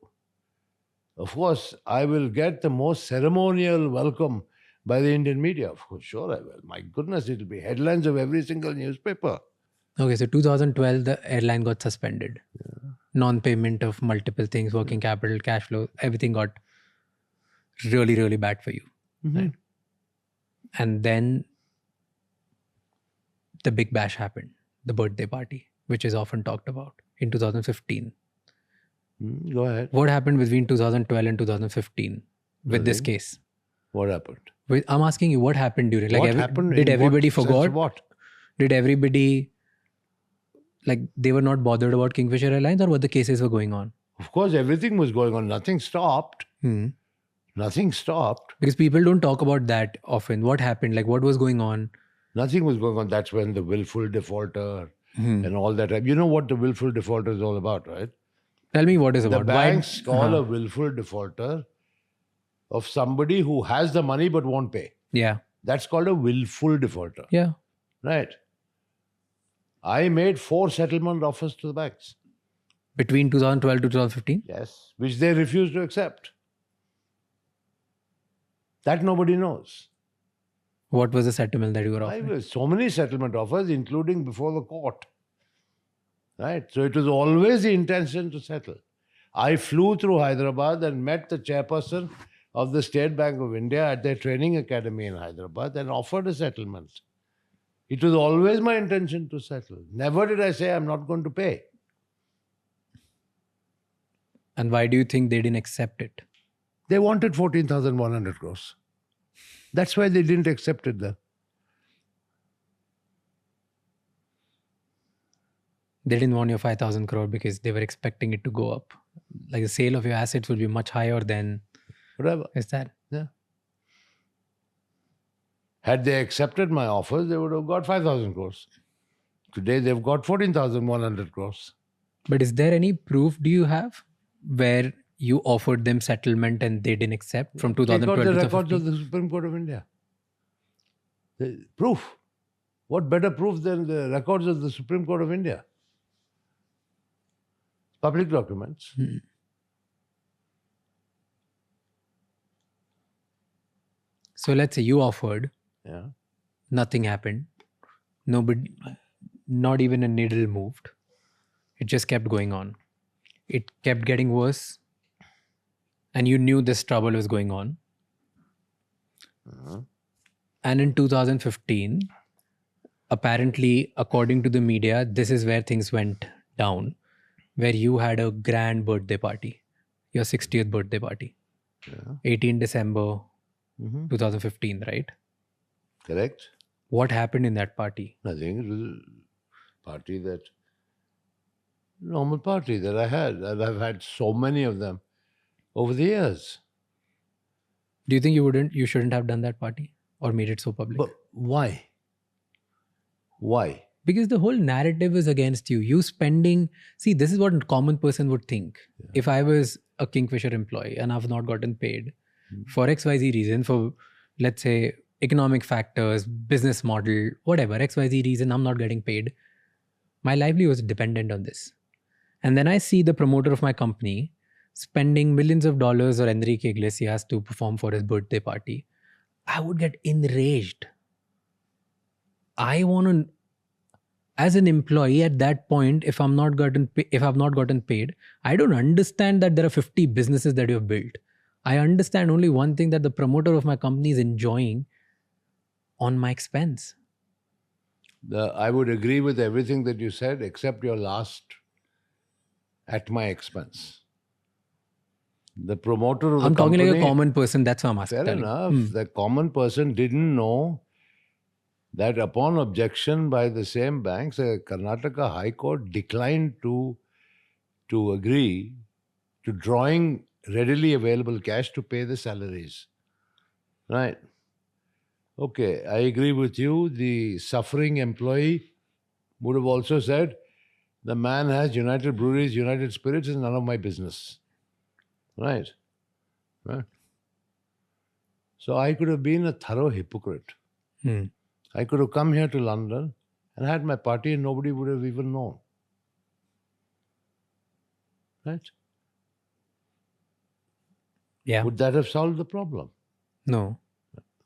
S2: Of course, I will get the most ceremonial welcome by the Indian media. Of course, sure I will. My goodness, it will be headlines of every single newspaper.
S1: Okay, so 2012, the airline got suspended. Non-payment of multiple things, working capital, cash flow, everything got really, really bad for you. Right? And then the big bash happened, the birthday party, which is often talked about in 2015.
S2: Go ahead.
S1: What happened between 2012 and 2015 with this case?
S2: What happened?
S1: I'm asking you, what happened during?
S2: What happened?
S1: Did everybody forgot?
S2: What?
S1: Did everybody, they were not bothered about Kingfisher Airlines, or what the cases were going on?
S2: Of course, everything was going on. Nothing stopped. Nothing stopped.
S1: Because people don't talk about that often. What happened? What was going on?
S2: Nothing was going on. That's when the willful defaulter and all that. You know what the willful defaulter is all about, right?
S1: Tell me what is about.
S2: The banks call a willful defaulter of somebody who has the money but won't pay.
S1: Yeah.
S2: That's called a willful defaulter.
S1: Yeah.
S2: Right. I made 4 settlement offers to the banks.
S1: Between 2012 to 2015?
S2: Yes. Which they refused to accept. That nobody knows.
S1: What was the settlement that you were offering?
S2: So many settlement offers, including before the court. Right? So it was always the intention to settle. I flew through Hyderabad and met the chairperson of the State Bank of India at their training academy in Hyderabad and offered a settlement. It was always my intention to settle. Never did I say I'm not going to pay.
S1: And why do you think they didn't accept it?
S2: They wanted 14,100 crores. That's why they didn't accept it then.
S1: They didn't want your 5,000 crore because they were expecting it to go up. Like the sale of your assets will be much higher than...
S2: Whatever.
S1: Is that?
S2: Yeah. Had they accepted my offers, they would have got 5,000 crores. Today they've got 14,100 crores.
S1: But is there any proof do you have where you offered them settlement and they didn't accept from 2012
S2: Take out
S1: to
S2: the records
S1: 2015?
S2: of the Supreme Court of India. The proof. What better proof than the records of the Supreme Court of India? Public documents.
S1: So let's say you offered,
S2: Yeah.
S1: nothing happened. Nobody, not even a needle moved. It just kept going on. It kept getting worse. And you knew this trouble was going on. And in 2015, apparently, according to the media, this is where things went down, where you had a grand birthday party, your 60th birthday party, 18 December 2015, right?
S2: Correct?
S1: What happened in that party?
S2: Nothing. It was a party that, normal party that I had. And I've had so many of them over the years.
S1: Do you think you shouldn't have done that party or made it so public?
S2: But why? Why?
S1: Because the whole narrative is against you. You spending, see, this is what a common person would think. If I was a Kingfisher employee and I've not gotten paid for XYZ reason, for let's say economic factors, business model, whatever, XYZ reason, I'm not getting paid. My livelihood was dependent on this. And then I see the promoter of my company spending millions of dollars or Enrique Iglesias to perform for his birthday party. I would get enraged. I want to, as an employee at that point, if I've not gotten paid, I don't understand that there are 50 businesses that you have built. I understand only one thing, that the promoter of my company is enjoying on my expense.
S2: I would agree with everything that you said, except your last, at my expense. The promoter of the
S1: I'm talking
S2: company,
S1: like a common person, that's why I'm asking.
S2: fair enough. The common person didn't know that upon objection by the same banks, Karnataka High Court declined to agree to drawing readily available cash to pay the salaries. Right. Okay, I agree with you. The suffering employee would have also said, the man has United Breweries, United Spirits, is none of my business. Right. Right. So I could have been a thorough hypocrite. I could have come here to London and had my party and nobody would have even known. Right?
S1: Yeah.
S2: Would that have solved the problem?
S1: No.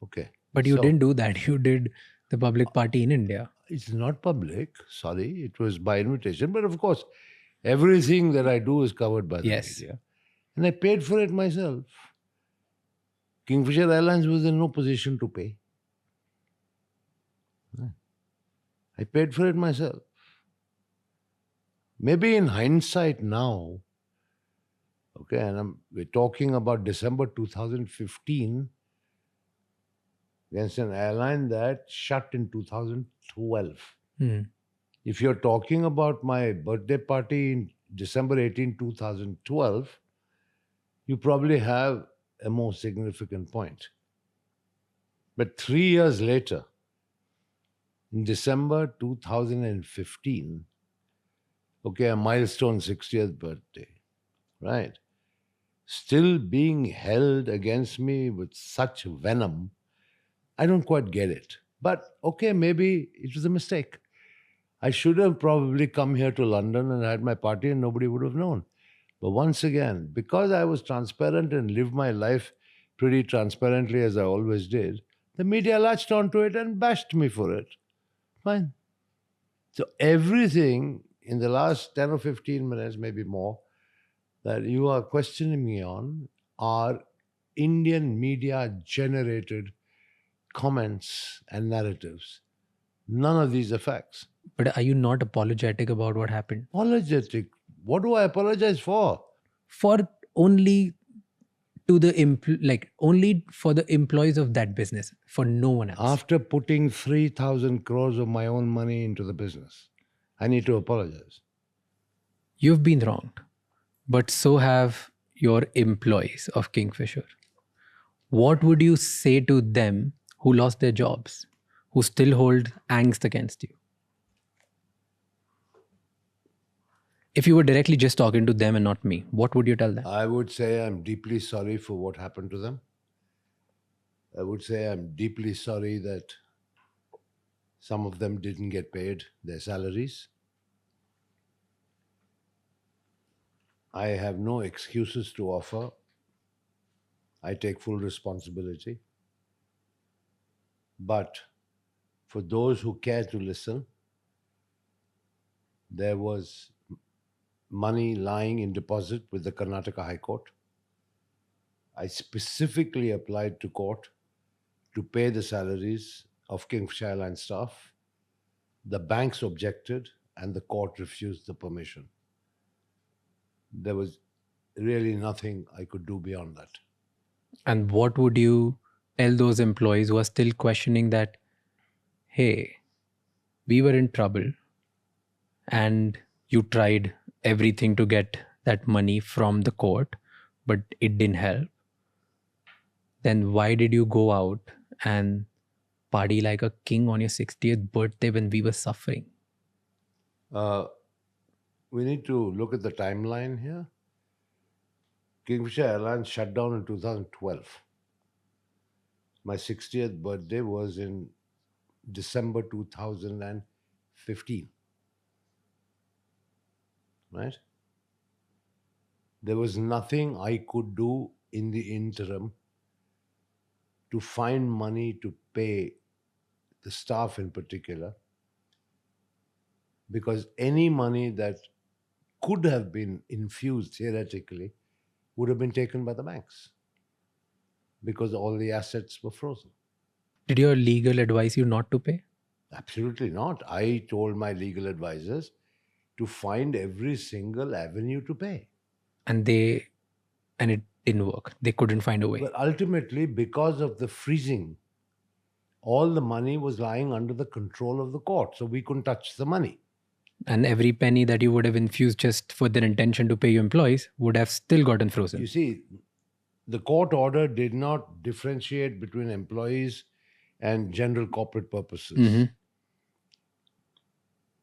S2: Okay.
S1: But you
S2: So,
S1: didn't do that. You did the public party in India.
S2: It's not public. Sorry. It was by invitation. But of course, everything that I do is covered by the
S1: Yes.
S2: media. And I paid for it myself. Kingfisher Airlines was in no position to pay. I paid for it myself. Maybe in hindsight now, okay, and we're talking about December 2015 against an airline that shut in 2012. If you're talking about my birthday party in December 18, 2012, you probably have a more significant point. But 3 years later, in December 2015, okay, a milestone 60th birthday, right? Still being held against me with such venom, I don't quite get it. But okay, maybe it was a mistake. I should have probably come here to London and had my party and nobody would have known. But once again, because I was transparent and lived my life pretty transparently as I always did, the media latched onto it and bashed me for it. Fine. So everything in the last 10 or 15 minutes, maybe more, that you are questioning me on are Indian media generated comments and narratives. None of these are facts.
S1: But are you not apologetic about what happened?
S2: Apologetic. What do I apologize for?
S1: For only to the only for the employees of that business, for no one else.
S2: After putting 3,000 crores of my own money into the business, I need to apologize.
S1: You've been wronged, but so have your employees of Kingfisher. What would you say to them who lost their jobs, who still hold angst against you? If you were directly just talking to them and not me, what would you tell them?
S2: I would say I'm deeply sorry for what happened to them. I would say I'm deeply sorry that some of them didn't get paid their salaries. I have no excuses to offer. I take full responsibility. But for those who care to listen, there was money lying in deposit with the Karnataka High Court. I specifically applied to court to pay the salaries of Kingfisher Airlines staff. The banks objected and the court refused the permission. There was really nothing I could do beyond that.
S1: And what would you tell those employees who are still questioning that, hey, we were in trouble and you tried everything to get that money from the court, but it didn't help? Then why did you go out and party like a king on your 60th birthday when we were suffering?
S2: We need to look at the timeline here. Kingfisher Airlines shut down in 2012. My 60th birthday was in December 2015. Right? There was nothing I could do in the interim to find money to pay the staff in particular, because any money that could have been infused theoretically would have been taken by the banks because all the assets were frozen.
S1: Did your legal advise you not to pay?
S2: Absolutely not. I told my legal advisors to find every single avenue to pay.
S1: And it didn't work. They couldn't find a way.
S2: But ultimately, because of the freezing, all the money was lying under the control of the court. So we couldn't touch the money.
S1: And every penny that you would have infused just for their intention to pay your employees would have still gotten frozen.
S2: You see, the court order did not differentiate between employees and general corporate purposes.
S1: Mm-hmm.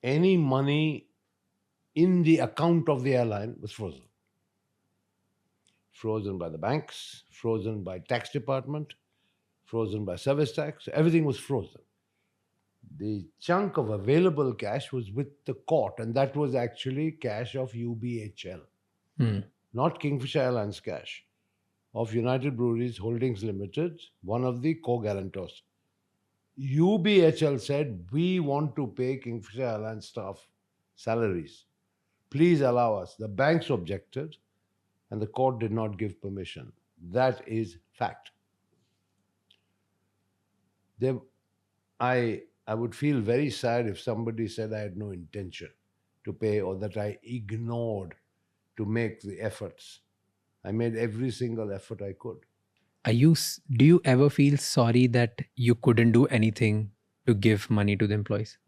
S2: Any money in the account of the airline was frozen. Frozen by the banks, frozen by tax department, frozen by service tax. Everything was frozen. The chunk of available cash was with the court, and that was actually cash of UBHL, not Kingfisher Airlines cash, of United Breweries Holdings Limited, one of the co-guarantors. UBHL said, we want to pay Kingfisher Airlines staff salaries. Please allow us. The banks objected, and the court did not give permission. That is fact. I would feel very sad if somebody said I had no intention to pay or that I ignored to make the efforts. I made every single effort I could.
S1: Do you ever feel sorry that you couldn't do anything to give money to the employees?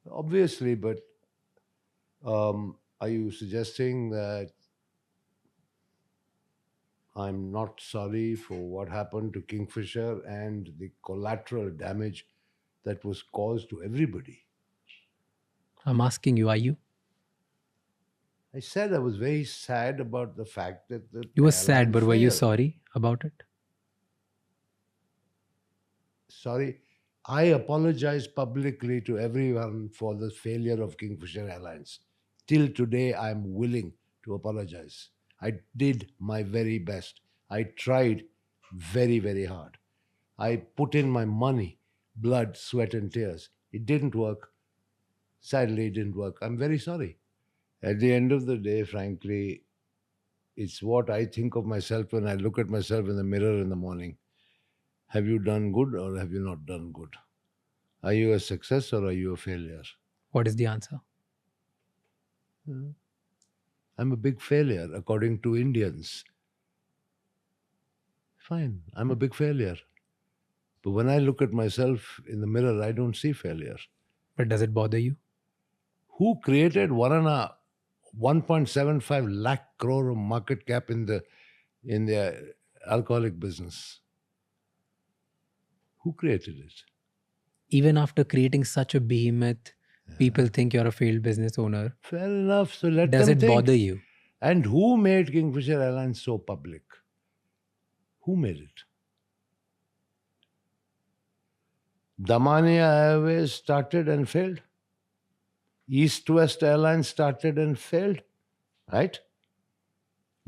S2: Obviously, but are you suggesting that I'm not sorry for what happened to Kingfisher and the collateral damage that was caused to everybody?
S1: I'm asking you, are you?
S2: I said I was very sad about the fact that
S1: You were sad, but were you
S2: failed.
S1: sorry about it?
S2: Sorry. I apologize publicly to everyone for the failure of Kingfisher Airlines. Till today, I'm willing to apologize. I did my very best. I tried very, very hard. I put in my money, blood, sweat, and tears. It didn't work. Sadly, it didn't work. I'm very sorry. At the end of the day, frankly, It's what I think of myself when I look at myself in the mirror in the morning. Have you done good or have you not done good? Are you a success or are you a failure?
S1: What is the answer?
S2: I'm a big failure according to Indians. Fine, I'm a big failure. But when I look at myself in the mirror, I don't see failure.
S1: But does it bother you?
S2: Who created 1.75 lakh crore of market cap in the alcoholic business? Who created it?
S1: Even after creating such a behemoth, people think you're a failed business owner.
S2: Fair enough. So let
S1: Does
S2: them
S1: it
S2: think.
S1: bother you?
S2: And who made Kingfisher Airlines so public? Who made it? Damania Airways started and failed. East-West Airlines started and failed. Right?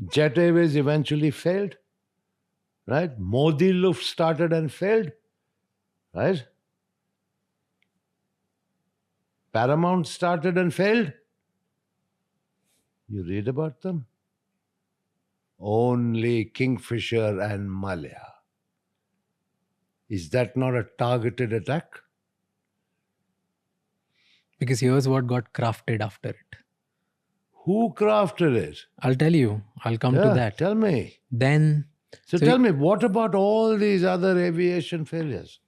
S2: Jet Airways eventually failed. Right? Modi Luft started and failed. Right? Paramount started and failed. You read about them? Only Kingfisher and Mallya. Is that not a targeted attack?
S1: Because here's what got crafted after it.
S2: Who crafted it?
S1: I'll tell you. I'll come to that.
S2: Tell me.
S1: Then,
S2: So tell me, what about all these other aviation failures?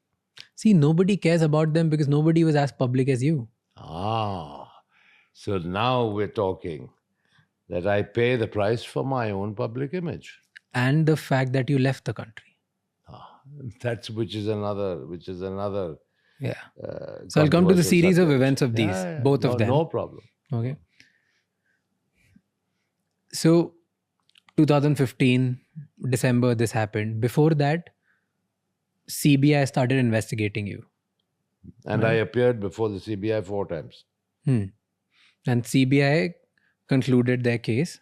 S1: see, nobody cares about them because nobody was as public as you.
S2: So now we're talking that I pay the price for my own public image.
S1: And the fact that you left the country.
S2: Which is another.
S1: Yeah. So I'll come to the series of events of these, both of them.
S2: No problem.
S1: Okay. So 2015, December, this happened. Before that, CBI started investigating you.
S2: And I appeared before the CBI 4 times.
S1: And CBI concluded their case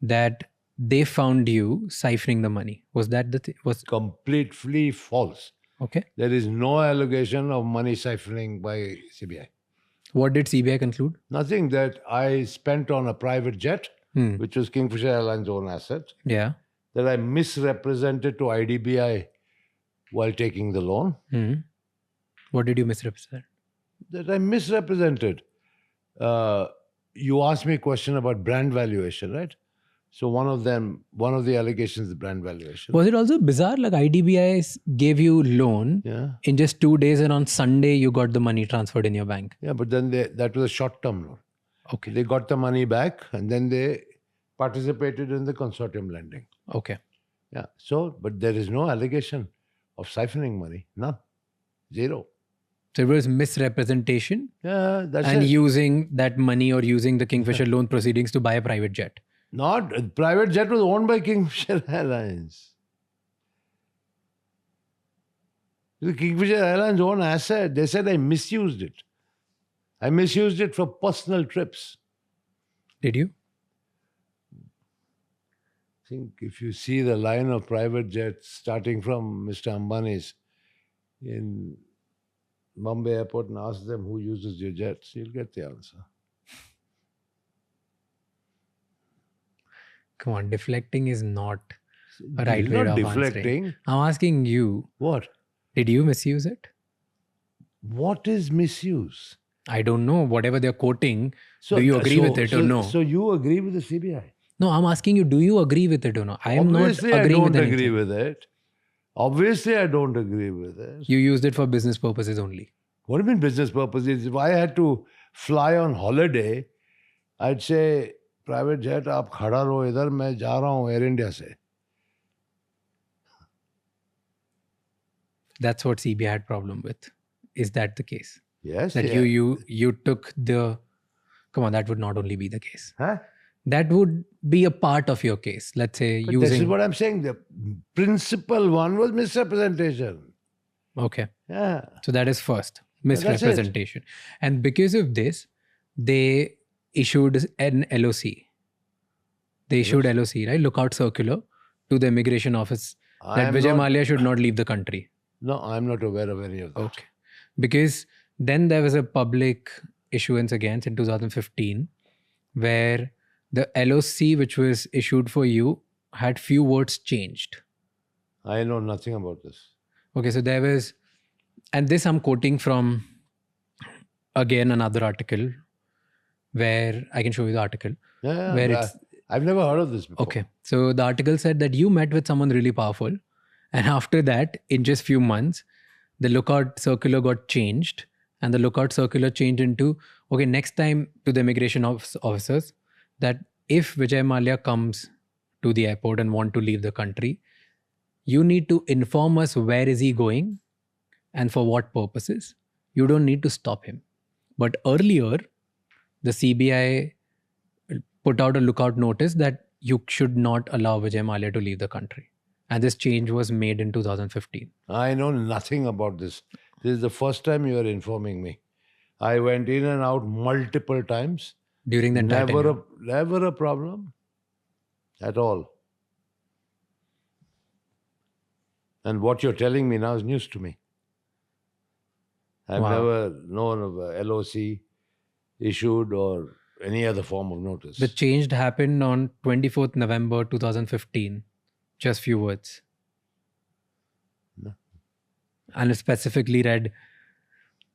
S1: that they found you siphoning the money. Was that the thing?
S2: Completely false.
S1: Okay.
S2: There is no allegation of money siphoning by CBI.
S1: What did CBI conclude?
S2: Nothing. That I spent on a private jet, which was Kingfisher Airlines' own asset,
S1: Yeah.
S2: that I misrepresented to IDBI while taking the loan.
S1: What did you misrepresent?
S2: That I misrepresented. You asked me a question about brand valuation, right? So one of the allegations is brand valuation.
S1: Was it also bizarre? Like IDBI gave you loan in just 2 days, and on Sunday you got the money transferred in your bank.
S2: Yeah, but then that was a short-term loan.
S1: Okay.
S2: They got the money back and then they participated in the consortium lending.
S1: Okay.
S2: Yeah. So, but there is no allegation of siphoning money. None. Zero.
S1: So it was misrepresentation
S2: Yeah, that's
S1: and
S2: it.
S1: using that money or using the Kingfisher loan proceedings to buy a private jet.
S2: Not private jet was owned by Kingfisher Airlines. The Kingfisher Airlines own asset. They said I misused it. I misused it for personal trips.
S1: Did you?
S2: I think if you see the line of private jets starting from Mr. Ambani's in Bombay Airport and ask them who uses your jets, you'll get the answer.
S1: Come on, deflecting is not a right
S2: It's
S1: way
S2: not
S1: of
S2: deflecting.
S1: answering. I'm asking you,
S2: What?
S1: did you misuse it?
S2: What is misuse?
S1: I don't know. Whatever they're quoting, do you agree with it or no?
S2: So you agree with the CBI?
S1: No, I'm asking you, do you agree with it or no? I am
S2: Obviously,
S1: not agreeing
S2: I
S1: with
S2: don't
S1: anything.
S2: agree with it. Obviously, I don't agree with it.
S1: You used it for business purposes only.
S2: What do you mean business purposes? If I had to fly on holiday, I'd say, private jet, आप खड़ा रहो इधर, मैं जा रहा हूँ Air India से.
S1: That's what CBI had problem with. Is that the case?
S2: Yes.
S1: That
S2: yeah.
S1: you took the... Come on, that would not only be the case.
S2: Huh?
S1: That would be a part of your case. Let's say
S2: But
S1: using...
S2: this is what I'm saying. The principal one was misrepresentation.
S1: Okay.
S2: Yeah.
S1: So that is first.
S2: that's it.
S1: Misrepresentation. And because of this, they issued an LOC. They issued LOC, right? Lookout circular to the immigration office that Vijay Mallya should not leave the country.
S2: No, I'm not aware of any of that.
S1: Okay. Because then there was a public issuance against in 2015 where the LOC which was issued for you had few words changed.
S2: I know nothing about this.
S1: Okay, so there was, and this I'm quoting from again another article where I can show you the article.
S2: Yeah,
S1: where it's
S2: I've never heard of this before.
S1: okay. So the article said that you met with someone really powerful, and after that, in just few months, the lookout circular got changed, and the lookout circular changed into okay. Next time to the immigration officers, that if Vijay Mallya comes to the airport and want to leave the country, you need to inform us where is he going and for what purposes. You don't need to stop him. But earlier, the CBI put out a lookout notice that you should not allow Vijay Mallya to leave the country. And this change was made in 2015.
S2: I know nothing about this. This is the first time you are informing me. I went in and out multiple times.
S1: During the entire tenure.
S2: Never a problem at all. And what you're telling me now is news to me. I've
S1: Wow.
S2: never known of a LOC issued or any other form of notice.
S1: The change happened on 24th November 2015. Just few words.
S2: No.
S1: And it specifically read,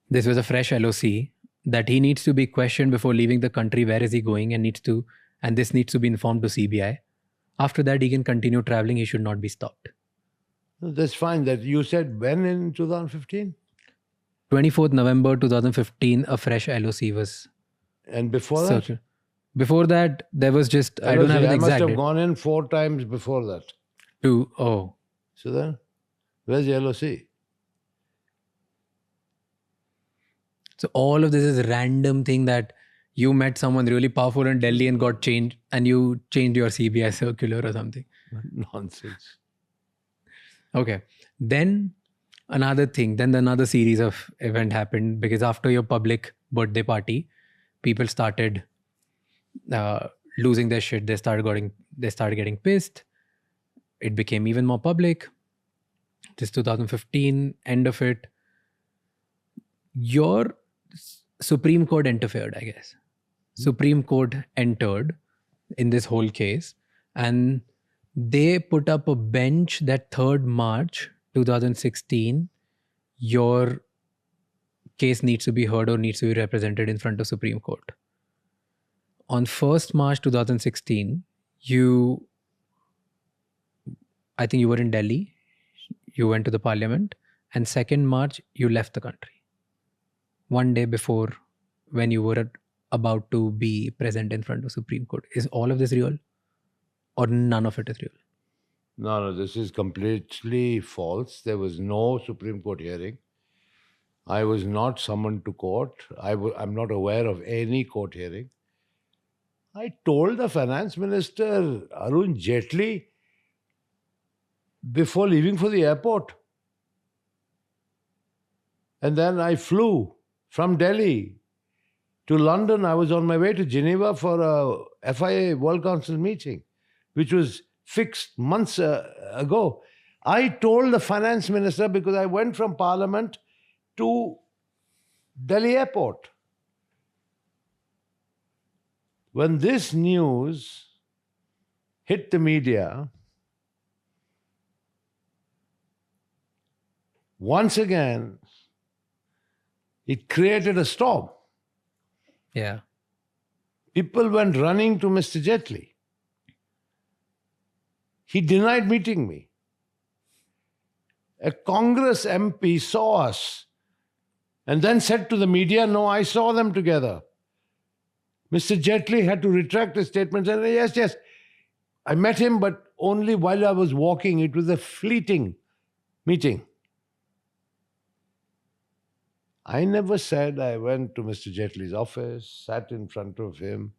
S1: this was a fresh LOC, that he needs to be questioned before leaving the country. Where is he going? And this needs to be informed to CBI. After that, he can continue traveling. He should not be stopped.
S2: That's fine. That you said when in 2015?
S1: 24th November 2015, a fresh LOC was
S2: And before that?
S1: circled. Before that, there was just, I don't have an
S2: I must
S1: exact
S2: have
S1: date.
S2: gone in 4 times before that.
S1: Oh.
S2: So then, where's the LOC?
S1: So all of this is random thing that you met someone really powerful in Delhi and got changed, and you changed your CBI circular or something.
S2: Nonsense.
S1: Okay. Then another series of event happened, because after your public birthday party, people started losing their shit. They started getting pissed. It became even more public. This 2015, end of it. Your Supreme Court interfered, I guess. Supreme Court entered in this whole case, and they put up a bench that 3rd March 2016, your case needs to be heard or needs to be represented in front of Supreme Court. On 1st March 2016, I think you were in Delhi, you went to the parliament, and 2nd March, you left the country. One day before, when you were about to be present in front of Supreme Court. Is all of this real? Or none of it is real?
S2: No, this is completely false. There was no Supreme Court hearing. I was not summoned to court. I'm not aware of any court hearing. I told the finance minister, Arun Jaitley, before leaving for the airport. And then I flew from Delhi to London. I was on my way to Geneva for a FIA World Council meeting, which was fixed months ago. I told the finance minister, because I went from Parliament to Delhi airport. When this news hit the media, once again, it created a storm.
S1: Yeah.
S2: People went running to Mr. Jaitley. He denied meeting me. A Congress MP saw us and then said to the media, no, I saw them together. Mr. Jaitley had to retract his statement and say, yes, I met him, but only while I was walking. It was a fleeting meeting. I never said I went to Mr. Jaitley's office, sat in front of him,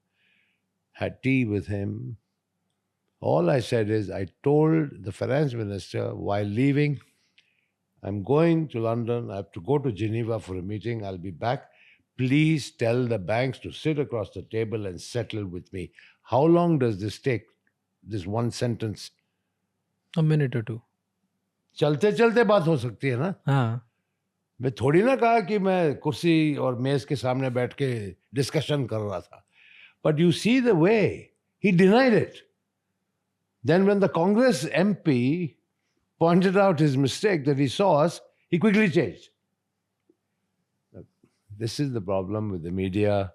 S2: had tea with him. All I said is I told the finance minister while leaving, I'm going to London, I have to go to Geneva for a meeting, I'll be back. Please tell the banks to sit across the table and settle with me. How long does this take, this one sentence?
S1: A minute or two.
S2: चलते चलते बात हो सकती है ना?
S1: हाँ.
S2: मैं थोड़ी ना कहा कि मैं कुर्सी और मेज के सामने बैठ के डिस्कशन कर रहा था. But you see the way He denied it. Then when the Congress MP pointed out his mistake that he saw us, he quickly changed. This is the problem with the media,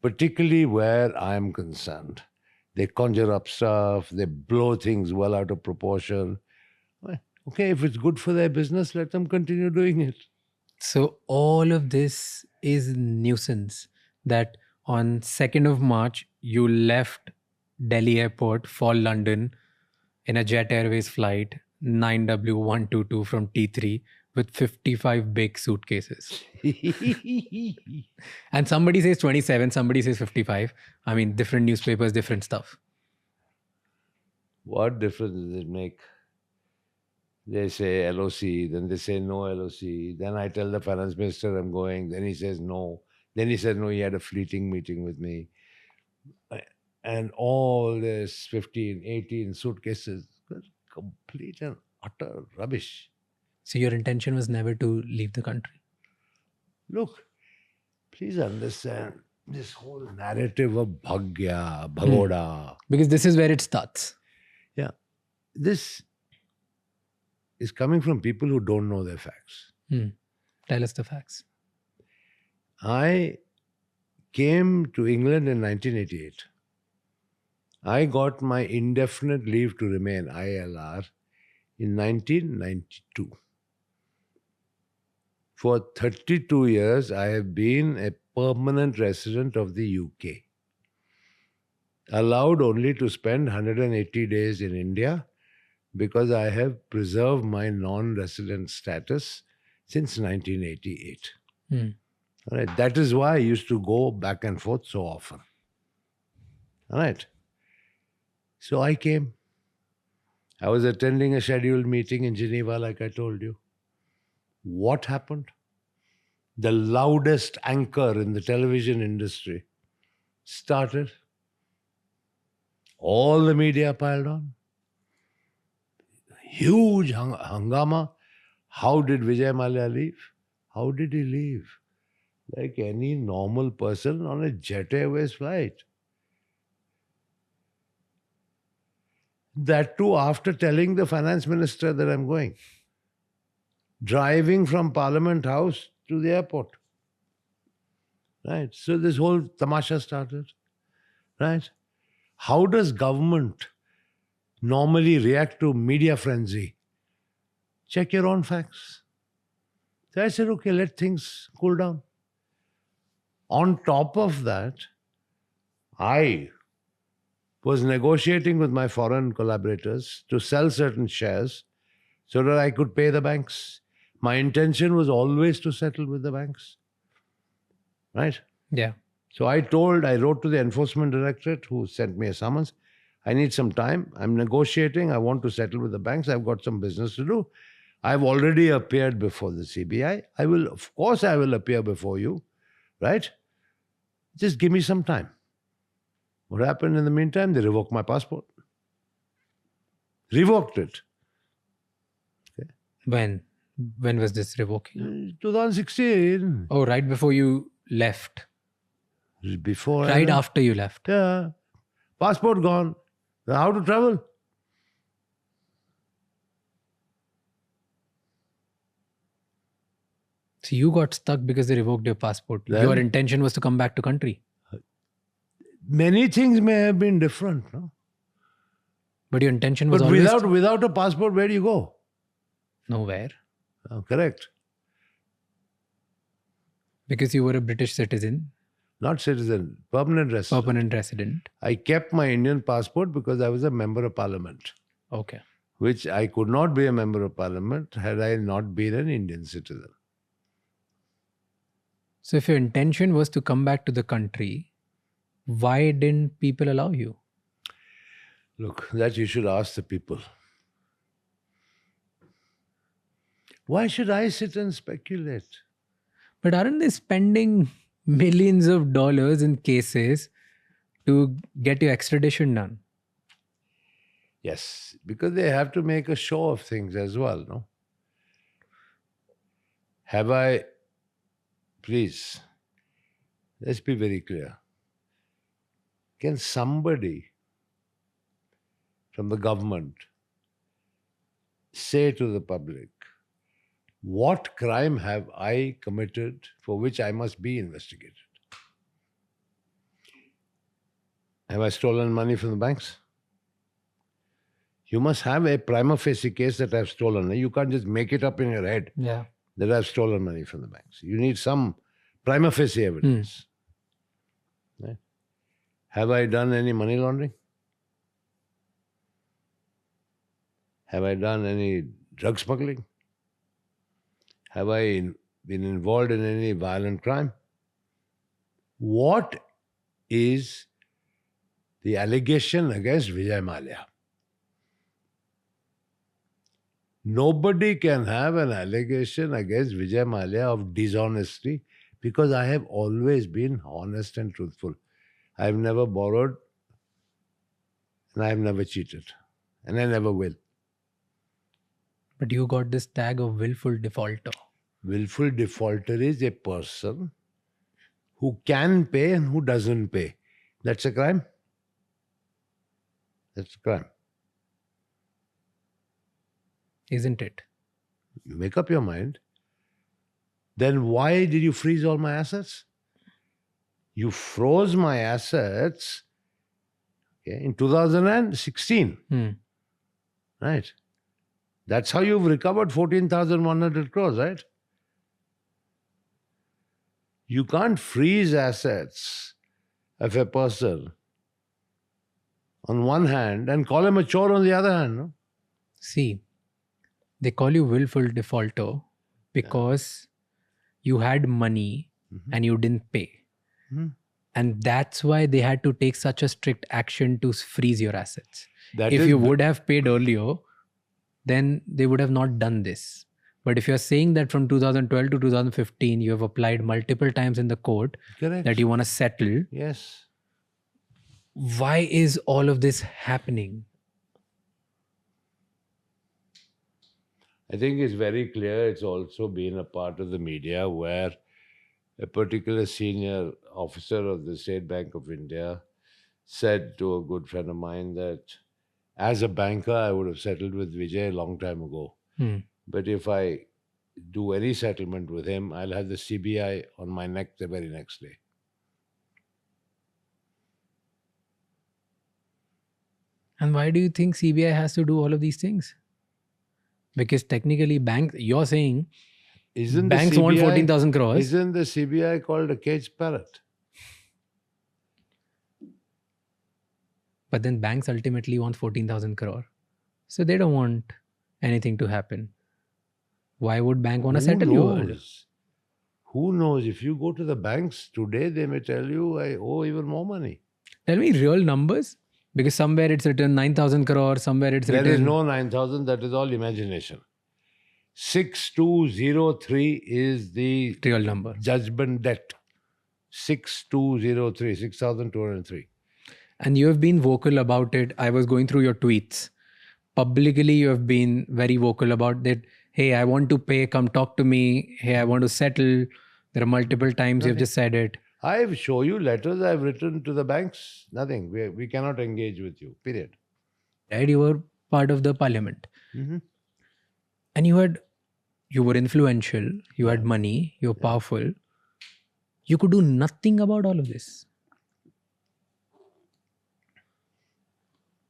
S2: particularly where I am concerned. They conjure up stuff, they blow things well out of proportion. Okay, if it's good for their business, let them continue doing it.
S1: So all of this is nuisance that on 2nd of March, you left Delhi airport for London in a Jet Airways flight 9W122 from T3 with 55 big suitcases. And somebody says 27, somebody says 55. I mean, different newspapers, different stuff.
S2: What difference does it make? They say LOC, then they say no LOC. Then I tell the finance minister I'm going. Then he says no. Then he said no, he had a fleeting meeting with me. And all this 15, 18 suitcases, complete and utter rubbish.
S1: So your intention was never to leave the country?
S2: Look, please understand this whole narrative of bhagya, bhagoda.
S1: Because this is where it starts.
S2: Yeah. This is coming from people who don't know their facts.
S1: Tell us the facts.
S2: I came to England in 1988. I got my indefinite leave to remain, ILR, in 1992. For 32 years, I have been a permanent resident of the UK. Allowed only to spend 180 days in India because I have preserved my non-resident status since 1988. All right. That is why I used to go back and forth so often. All right. So I came. I was attending a scheduled meeting in Geneva, like I told you. What happened? The loudest anchor in the television industry started. All the media piled on. Huge hangama. How did Vijay Mallya leave? How did he leave? Like any normal person on a Jet Airways flight. That too after telling the finance minister that I'm going. Driving from Parliament House to the airport. Right. So this whole tamasha started. Right. How does government normally react to media frenzy? Check your own facts. So I said, okay, let things cool down. On top of that, I was negotiating with my foreign collaborators to sell certain shares so that I could pay the banks. My intention was always to settle with the banks. Right?
S1: Yeah.
S2: So I wrote to the enforcement directorate who sent me a summons. I need some time. I'm negotiating. I want to settle with the banks. I've got some business to do. I've already appeared before the CBI. Of course I will appear before you. Right? Just give me some time. What happened in the meantime? They revoked my passport. Revoked it. Okay.
S1: When was this revoking?
S2: 2016.
S1: Oh, right before you left.
S2: Before.
S1: Right after you left.
S2: Yeah. Passport gone. How to travel?
S1: So you got stuck because they revoked your passport.
S2: Then,
S1: your intention was to come back to country.
S2: Many things may have been different, no?
S1: But your intention was
S2: But
S1: always...
S2: without a passport, where do you go?
S1: Nowhere.
S2: Oh, correct.
S1: Because you were a British citizen.
S2: Not citizen, permanent resident.
S1: Permanent resident.
S2: I kept my Indian passport because I was a member of parliament.
S1: Okay.
S2: Which I could not be a member of parliament had I not been an Indian citizen.
S1: So if your intention was to come back to the country, why didn't people allow you?
S2: Look, that you should ask the people. Why should I sit and speculate?
S1: But aren't they spending millions of dollars in cases to get your extradition done?
S2: Yes, because they have to make a show of things as well, no? Please, let's be very clear. Can somebody from the government say to the public, what crime have I committed for which I must be investigated? Have I stolen money from the banks? You must have a prima facie case that I've stolen. You can't just make it up in your head that I've stolen money from the banks. You need some prima facie evidence. Right? Have I done any money laundering? Have I done any drug smuggling? Have I been involved in any violent crime? What is the allegation against Vijay Mallya? Nobody can have an allegation against Vijay Mallya of dishonesty because I have always been honest and truthful. I have never borrowed and I have never cheated and I never will.
S1: But you got this tag of willful defaulter.
S2: Willful defaulter is a person who can pay and who doesn't pay. That's a crime. That's a crime.
S1: Isn't it?
S2: You make up your mind. Then why did you freeze all my assets? You froze my assets in 2016. Right. That's how you've recovered 14,100 crores, right? You can't freeze assets of a person on one hand and call him a chore on the other hand. No?
S1: See, they call you willful defaulter because you had money and you didn't pay. And that's why they had to take such a strict action to freeze your assets. If you would have paid earlier, then they would have not done this. But if you're saying that from 2012 to 2015, you have applied multiple times in the court that you want to settle.
S2: Yes.
S1: Why is all of this happening?
S2: I think it's very clear it's also been a part of the media where a particular senior officer of the State Bank of India said to a good friend of mine that as a banker, I would have settled with Vijay a long time ago. But if I do any settlement with him, I'll have the CBI on my neck the very next day.
S1: And why do you think CBI has to do all of these things? Because technically banks, you're saying banks want 14,000 crores.
S2: Isn't the CBI called a caged parrot?
S1: But then banks ultimately want 14,000 crore. So they don't want anything to happen. Why would bank want to settle you?
S2: Who knows? If you go to the banks today, they may tell you, I owe even more money.
S1: Tell me real numbers. Because somewhere it's written 9,000 crore, somewhere it's written...
S2: There is no 9,000, that is all imagination. 6203 is the
S1: real number.
S2: Judgment debt. 6203, 6,203.
S1: And you have been vocal about it. I was going through your tweets. Publicly, you have been very vocal about that. Hey, I want to pay, come talk to me. Hey, I want to settle. There are multiple times you've just said it.
S2: I've shown you letters I've written to the banks. Nothing. We cannot engage with you. Period.
S1: Right? You were part of the parliament. And you were influential. You had money. You were powerful. You could do nothing about all of this.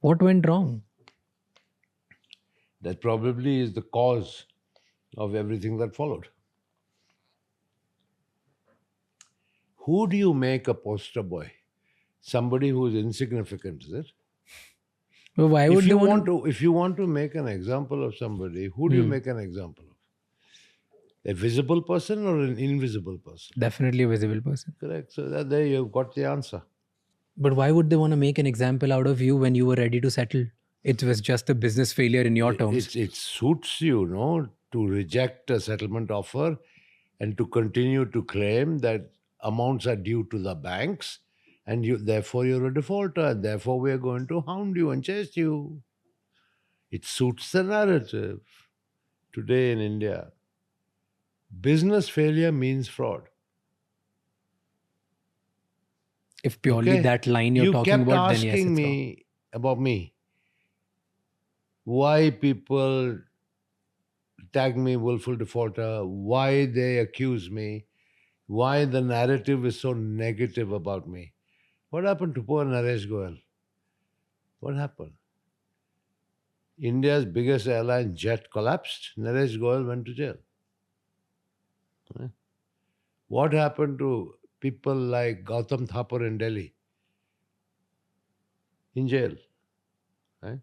S1: What went wrong?
S2: That probably is the cause of everything that followed. Who do you make a poster boy? Somebody who is insignificant, is it?
S1: Well, why would
S2: if you want to make an example of somebody, who do you make an example of? A visible person or an invisible person?
S1: Definitely a visible person.
S2: Correct. So there you've got the answer.
S1: But why would they want to make an example out of you when you were ready to settle? It was just a business failure in your terms.
S2: It suits you, to reject a settlement offer and to continue to claim that amounts are due to the banks and therefore you're a defaulter and therefore we're going to hound you and chase you. It suits the narrative. Today in India, business failure means fraud.
S1: If purely that line you're talking about, then yes, it's
S2: you kept asking me about me. why people tag me willful defaulter, why they accuse me, why the narrative is so negative about me. What happened to poor Naresh Goyal? What happened? India's biggest airline jet collapsed. Naresh Goyal went to jail. Right? What happened to people like Gautam Thapar in Delhi? In jail. Right?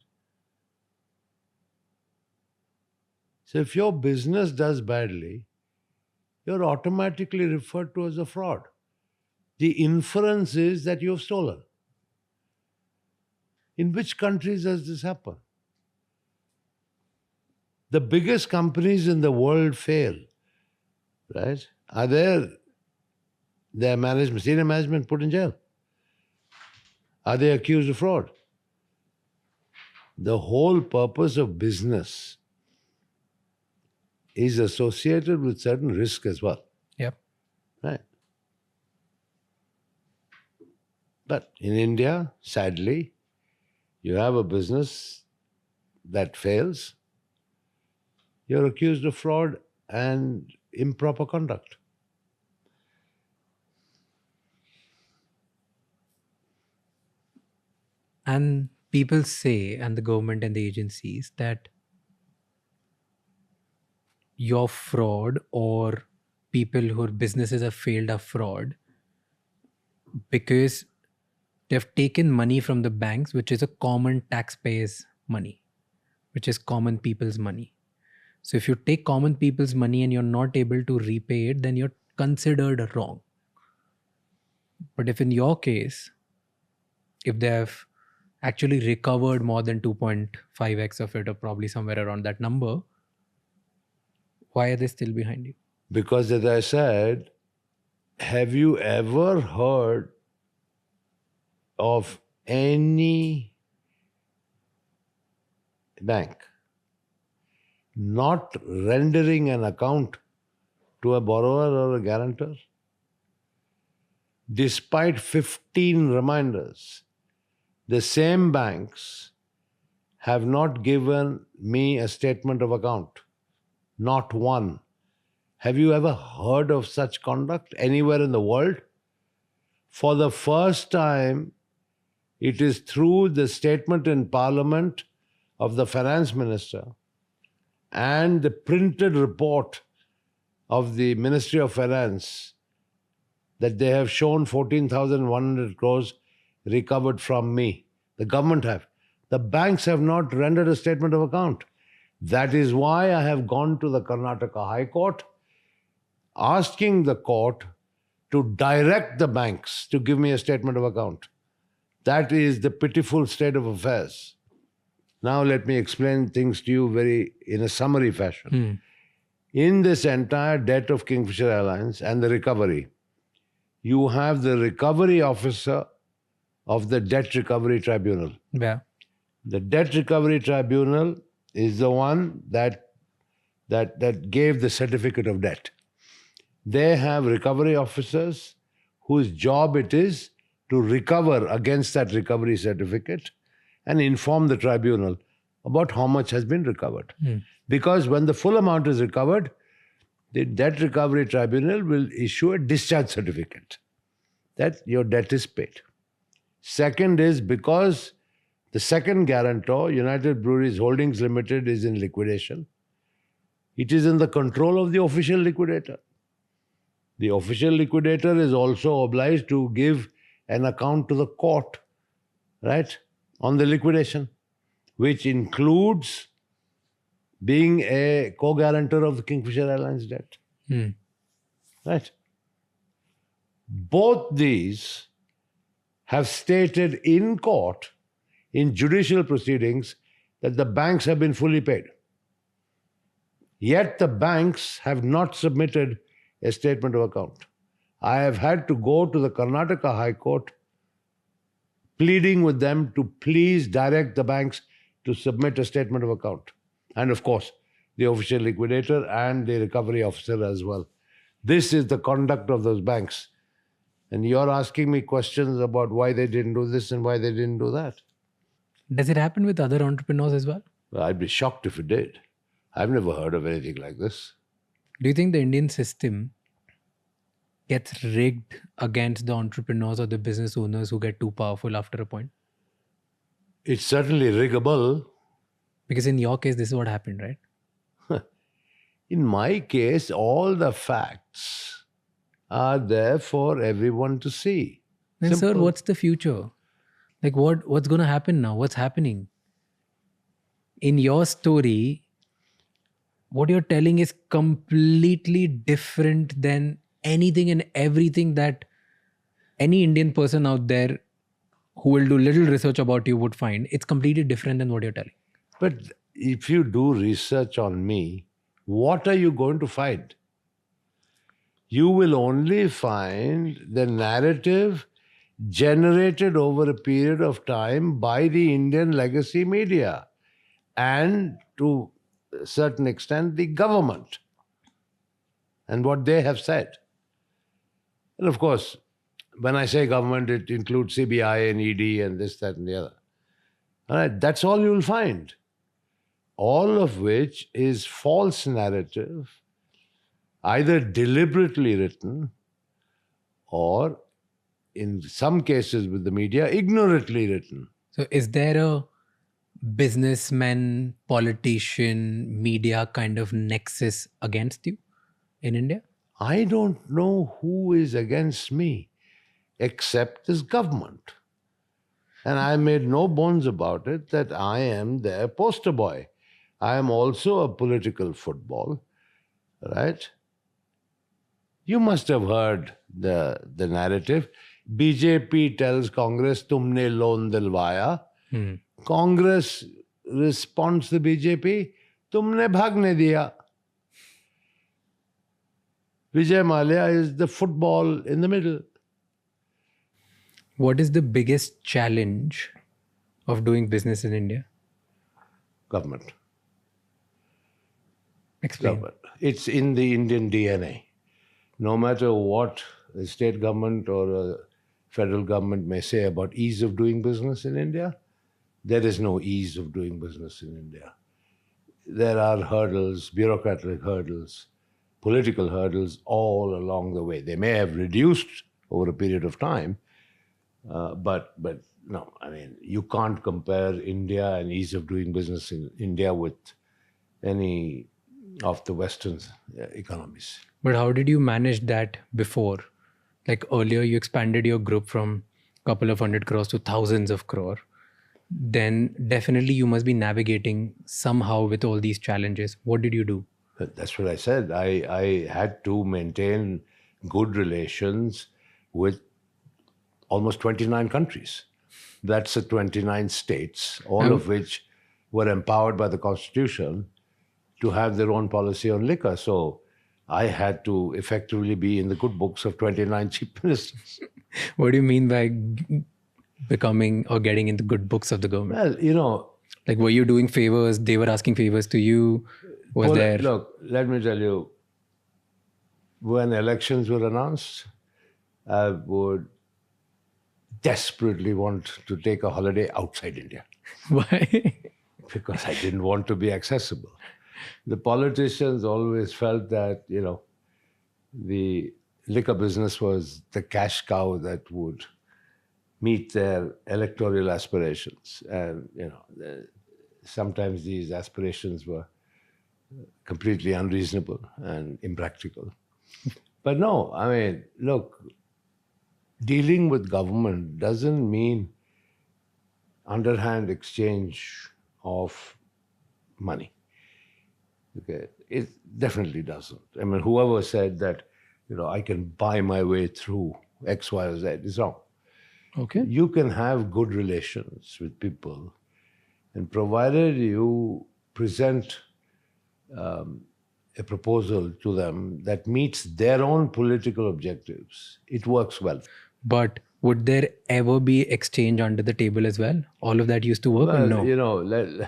S2: So if your business does badly, you're automatically referred to as a fraud. The inference is that you've stolen. In which countries does this happen? The biggest companies in the world fail, right? Are their management, senior management put in jail? Are they accused of fraud? The whole purpose of business is associated with certain risk as well.
S1: Yep.
S2: Right. But in India, sadly, you have a business that fails, you're accused of fraud and improper conduct.
S1: And people say, and the government and the agencies, that your fraud or people whose businesses have failed are fraud because they've taken money from the banks, which is a common taxpayers' money, which is common people's money. So if you take common people's money and you're not able to repay it, then you're considered wrong. But if in your case, if they have actually recovered more than 2.5x of it, or probably somewhere around that number, why are they still behind you?
S2: Because as I said, have you ever heard of any bank not rendering an account to a borrower or a guarantor? Despite 15 reminders, the same banks have not given me a statement of account. Not one. Have you ever heard of such conduct anywhere in the world? For the first time, it is through the statement in Parliament of the Finance Minister and the printed report of the Ministry of Finance that they have shown 14,100 crores recovered from me. The government have. The banks have not rendered a statement of account. That is why I have gone to the Karnataka High Court, asking the court to direct the banks to give me a statement of account. That is the pitiful state of affairs. Now let me explain things to you in a summary fashion. In this entire debt of Kingfisher Airlines and the recovery, you have the recovery officer of the Debt Recovery Tribunal.
S1: Yeah.
S2: The Debt Recovery Tribunal is the one that gave the certificate of debt. They have recovery officers whose job it is to recover against that recovery certificate and inform the tribunal about how much has been recovered. Because when the full amount is recovered, the Debt Recovery Tribunal will issue a discharge certificate that your debt is paid. Second is because the second guarantor, United Breweries Holdings Limited, is in liquidation. It is in the control of the official liquidator. The official liquidator is also obliged to give an account to the court, right, on the liquidation, which includes being a co-guarantor of the Kingfisher Airlines debt. Right? Both these have stated in court, in judicial proceedings, that the banks have been fully paid. Yet the banks have not submitted a statement of account. I have had to go to the Karnataka High Court pleading with them to please direct the banks to submit a statement of account. And of course, the official liquidator and the recovery officer as well. This is the conduct of those banks. And you're asking me questions about why they didn't do this and why they didn't do that.
S1: Does it happen with other entrepreneurs as well?
S2: Well, I'd be shocked if it did. I've never heard of anything like this.
S1: Do you think the Indian system gets rigged against the entrepreneurs or the business owners who get too powerful after a point?
S2: It's certainly riggable.
S1: Because in your case, this is what happened, right?
S2: In my case, all the facts are there for everyone to see.
S1: Then, sir,
S2: Simple.
S1: what's the future? Like, what's going to happen now? What's happening? In your story, what you're telling is completely different than anything and everything that any Indian person out there who will do little research about you would find. It's completely different than what you're telling.
S2: But if you do research on me, what are you going to find? You will only find the narrative generated over a period of time by the Indian legacy media and to a certain extent the government and what they have said. And of course, when I say government, it includes CBI and ED and this, that, and the other. All right, that's all you'll find. All of which is false narrative, either deliberately written or, in some cases with the media, ignorantly written.
S1: So is there a businessman, politician, media kind of nexus against you in India?
S2: I don't know who is against me except this government. And I made no bones about it that I am their poster boy. I am also a political football, right? You must have heard the narrative. BJP tells Congress, tumne loan dilwaya. Congress responds to BJP, tumne bhagne diya. Vijay Mallya is the football in the middle.
S1: What is the biggest challenge of doing business in India?
S2: Government.
S1: Explain.
S2: Government. It's in the Indian DNA. No matter what the state government or a federal government may say about ease of doing business in India, there is no ease of doing business in India. There are hurdles, bureaucratic hurdles, political hurdles all along the way. They may have reduced over a period of time, but no, I mean, you can't compare India and ease of doing business in India with any of the Western economies.
S1: But how did you manage that before? Like earlier, you expanded your group from a couple of 100 crores to thousands of crore. Then definitely you must be navigating somehow with all these challenges. What did you do?
S2: That's what I said. I had to maintain good relations with almost 29 countries. That's the 29 states, all of which were empowered by the Constitution to have their own policy on liquor. So I had to effectively be in the good books of 29 chief ministers.
S1: What do you mean by becoming or getting in the good books of the government?
S2: Well, you know...
S1: Like, were you doing favors? They were asking favors to you? Was there...
S2: Look, let me tell you, when elections were announced, I would desperately want to take a holiday outside India.
S1: Why?
S2: Because I didn't want to be accessible. The politicians always felt that, you know, the liquor business was the cash cow that would meet their electoral aspirations. And, you know, sometimes these aspirations were completely unreasonable and impractical. But no, I mean, look, dealing with government doesn't mean underhand exchange of money. Okay, it definitely doesn't. I mean, whoever said that, you know, I can buy my way through X, Y, or Z is wrong.
S1: Okay.
S2: You can have good relations with people, and provided you present a proposal to them that meets their own political objectives, it works well.
S1: But would there ever be exchange under the table as well? All of that used to work or no?
S2: You know,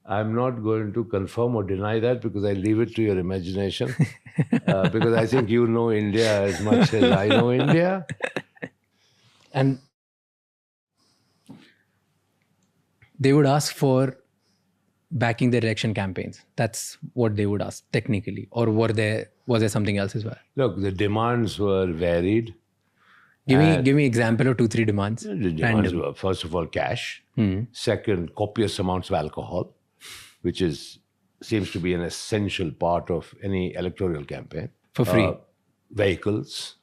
S2: I'm not going to confirm or deny that because I leave it to your imagination. Because I think you know India as much as I know India.
S1: And they would ask for backing the election campaigns? That's what they would ask technically. Or was there something else as well?
S2: Look, the demands were varied.
S1: Give me example of 2-3 demands.
S2: The demands were, first of all, cash. Second, copious amounts of alcohol, which seems to be an essential part of any electoral campaign.
S1: For free.
S2: Vehicles.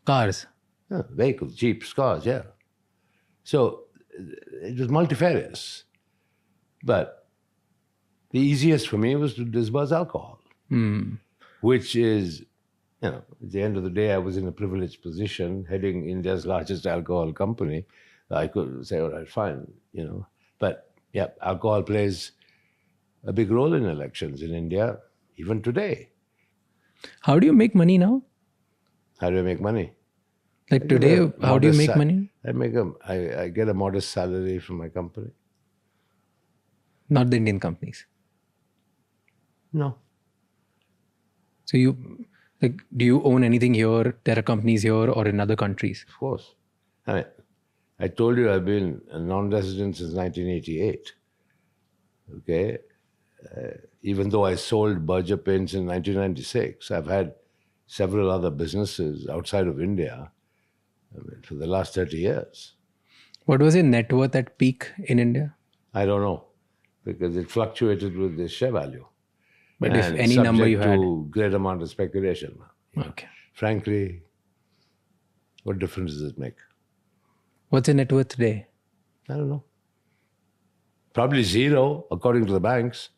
S1: Cars.
S2: Yeah, vehicles, jeeps, cars, yeah. So it was multifarious. But the easiest for me was to disburse alcohol, which is, at the end of the day, I was in a privileged position heading India's largest alcohol company. I could say, all right, fine, But yeah, alcohol plays a big role in elections in India, even today.
S1: How do you make money now?
S2: How do I make money?
S1: Like today, how do you make money?
S2: I get a modest salary from my company.
S1: Not the Indian companies.
S2: No.
S1: So do you own anything here? There are companies here or in other countries?
S2: Of course. I told you I've been a non-resident since 1988. Okay? Even though I sold Berger paints in 1996, I've had several other businesses outside of India for the last 30 years.
S1: What was your net worth at peak in India?
S2: I don't know, because it fluctuated with the share value.
S1: But if any number you had?
S2: Subject to great amount of speculation.
S1: Okay.
S2: Frankly, what difference does it make?
S1: What's your net worth today?
S2: I don't know. Probably zero, according to the banks.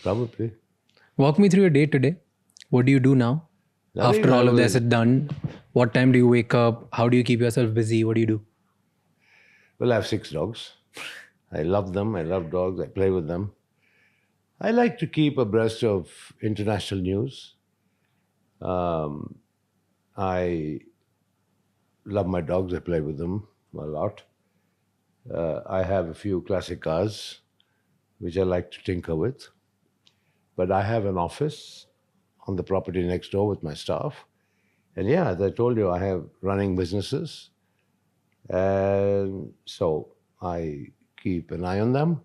S2: Probably.
S1: Walk me through your day today. What do you do now?
S2: Nothing.
S1: After all of this is done, what time do you wake up? How do you keep yourself busy? What do you do?
S2: Well, I have 6 dogs. I love them. I love dogs. I play with them. I like to keep abreast of international news. I love my dogs. I play with them a lot. I have a few classic cars, which I like to tinker with. But I have an office on the property next door with my staff. And yeah, as I told you, I have running businesses. And so I keep an eye on them.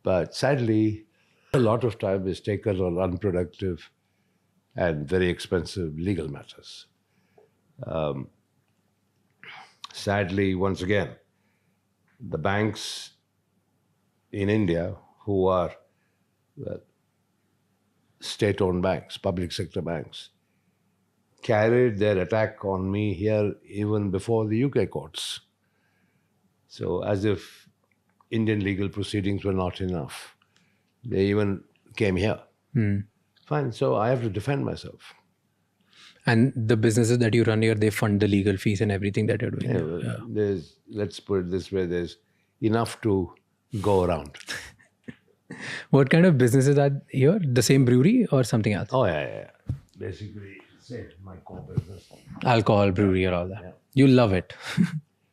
S2: But sadly, a lot of time is taken on unproductive and very expensive legal matters. Sadly, once again, the banks in India, who are state-owned banks, public sector banks, carried their attack on me here even before the UK courts. So as if Indian legal proceedings were not enough. They even came here. Fine, so I have to defend myself.
S1: And the businesses that you run here, they fund the legal fees and everything that you're doing.
S2: Yeah. Let's put it this way, there's enough to go around.
S1: What kind of businesses are here? The same brewery or something else?
S2: Oh, yeah. Basically, say my core business.
S1: Alcohol, brewery, or all that. Yeah. You love it.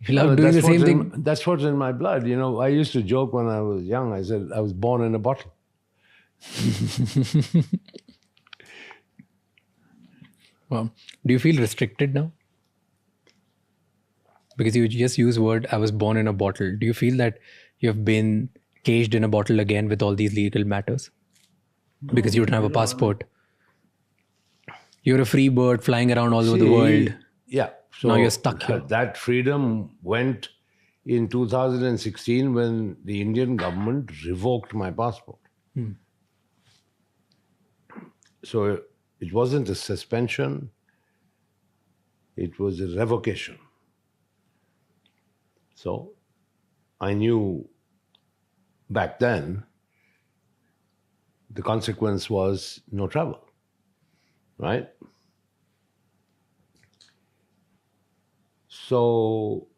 S1: You love doing the same thing.
S2: That's what's in my blood. I used to joke when I was young. I said I was born in a bottle.
S1: Well, do you feel restricted now? Because you just use word, I was born in a bottle. Do you feel that you have been caged in a bottle again with all these legal matters? Because you don't have a passport. You're a free bird flying around all over the world.
S2: Yeah. So
S1: now you're stuck here.
S2: That freedom went in 2016 when the Indian government revoked my passport. So it wasn't a suspension, it was a revocation. So I knew back then the consequence was no travel, right? So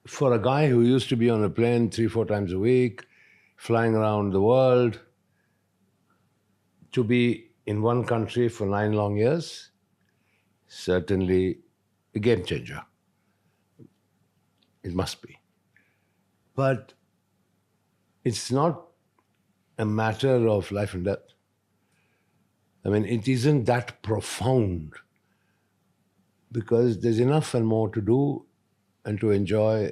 S2: for a guy who used to be on a plane 3-4 times a week, flying around the world, to be in one country for 9 long years, certainly a game changer. It must be. But it's not a matter of life and death. I mean, it isn't that profound because there's enough and more to do and to enjoy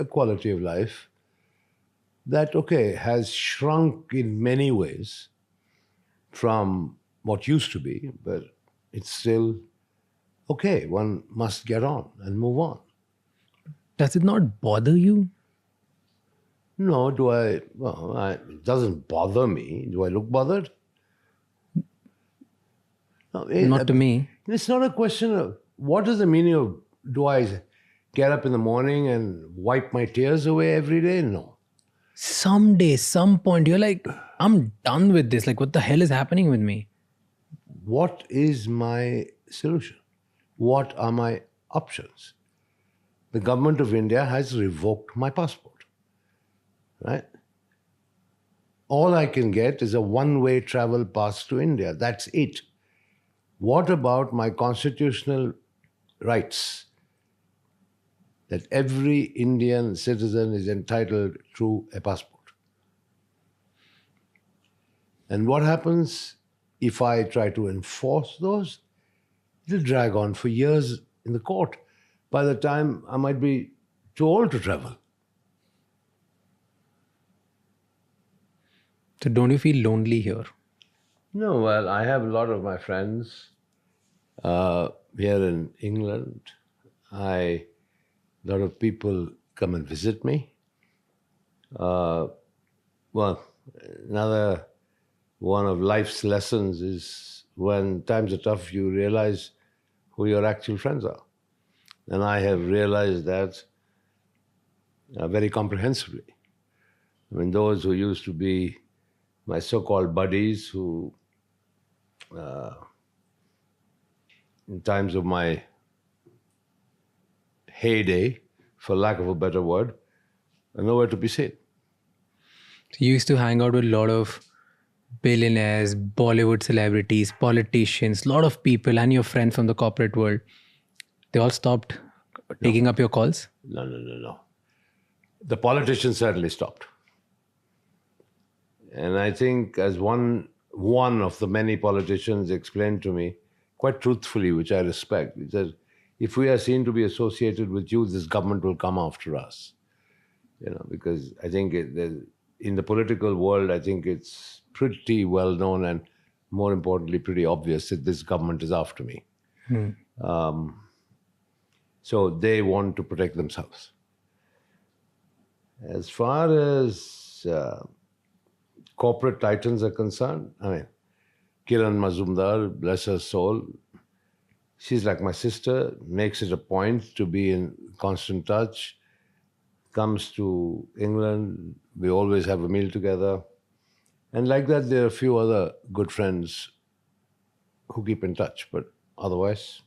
S2: a quality of life that, okay, has shrunk in many ways from what used to be, but it's still okay. One must get on and move on.
S1: Does it not bother you?
S2: No, it doesn't bother me. Do I look bothered? No,
S1: Not to me.
S2: It's not a question of what is the meaning of do I get up in the morning and wipe my tears away every day? No.
S1: Someday, some point, you're like, I'm done with this. Like, what the hell is happening with me?
S2: What is my solution? What are my options? The government of India has revoked my passport, right? All I can get is a one-way travel pass to India. That's it. What about my constitutional rights that every Indian citizen is entitled to a passport? And what happens if I try to enforce those? It'll drag on for years in the court. By the time I might be too old to travel.
S1: So don't you feel lonely here?
S2: No, well, I have a lot of my friends here in England. A lot of people come and visit me. Well, another one of life's lessons is when times are tough, you realize who your actual friends are. And I have realized that very comprehensively. I mean, those who used to be my so-called buddies who, in times of my heyday, for lack of a better word, are nowhere to be seen.
S1: You used to hang out with a lot of billionaires, Bollywood celebrities, politicians, a lot of people and your friends from the corporate world. They all stopped taking up your calls?
S2: No. The politicians certainly stopped. And I think as one of the many politicians explained to me, quite truthfully, which I respect, he said, if we are seen to be associated with you, this government will come after us. Because I think in the political world, I think it's pretty well known and more importantly, pretty obvious that this government is after me. So they want to protect themselves. As far as corporate titans are concerned, I mean, Kiran Mazumdar, bless her soul, she's like my sister, makes it a point to be in constant touch, comes to England, we always have a meal together. And like that, there are a few other good friends who keep in touch, but otherwise,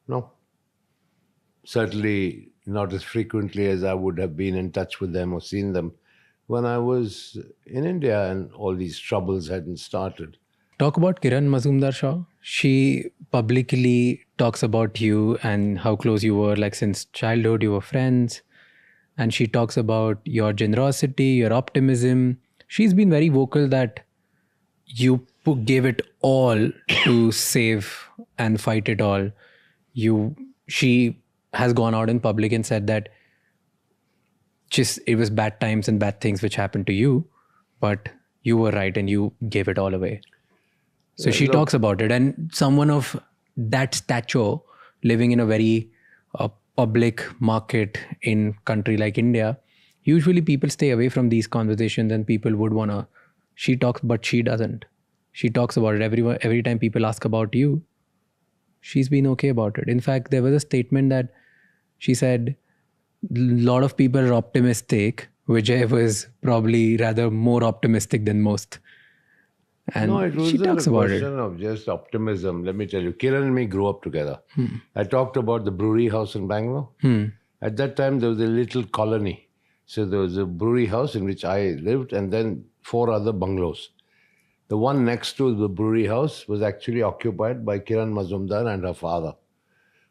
S2: no. Certainly not as frequently as I would have been in touch with them or seen them when I was in India and all these troubles hadn't started.
S1: Talk about Kiran Mazumdar Shah. She publicly talks about you and how close you were, like since childhood you were friends. And she talks about your generosity, your optimism. She's been very vocal that you gave it all to save and fight it all. She has gone out in public and said that it was bad times and bad things which happened to you, but you were right and you gave it all away. So she talks about it. And someone of that stature living in a very public market in country like India, usually people stay away from these conversations and people would want to, she talks, but she doesn't. She talks about it every time people ask about you. She's been okay about it. In fact, there was a statement that she said, a lot of people are optimistic. Vijay was probably rather more optimistic than most. And
S2: no, it
S1: she
S2: wasn't
S1: talks
S2: a
S1: about
S2: question of just optimism. Let me tell you, Kiran and me grew up together. I talked about the brewery house in Bangalore. At that time, there was a little colony. So there was a brewery house in which I lived and then 4 other bungalows. The one next to the brewery house was actually occupied by Kiran Mazumdar and her father.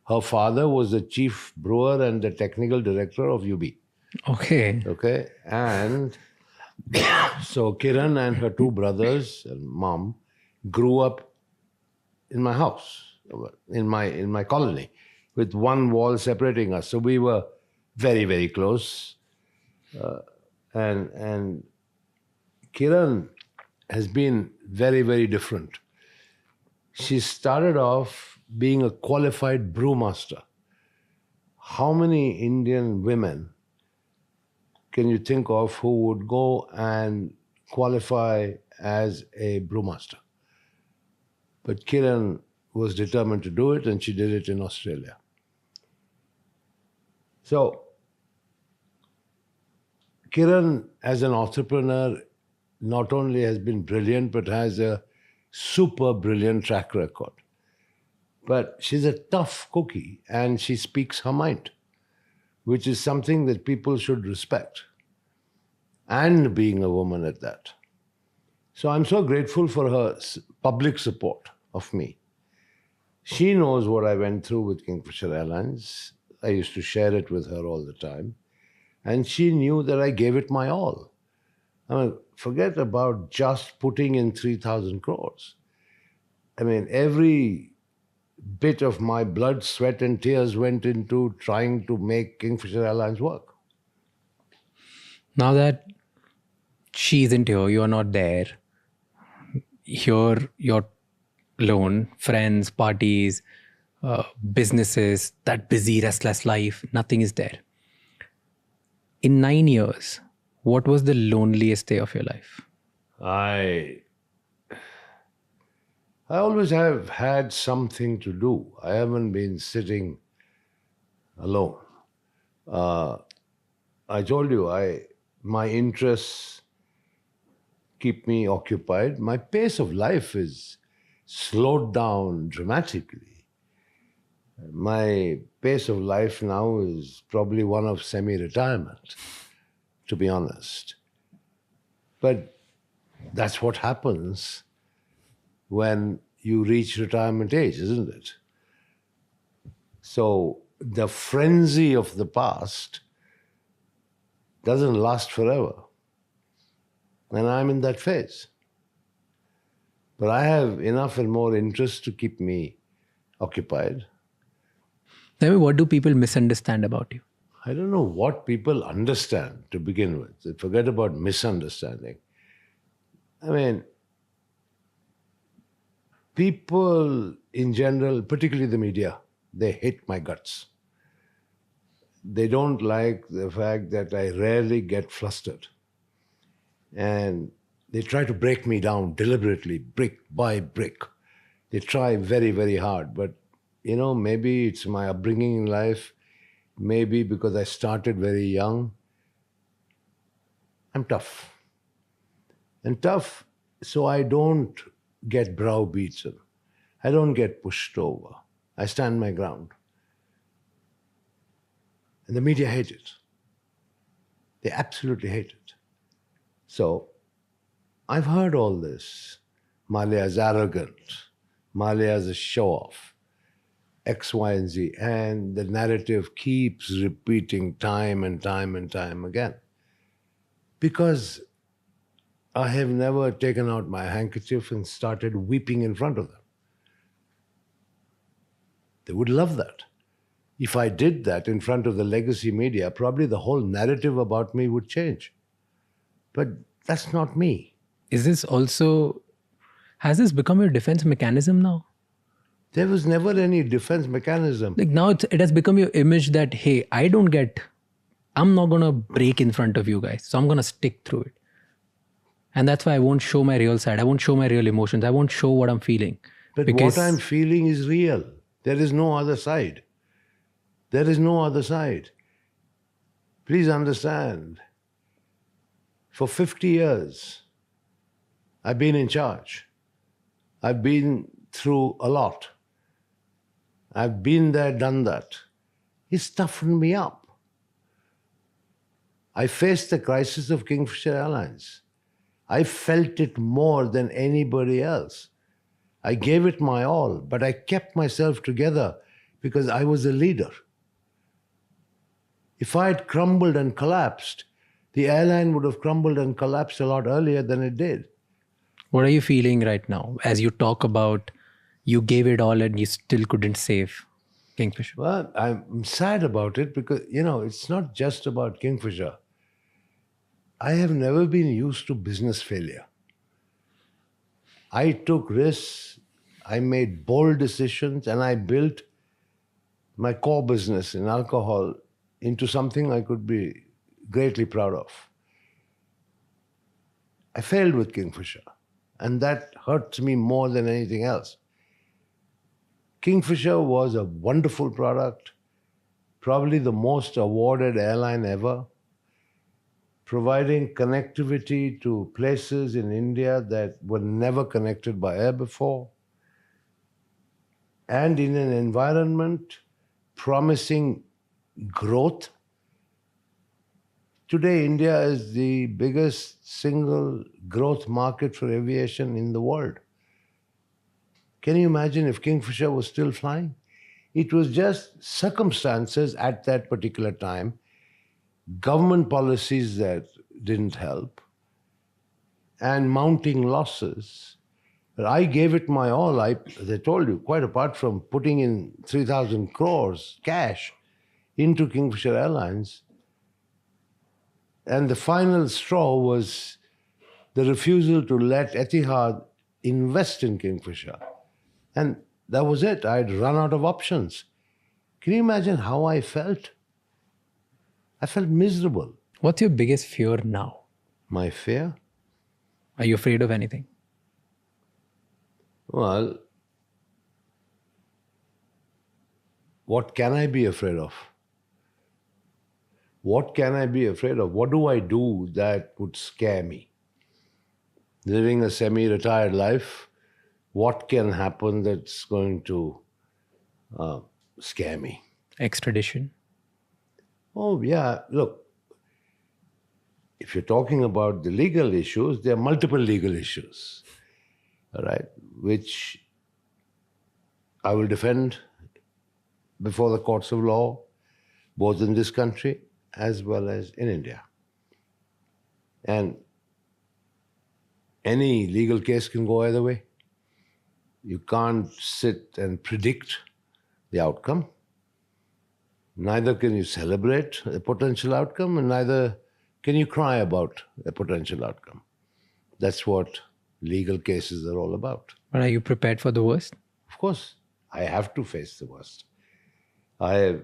S2: Her father was the chief brewer and the technical director of UB. Okay. And so Kiran and her 2 brothers and mom grew up in my house, in my colony, with one wall separating us. So we were very, very close. And Kiran has been very, very different. She started off being a qualified brewmaster. How many Indian women can you think of who would go and qualify as a brewmaster? But Kiran was determined to do it, and she did it in Australia. So, Kiran, as an entrepreneur, not only has been brilliant, but has a super brilliant track record. But she's a tough cookie, and she speaks her mind, which is something that people should respect. And being a woman at that. So I'm so grateful for her public support of me. She knows what I went through with Kingfisher Airlines. I used to share it with her all the time. And she knew that I gave it my all. I mean, forget about just putting in 3,000 crores. I mean, every bit of my blood, sweat, and tears went into trying to make Kingfisher Airlines work.
S1: Now that she isn't here, you're not there, here you're alone, friends, parties, businesses, that busy, restless life, nothing is there. In 9 years, what was the loneliest day of your life?
S2: I always have had something to do. I haven't been sitting alone. I told you, my interests keep me occupied. My pace of life is slowed down dramatically. My pace of life now is probably one of semi-retirement, to be honest. But that's what happens when you reach retirement age, isn't it? So the frenzy of the past doesn't last forever. And I'm in that phase. But I have enough and more interest to keep me occupied.
S1: Tell me, what do people misunderstand about you?
S2: I don't know what people understand to begin with. Forget about misunderstanding. I mean, people in general, particularly the media, they hate my guts. They don't like the fact that I rarely get flustered. And they try to break me down deliberately, brick by brick. They try very, very hard. But, you know, maybe it's my upbringing in life. Maybe because I started very young. I'm tough. And tough, so I don't get browbeaten. I don't get pushed over. I stand my ground. And the media hate it. They absolutely hate it. So, I've heard all this. Mallya is arrogant. Mallya is a show-off. X, Y, and Z. And the narrative keeps repeating time and time and time again. Because I have never taken out my handkerchief and started weeping in front of them. They would love that. If I did that in front of the legacy media, probably the whole narrative about me would change. But that's not me.
S1: Has this become your defense mechanism now?
S2: There was never any defense mechanism.
S1: Like now it has become your image that, hey, I'm not going to break in front of you guys. So I'm going to stick through it. And that's why I won't show my real side. I won't show my real emotions. I won't show what I'm feeling.
S2: But what I'm feeling is real. There is no other side. There is no other side. Please understand. For 50 years, I've been in charge. I've been through a lot. I've been there, done that. It's toughened me up. I faced the crisis of Kingfisher Airlines. I felt it more than anybody else. I gave it my all, but I kept myself together because I was a leader. If I had crumbled and collapsed, the airline would have crumbled and collapsed a lot earlier than it did.
S1: What are you feeling right now as you talk about you gave it all and you still couldn't save Kingfisher.
S2: Well, I'm sad about it because, it's not just about Kingfisher. I have never been used to business failure. I took risks, I made bold decisions, and I built my core business in alcohol into something I could be greatly proud of. I failed with Kingfisher, and that hurts me more than anything else. Kingfisher was a wonderful product, probably the most awarded airline ever, providing connectivity to places in India that were never connected by air before, and in an environment promising growth. Today, India is the biggest single growth market for aviation in the world. Can you imagine if Kingfisher was still flying? It was just circumstances at that particular time, government policies that didn't help, and mounting losses. But I gave it my all. As I told you, quite apart from putting in 3,000 crores cash into Kingfisher Airlines. And the final straw was the refusal to let Etihad invest in Kingfisher. And that was it. I'd run out of options. Can you imagine how I felt? I felt miserable.
S1: What's your biggest fear now?
S2: My fear?
S1: Are you afraid of anything?
S2: Well, what can I be afraid of? What can I be afraid of? What do I do that would scare me? Living a semi-retired life, what can happen that's going to scare me?
S1: Extradition?
S2: Oh, yeah. Look, if you're talking about the legal issues, there are multiple legal issues, all right, which I will defend before the courts of law, both in this country as well as in India. And any legal case can go either way. You can't sit and predict the outcome. Neither can you celebrate a potential outcome, and neither can you cry about a potential outcome. That's what legal cases are all about.
S1: But are you prepared for the worst?
S2: Of course, I have to face the worst. I have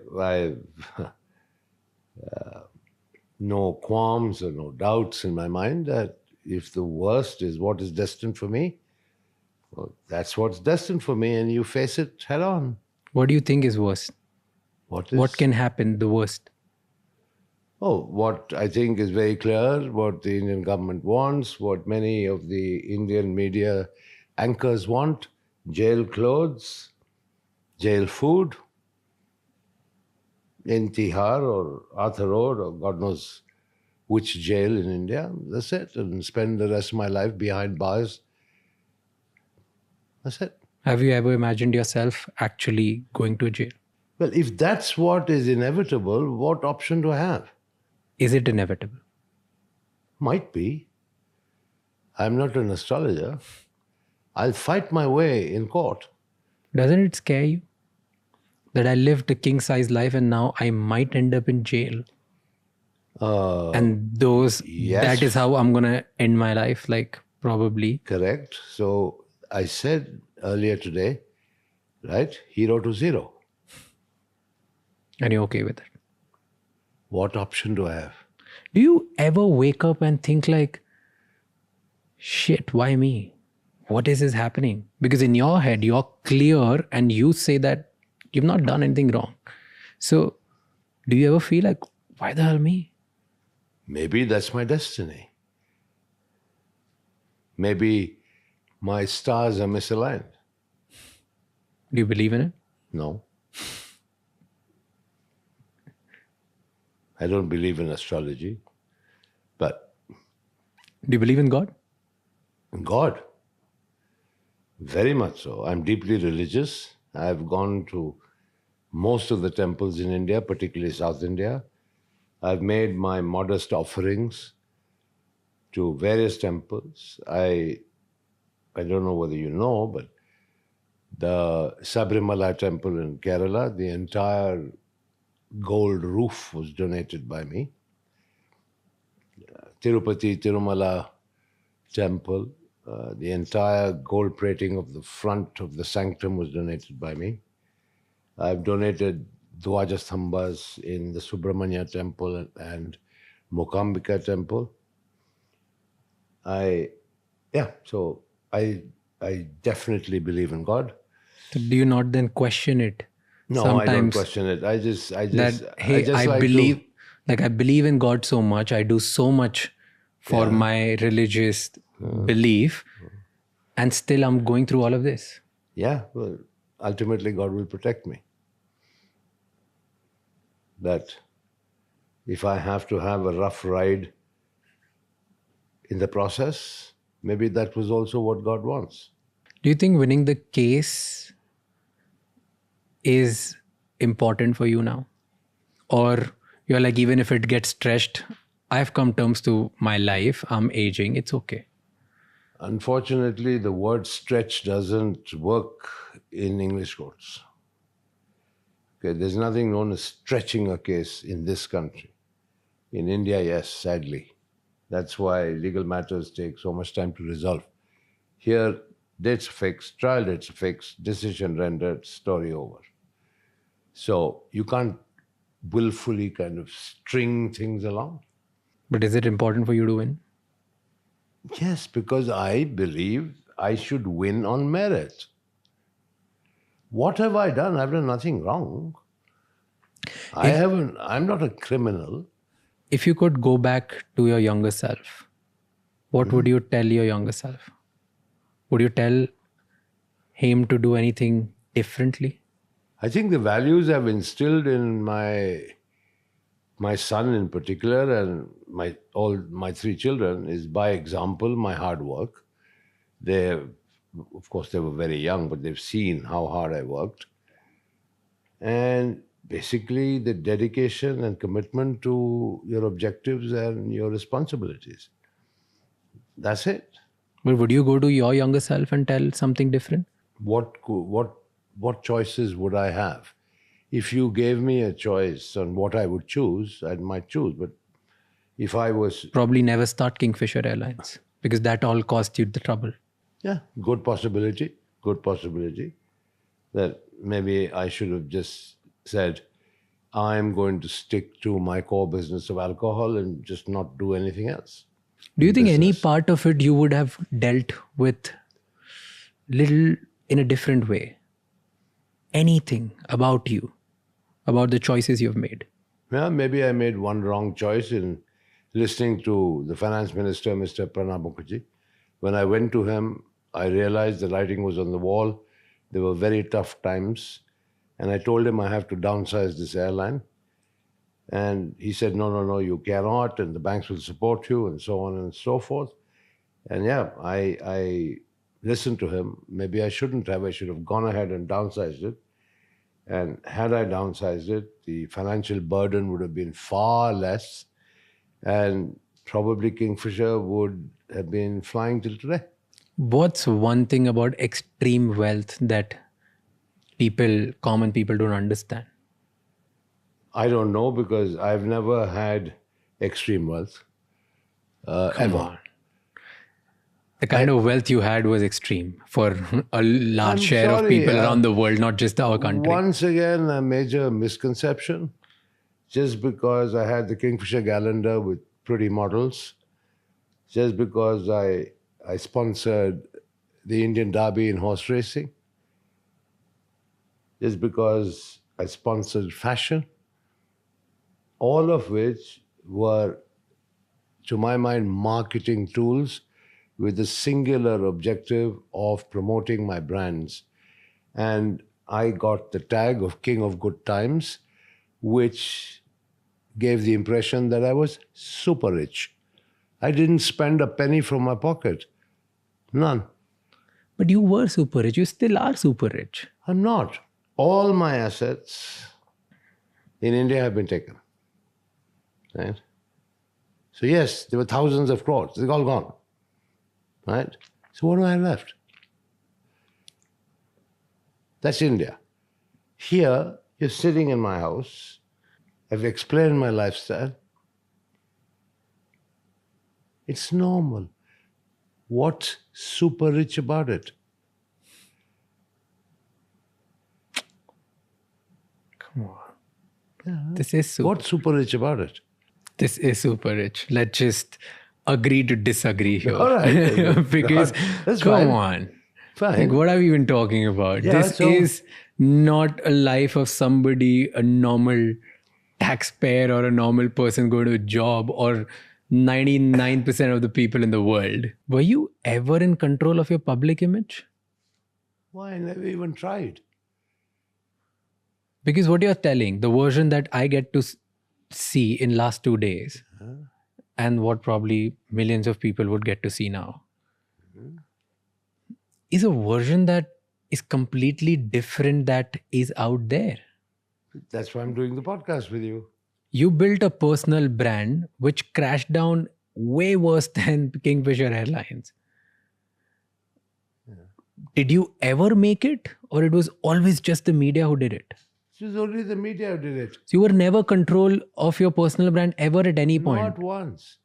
S2: no qualms or no doubts in my mind that if the worst is what is destined for me, well, that's what's destined for me, and you face it head on.
S1: What do you think is worst? What can happen the worst?
S2: Oh, what I think is very clear, what the Indian government wants, what many of the Indian media anchors want: jail clothes, jail food, in Tihar or Arthur Road or God knows which jail in India. That's it. And spend the rest of my life behind bars. That's it.
S1: Have you ever imagined yourself actually going to jail?
S2: Well, if that's what is inevitable, what option do I have?
S1: Is it inevitable?
S2: Might be. I'm not an astrologer. I'll fight my way in court.
S1: Doesn't it scare you? That I lived a king-size life and now I might end up in jail. And that is how I'm going to end my life, like probably.
S2: Correct. So I said earlier today, right, 0 to 0.
S1: And you're okay with it?
S2: What option do I have?
S1: Do you ever wake up and think like, shit, why me? What is happening? Because in your head, you're clear and you say that you've not done anything wrong. So do you ever feel like, why the hell me?
S2: Maybe that's my destiny. Maybe my stars are misaligned.
S1: Do you believe in it?
S2: No. I don't believe in astrology. But
S1: do you believe in God?
S2: In God? Very much so. I'm deeply religious. I've gone to most of the temples in India, particularly South India. I've made my modest offerings to various temples. I don't know whether you know, but The Sabrimala temple in Kerala, the entire gold roof was donated by me. Tirupati, Tirumala temple, the entire gold plating of the front of the sanctum was donated by me. I've donated Dwajasthambas in the Subramanya temple and Mokambika temple. So I definitely believe in God.
S1: So do you not then question it?
S2: No,
S1: sometimes
S2: I don't question it. I just
S1: I believe in God so much. I do so much for my religious belief, and still I'm going through all of this.
S2: Yeah, well, ultimately God will protect me. That if I have to have a rough ride in the process, maybe that was also what God wants.
S1: Do you think winning the case is important for you now? Or you're like, even if it gets stretched, I've come terms to my life, I'm aging, it's okay.
S2: Unfortunately, the word stretch doesn't work in English courts. Okay, there's nothing known as stretching a case in this country. In India, yes, sadly. That's why legal matters take so much time to resolve. Here, dates fixed, trial dates fixed, decision rendered, story over. So you can't willfully kind of string things along.
S1: But is it important for you to win?
S2: Yes, because I believe I should win on merit. What have I done? I've done nothing wrong. I'm not a criminal.
S1: If you could go back to your younger self, what would you tell your younger self? Would you tell him to do anything differently?
S2: I think the values I've instilled in my son in particular and all my three children is by example, my hard work. Of course, they were very young, but they've seen how hard I worked. And basically the dedication and commitment to your objectives and your responsibilities. That's it.
S1: But would you go to your younger self and tell something different?
S2: What choices would I have? If you gave me a choice on what I would choose, I might choose. But if I was...
S1: Probably never start Kingfisher Airlines, because that all cost you the trouble.
S2: Yeah, good possibility. That maybe I should have just said, I'm going to stick to my core business of alcohol and just not do anything else.
S1: Do you think any part of it you would have dealt with little in a different way? Anything about you, about the choices you've made?
S2: Yeah, maybe I made one wrong choice in listening to the finance minister, Mr. Pranab Mukherjee. When I went to him, I realized the writing was on the wall. There were very tough times. And I told him I have to downsize this airline. And he said, no, you cannot, and the banks will support you, and so on and so forth. And yeah, I listened to him. Maybe I shouldn't have. I should have gone ahead and downsized it. And had I downsized it, the financial burden would have been far less. And probably Kingfisher would have been flying till today.
S1: What's one thing about extreme wealth that common people don't understand?
S2: I don't know, because I've never had extreme wealth.
S1: Come
S2: ever.
S1: on. The kind of wealth you had was extreme for a large share of people around the world, not just our country.
S2: Once again, a major misconception. Just because I had the Kingfisher calendar with pretty models, just because I sponsored the Indian Derby in horse racing, just because I sponsored fashion, all of which were, to my mind, marketing tools with the singular objective of promoting my brands. And I got the tag of King of Good Times, which gave the impression that I was super rich. I didn't spend a penny from my pocket. None.
S1: But you were super rich. You still are super rich.
S2: I'm not. All my assets in India have been taken. Right? So yes, there were thousands of crores. They're all gone. Right? So what do I have left? That's India. Here, you're sitting in my house. I've explained my lifestyle. It's normal. What's super rich about it?
S1: Come on. This is super.
S2: What's super rich about it?
S1: This is super rich. Let's just agree to disagree here.
S2: All right.
S1: Because,
S2: That's
S1: come
S2: fine.
S1: on.
S2: Fine.
S1: Like, what are we even talking about?
S2: Yeah,
S1: This
S2: so-
S1: is not a life of somebody, a normal taxpayer or a normal person going to a job or 99% of the people in the world. Were you ever in control of your public image?
S2: Why? I never even tried.
S1: Because what you're telling, the version that I get to see in last 2 days and what probably millions of people would get to see now is a version that is completely different that is out there.
S2: That's why I'm doing the podcast with you.
S1: You built a personal brand which crashed down way worse than Kingfisher Airlines. Did you ever make it, or it was always just the media who did it?
S2: It was only the media who did it.
S1: So you were never control of your personal brand ever at any point.
S2: Not once.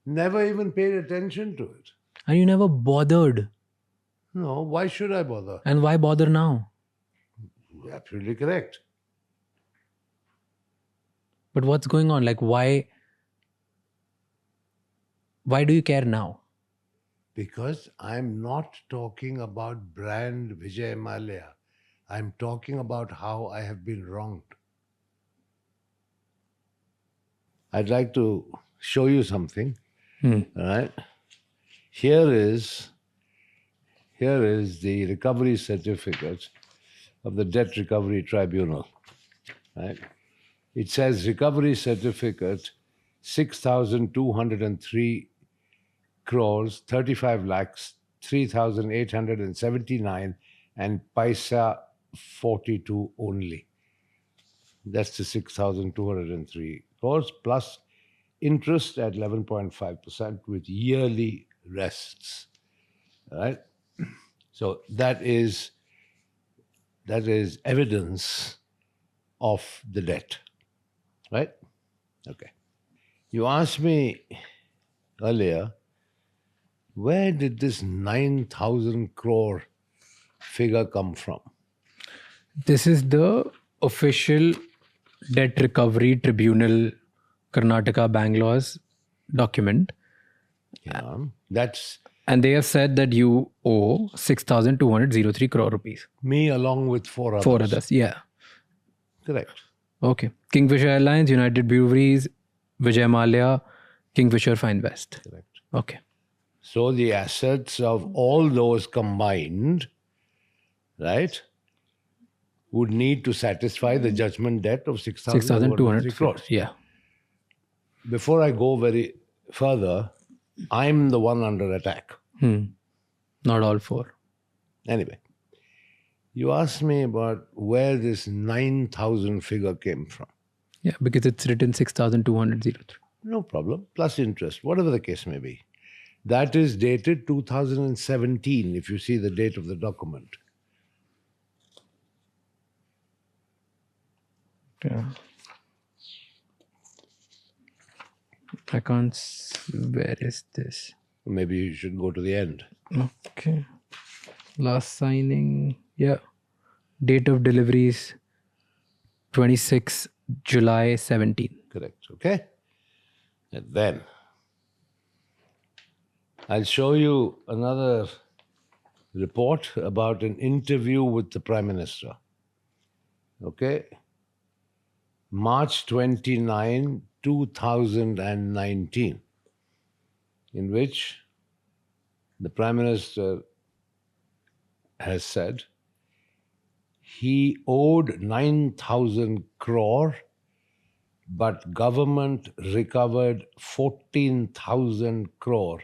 S2: Never even paid attention to it.
S1: And you never bothered.
S2: No, why should I bother?
S1: And why bother now?
S2: You're absolutely correct.
S1: But what's going on? Like, why do you care now?
S2: Because I'm not talking about brand Vijay Mallya. I'm talking about how I have been wronged. I'd like to show you something. All right. Here is the recovery certificate of the Debt Recovery Tribunal. Right. It says recovery certificate 6,203 crores, 35 lakhs, 3,879 and paisa 42 only. That's the 6,203 crores plus interest at 11.5% with yearly rests. All right. So that is evidence of the debt. Right? Okay. You asked me earlier, where did this 9,000 crore figure come from?
S1: This is the official Debt Recovery Tribunal Karnataka Bangalore's document.
S2: Yeah, that's
S1: And they have said that you owe 6,203 crore rupees.
S2: me along with four others.
S1: 4 others. Yeah.
S2: Correct.
S1: Okay. Kingfisher Airlines, United Breweries, Vijay Mallya, Kingfisher Fine West.
S2: Correct.
S1: Okay.
S2: So the assets of all those combined, right, would need to satisfy the judgment debt of 6,203
S1: 6,200
S2: crores.
S1: Yeah.
S2: Before I go very further, I'm the one under attack.
S1: Not all 4.
S2: Anyway, you asked me about where this 9,000 figure came from.
S1: Yeah, because it's written 6,203.
S2: No problem. Plus interest, whatever the case may be. That is dated 2017, if you see the date of the document.
S1: Yeah. I can't. Where is this?
S2: Maybe you should go to the end.
S1: Okay. Last signing. Yeah. Date of deliveries 26 July 17.
S2: Correct. Okay? And then I'll show you another report about an interview with the Prime Minister. Okay? March 29, 2019, in which the Prime Minister has said he owed 9,000 crore, but government recovered 14,000 crore,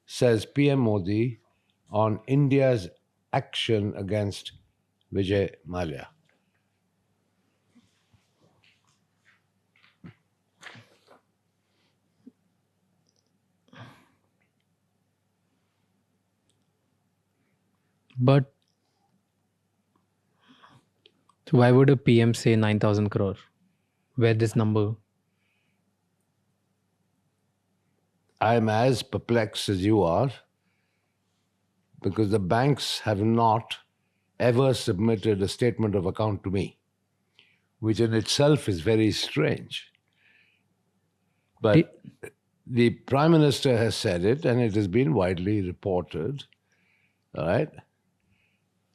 S2: says PM Modi on India's action against Vijay Mallya.
S1: But So why would a PM say 9,000 crore? Where this number?
S2: I'm as perplexed as you are because the banks have not ever submitted a statement of account to me, which in itself is very strange. But the Prime Minister has said it, and it has been widely reported, all right?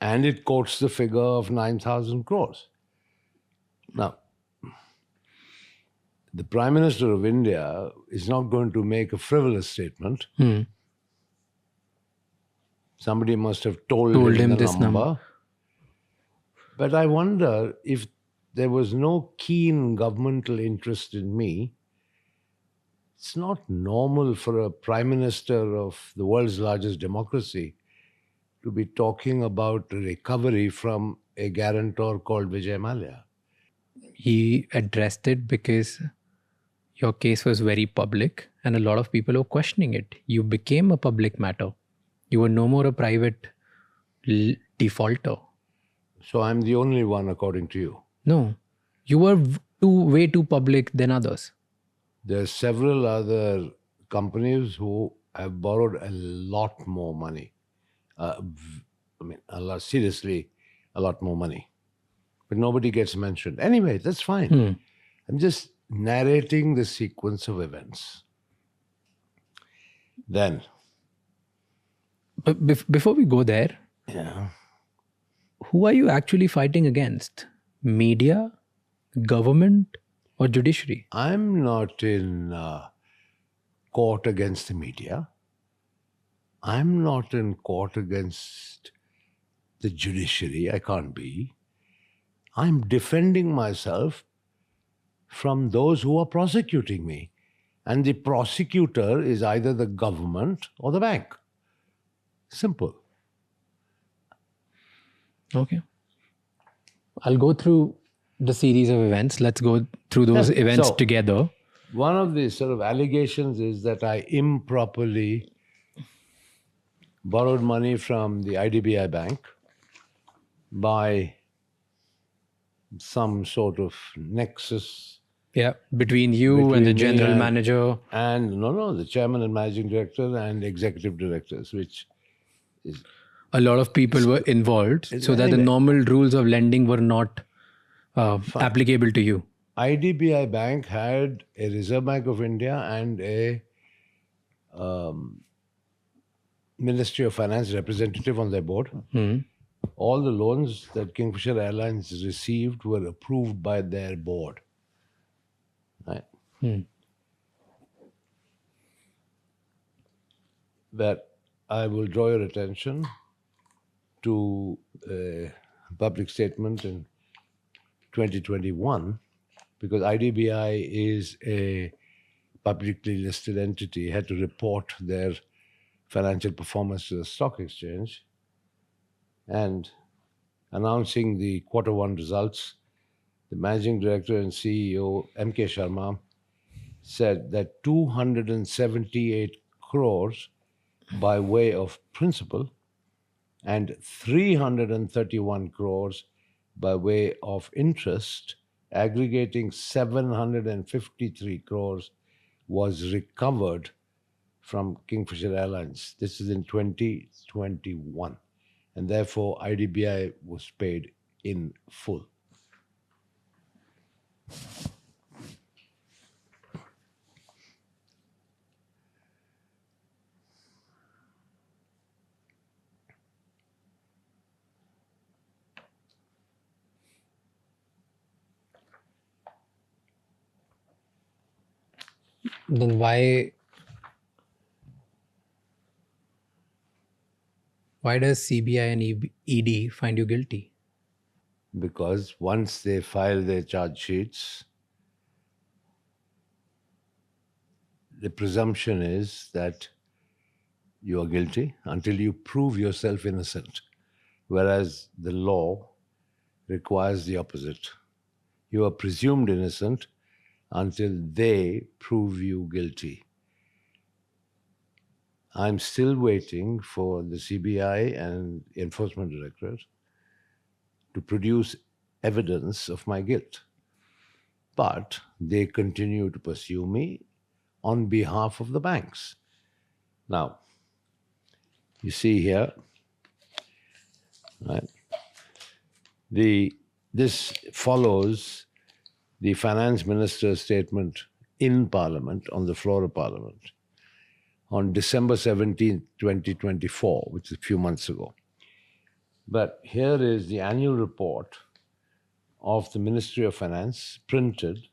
S2: And it quotes the figure of 9,000 crores. Now, the Prime Minister of India is not going to make a frivolous statement. Somebody must have told him the
S1: this number.
S2: But I wonder if there was no keen governmental interest in me. It's not normal for a Prime Minister of the world's largest democracy to be talking about recovery from a guarantor called Vijay Mallya.
S1: He addressed it because your case was very public and a lot of people were questioning it. You became a public matter. You were no more a private defaulter.
S2: So I'm the only one, according to you.
S1: No, you were way too public than others.
S2: There are several other companies who have borrowed a lot more money. Seriously, a lot more money. But nobody gets mentioned. Anyway, that's fine. I'm just narrating the sequence of events. Then.
S1: But before we go there,
S2: Yeah.
S1: who are you actually fighting against? Media, government, or judiciary?
S2: I'm not in court against the media. I'm not in court against the judiciary. I can't be. I'm defending myself from those who are prosecuting me. And the prosecutor is either the government or the bank. Simple.
S1: Okay. I'll go through the series of events. Let's go through those events together.
S2: One of the sort of allegations is that I improperly borrowed money from the IDBI bank by some sort of nexus.
S1: Yeah, between you and the general manager.
S2: And the chairman and managing director and executive directors, which is...
S1: A lot of people were involved so that the normal rules of lending were not applicable to you.
S2: IDBI Bank had a Reserve Bank of India and a Ministry of Finance representative on their board. All the loans that Kingfisher Airlines received were approved by their board. Right? But I will draw your attention to a public statement in 2021, because IDBI is a publicly listed entity, had to report their financial performance to the stock exchange. And announcing the quarter one results, the managing director and CEO, M.K. Sharma, said that 278 crores by way of principal and 331 crores by way of interest, aggregating 753 crores, was recovered from Kingfisher Airlines. This is in 2021. And therefore, IDBI was paid in full.
S1: Then why does CBI and ED find you guilty?
S2: Because once they file their charge sheets, the presumption is that you are guilty until you prove yourself innocent, whereas the law requires the opposite. You are presumed innocent until they prove you guilty. I'm still waiting for the CBI and Enforcement Directorate to produce evidence of my guilt. But they continue to pursue me on behalf of the banks. Now, you see here, right? This follows the finance minister's statement in Parliament, on the floor of Parliament, on December 17th, 2024, which is a few months ago. But here is the annual report of the Ministry of Finance, printed,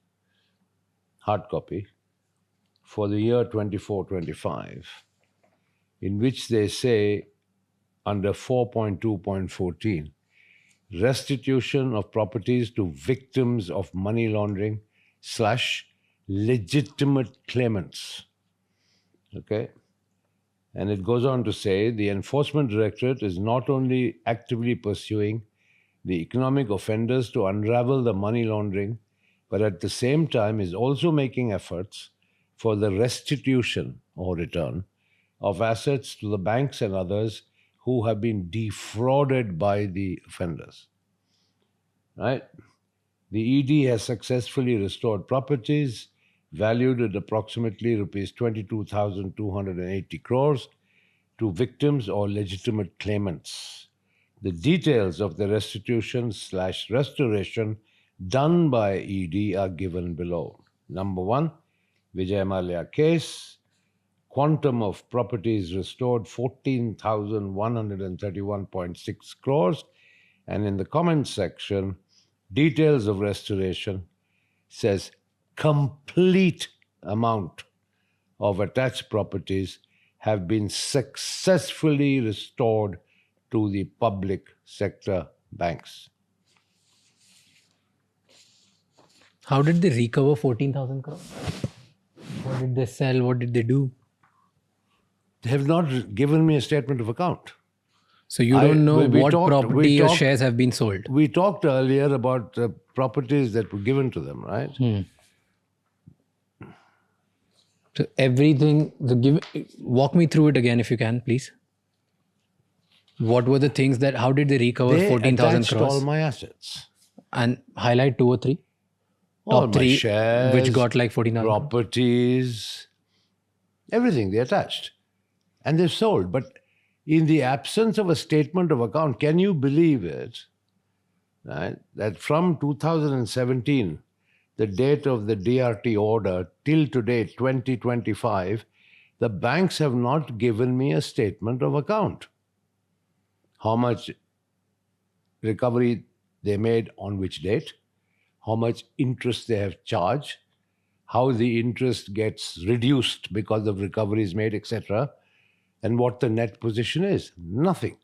S2: hard copy, for the year 24-25, in which they say, under 4.2.14, restitution of properties to victims of money laundering / legitimate claimants. Okay? And it goes on to say, the Enforcement Directorate is not only actively pursuing the economic offenders to unravel the money laundering, but at the same time is also making efforts for the restitution or return of assets to the banks and others who have been defrauded by the offenders. Right? The ED has successfully restored properties valued at approximately rupees 22,280 crores to victims or legitimate claimants. The details of the restitution / restoration done by ED are given below. Number 1, Vijay Mallya case, quantum of properties restored 14,131.6 crores. And in the comments section, details of restoration says complete amount of attached properties have been successfully restored to the public sector banks.
S1: How did they recover 14,000 crores? What did they sell? What did they do?
S2: They have not given me a statement of account.
S1: So you don't know what property or
S2: talked-
S1: shares have been sold.
S2: We talked earlier about the properties that were given to them, right?
S1: So everything, walk me through it again if you can, please. What were the things that, how did they recover
S2: They
S1: 14,000
S2: attached
S1: crores?
S2: all my assets.
S1: And highlight 2 or 3.
S2: All
S1: Top
S2: my
S1: 3,
S2: shares,
S1: which got like 14,000.
S2: properties, everything they attached. And they've sold. But in the absence of a statement of account, can you believe it? Right? That from 2017, the date of the DRT order, till today, 2025, the banks have not given me a statement of account. How much recovery they made on which date, how much interest they have charged, how the interest gets reduced because of recoveries made, etc., and what the net position is. Nothing.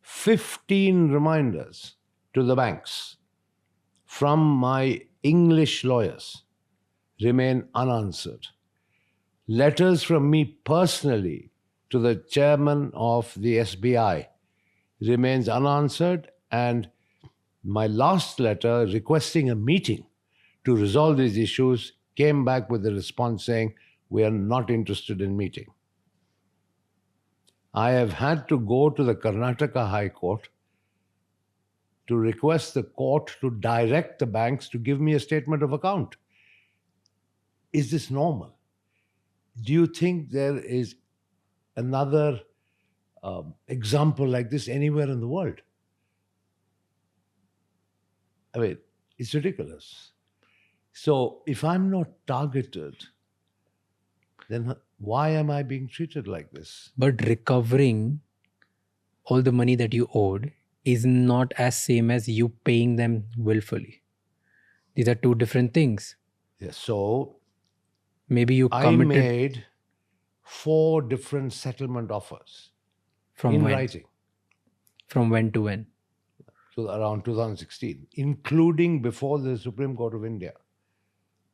S2: 15 reminders to the banks from my English lawyers remain unanswered. Letters from me personally to the chairman of the SBI remains unanswered, and my last letter requesting a meeting to resolve these issues came back with a response saying, we are not interested in meeting. I have had to go to the Karnataka High Court to request the court to direct the banks to give me a statement of account. Is this normal? Do you think there is another example like this anywhere in the world? I mean, it's ridiculous. So if I'm not targeted, then why am I being treated like this?
S1: But recovering all the money that you owed is not as same as you paying them willfully. These are 2 different things.
S2: Yes, so
S1: Maybe you
S2: I
S1: committed
S2: made 4 different settlement offers
S1: from
S2: in
S1: when?
S2: writing.
S1: From when to when?
S2: So around 2016, including before the Supreme Court of India,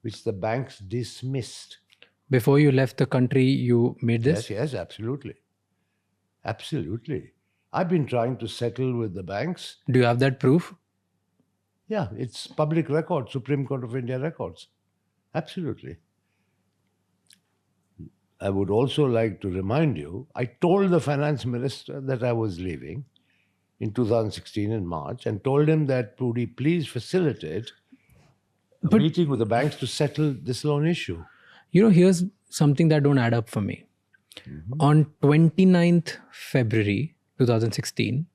S2: which the banks dismissed.
S1: Before you left the country, you made this?
S2: Yes, absolutely. Absolutely. I've been trying to settle with the banks.
S1: Do you have that proof?
S2: Yeah, it's public record, Supreme Court of India records. Absolutely. I would also like to remind you, I told the finance minister that I was leaving, in 2016 in March and told him that, Pudi, please facilitate a meeting with the banks to settle this loan issue.
S1: Here's something that don't add up for me. On 29th February 2016,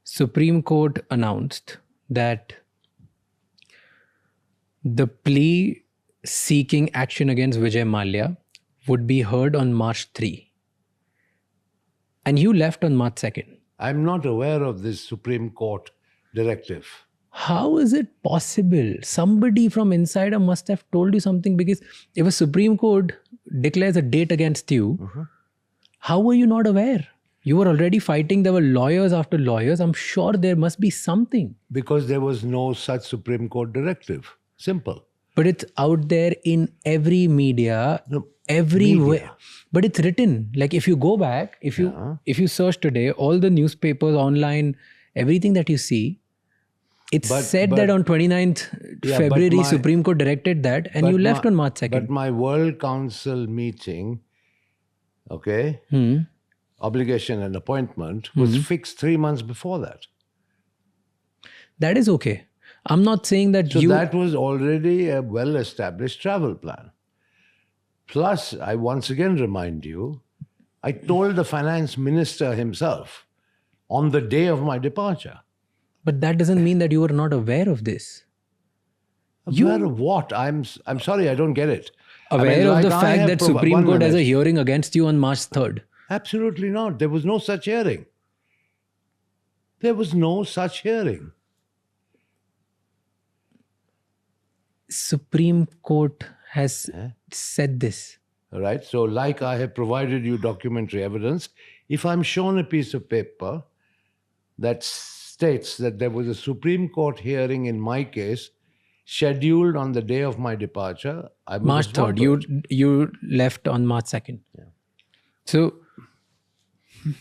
S1: Supreme Court announced that the plea seeking action against Vijay Mallya would be heard on March 3. And you left on March 2nd.
S2: I'm not aware of this Supreme Court directive.
S1: How is it possible? Somebody from insider must have told you something, because if a Supreme Court declares a date against you, how were you not aware? You were already fighting. There were lawyers after lawyers. I'm sure there must be something.
S2: Because there was no such Supreme Court directive. Simple.
S1: But it's out there in every media, everywhere. But it's written. Like if you go back, if you search today, all the newspapers online, everything that you see, it's said that on 29th February, Supreme Court directed that, and you left on March 2nd.
S2: But my World Council meeting, obligation and appointment was fixed 3 months before that.
S1: That is okay. I'm not saying that
S2: So that was already a well-established travel plan. Plus, I once again remind you, I told the finance minister himself on the day of my departure.
S1: But that doesn't mean that you were not aware of this.
S2: Aware of what? I'm sorry, I don't get it.
S1: Aware of the fact that Supreme Court has a hearing against you on March 3rd.
S2: Absolutely not. There was no such hearing. There was no such hearing.
S1: Supreme Court has said this.
S2: All right. So, like I have provided you documentary evidence, if I'm shown a piece of paper that states that there was a Supreme Court hearing in my case scheduled on the day of my departure, I will
S1: March
S2: respond
S1: 3rd.
S2: to it.
S1: You left on March 2nd. Yeah. So,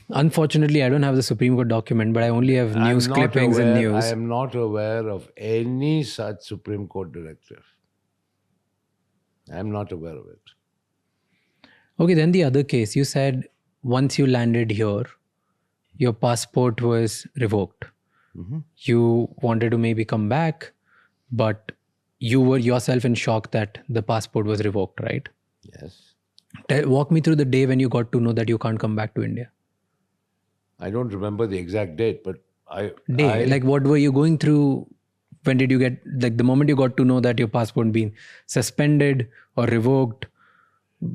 S1: unfortunately, I don't have the Supreme Court document, but I only have news clippings and news.
S2: I am not aware of any such Supreme Court directive. I am not aware of it.
S1: Okay, then the other case, you said once you landed here, your passport was revoked. You wanted to maybe come back, but you were yourself in shock that the passport was revoked, right?
S2: Yes.
S1: Walk me through the day when you got to know that you can't come back to India.
S2: I don't remember the exact date, but
S1: like what were you going through? When did you get, like the moment you got to know that your passport being suspended or revoked?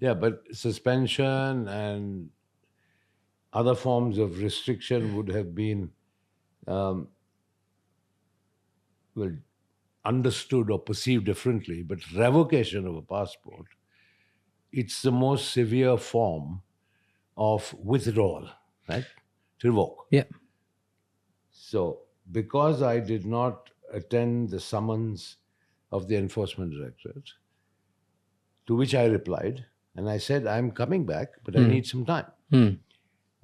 S2: Yeah, but suspension and other forms of restriction would have been understood or perceived differently. But revocation of a passport, it's the most severe form of withdrawal, right? To revoke.
S1: Yeah.
S2: So, because I did not attend the summons of the Enforcement Directorate, to which I replied, and I said, I'm coming back, but I need some time.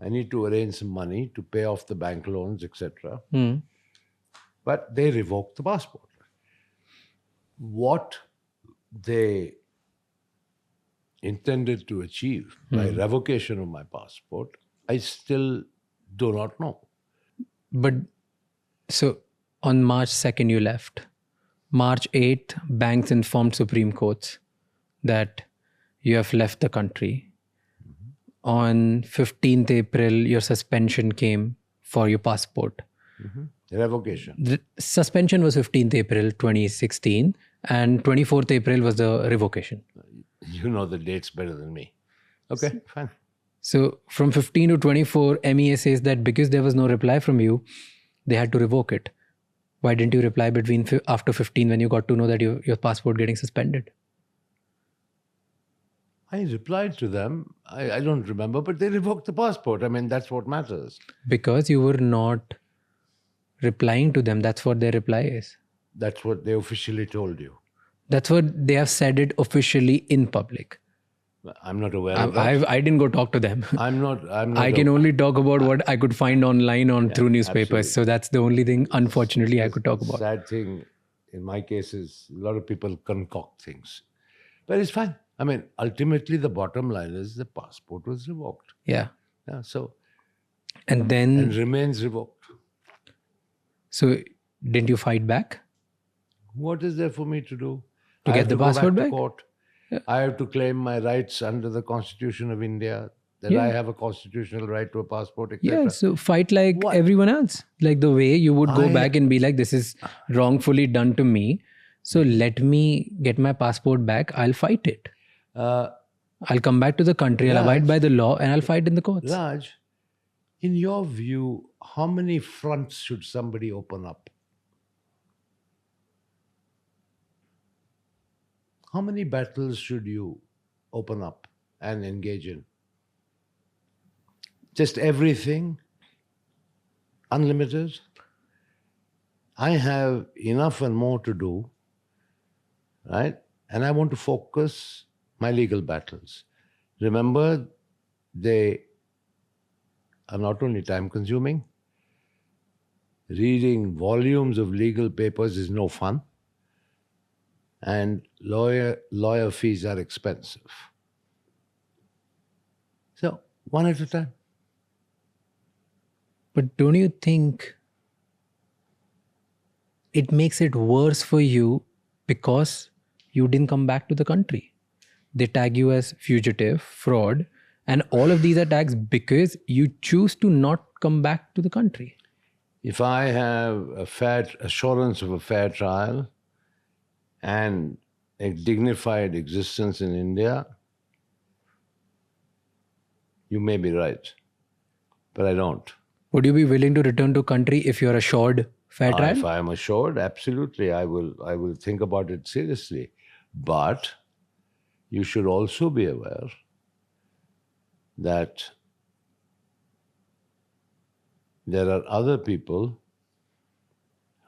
S2: I need to arrange some money to pay off the bank loans, etc. But they revoked the passport. What they intended to achieve by revocation of my passport, I still do not know.
S1: But so on March 2nd, you left. March 8th, banks informed Supreme Courts that you have left the country. On 15th April, your suspension came for your passport.
S2: Revocation.
S1: The suspension was 15th April 2016 and 24th April was the revocation.
S2: You know the dates better than me. Okay, fine.
S1: So from 15 to 24, MEA says that because there was no reply from you, they had to revoke it. Why didn't you reply after 15 when you got to know that your passport getting suspended?
S2: I replied to them. I don't remember, but they revoked the passport. I mean, that's what matters.
S1: Because you were not replying to them. That's what their reply is.
S2: That's what they officially told you.
S1: That's what they have said it officially in public.
S2: I'm not aware of that.
S1: I didn't go talk to them.
S2: I'm not.
S1: I can only talk about what I could find online through newspapers.
S2: Absolutely.
S1: So that's the only thing, unfortunately, I could talk about.
S2: Sad thing in my case is a lot of people concoct things. But it's fine. I mean, ultimately, the bottom line is the passport was revoked.
S1: Yeah.
S2: Yeah, so
S1: And then
S2: and remains revoked.
S1: So didn't you fight back?
S2: What is there for me to do?
S1: To
S2: I
S1: get
S2: have
S1: the
S2: to go
S1: passport
S2: back
S1: back?
S2: to court. I have to claim my rights under the Constitution of India, that
S1: Yeah.
S2: I have a constitutional right to a passport,
S1: Yeah,
S2: etc.
S1: so fight like
S2: What?
S1: everyone else. Like the way you would go
S2: I-
S1: back and be like, this is wrongfully done to me. So let me get my passport back. I'll fight it.
S2: Uh,
S1: I'll come back to the country. I'll abide by the law and I'll fight in the courts.
S2: Raj, in your view, how many fronts should somebody open up? How many battles should you open up and engage in? Just everything? Unlimited? I have enough and more to do, right? And I want to focus my legal battles. Remember, they are not only time consuming, reading volumes of legal papers is no fun, and lawyer fees are expensive. So, one at a time.
S1: But don't you think it makes it worse for you because you didn't come back to the country? They tag you as fugitive, fraud, and all of these are tags because you choose to not come back to the country.
S2: If I have a fair assurance of a fair trial and a dignified existence in India, you may be right, but I don't.
S1: Would you be willing to return to country if you're assured fair trial?
S2: If I am assured, absolutely, I will think about it seriously. But you should also be aware that there are other people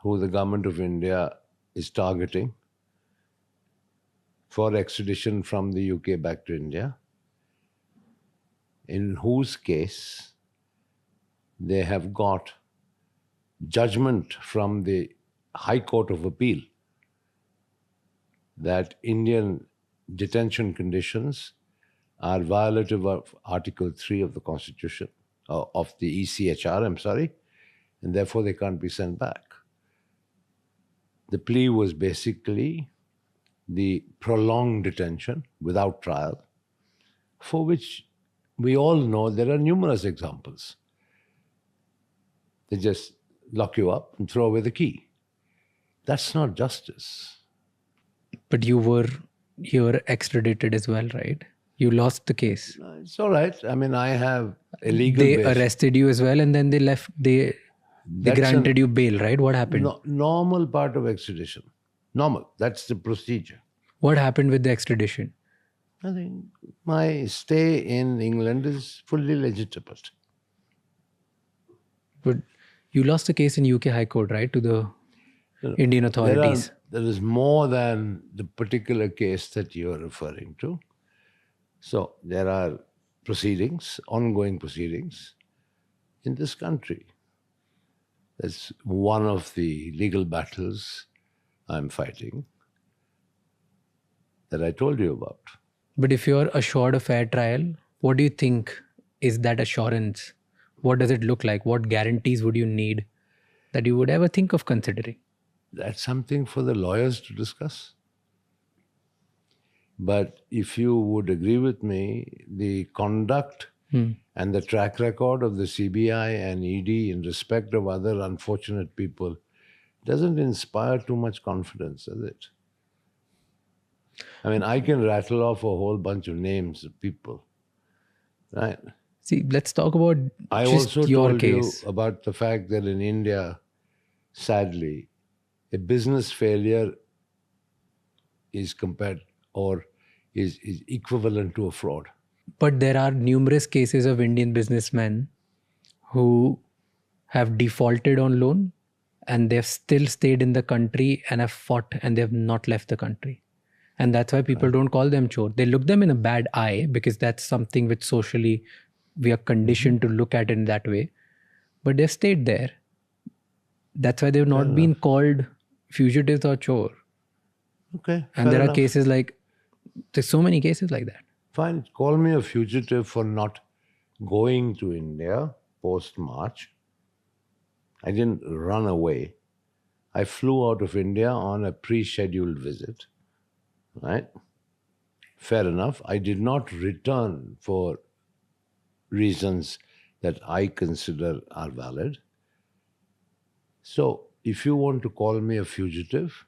S2: who the government of India is targeting for extradition from the UK back to India, in whose case they have got judgment from the High Court of Appeal that Indian detention conditions are violative of Article 3 of the Constitution, of the ECHR, and therefore they can't be sent back. The plea was basically the prolonged detention without trial, for which we all know there are numerous examples. They just lock you up and throw away the key. That's not justice.
S1: But you were extradited as well, right? You lost the case.
S2: It's all right. I mean, I have a legal
S1: They
S2: base.
S1: arrested you as well and then they left, they
S2: That's
S1: granted you bail, right? What happened?
S2: Normal part of extradition. Normal. That's the procedure.
S1: What happened with the extradition?
S2: I think my stay in England is fully legitimate.
S1: But you lost the case in UK High Court, right? To the Indian authorities.
S2: There is more than the particular case that you are referring to. So there are proceedings, ongoing proceedings in this country. That's one of the legal battles I'm fighting that I told you about.
S1: But if you're assured a fair trial, what do you think is that assurance? What does it look like? What guarantees would you need that you would ever think of considering?
S2: That's something for the lawyers to discuss. But if you would agree with me, the conduct and the track record of the CBI and ED in respect of other unfortunate people doesn't inspire too much confidence, does it? I mean, I can rattle off a whole bunch of names of people, right?
S1: See, let's talk about
S2: I
S1: just
S2: also
S1: your
S2: told
S1: case.
S2: you about the fact that in India, sadly, a business failure is compared or is equivalent to a fraud.
S1: But there are numerous cases of Indian businessmen who have defaulted on loan and they've still stayed in the country and have fought and they have not left the country. And that's why people don't call them chore. They look them in a bad eye because that's something which socially we are conditioned to look at in that way. But they've stayed there. That's why they've not been called fugitives or chore.
S2: Okay.
S1: And
S2: fair
S1: there are
S2: enough.
S1: cases like, there's so many cases like that.
S2: Fine, call me a fugitive for not going to India post-March I didn't run away. I flew out of India on a pre-scheduled visit, right? Fair enough. I did not return for reasons that I consider are valid. So if you want to call me a fugitive,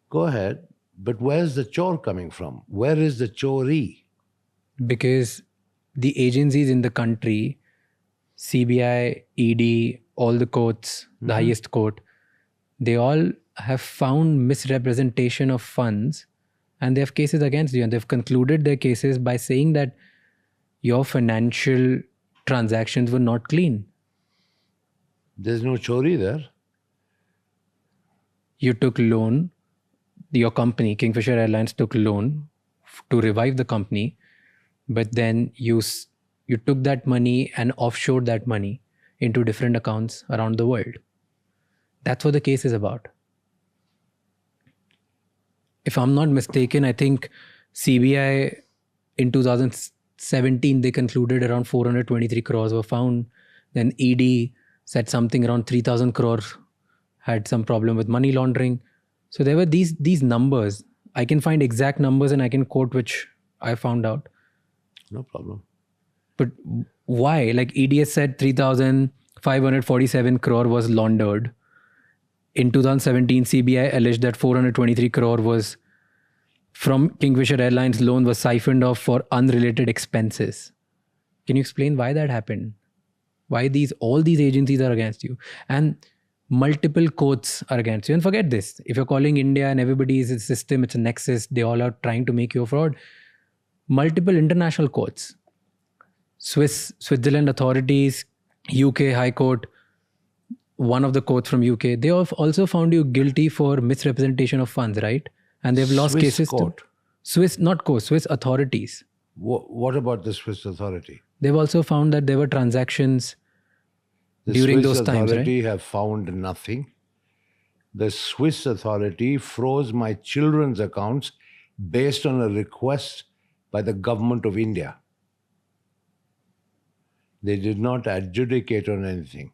S2: go ahead. But where's the chore coming from? Where is the choree?
S1: Because the agencies in the country, CBI, ED, all the courts, the highest court, they all have found misrepresentation of funds and they have cases against you. And they've concluded their cases by saying that your financial transactions were not clean.
S2: There's no choree there.
S1: You took loan, your company, Kingfisher Airlines, took loan to revive the company, but then you took that money and offshored that money into different accounts around the world. That's what the case is about. If I'm not mistaken, I think CBI in 2017, they concluded around 423 crores were found. Then ED said something around 3,000 crores had some problem with money laundering. So there were these numbers. I can find exact numbers and I can quote which I found out.
S2: No problem.
S1: But why? Like EDS said 3,547 crore was laundered. In 2017, CBI alleged that 423 crore was from Kingfisher Airlines loan was siphoned off for unrelated expenses. Can you explain why that happened? Why all these agencies are against you? And multiple courts are against you. And forget this. If you're calling India and everybody is a system, it's a nexus, they all are trying to make you a fraud. Multiple international courts. Switzerland authorities, UK High Court, one of the courts from UK, they have also found you guilty for misrepresentation of funds, right? And they've lost
S2: Swiss
S1: cases
S2: court.
S1: to Swiss authorities.
S2: What about the Swiss authority?
S1: They've also found that there were transactions during those times, right?
S2: The Swiss authority have found nothing. The Swiss authority froze my children's accounts based on a request by the government of India. They did not adjudicate on anything.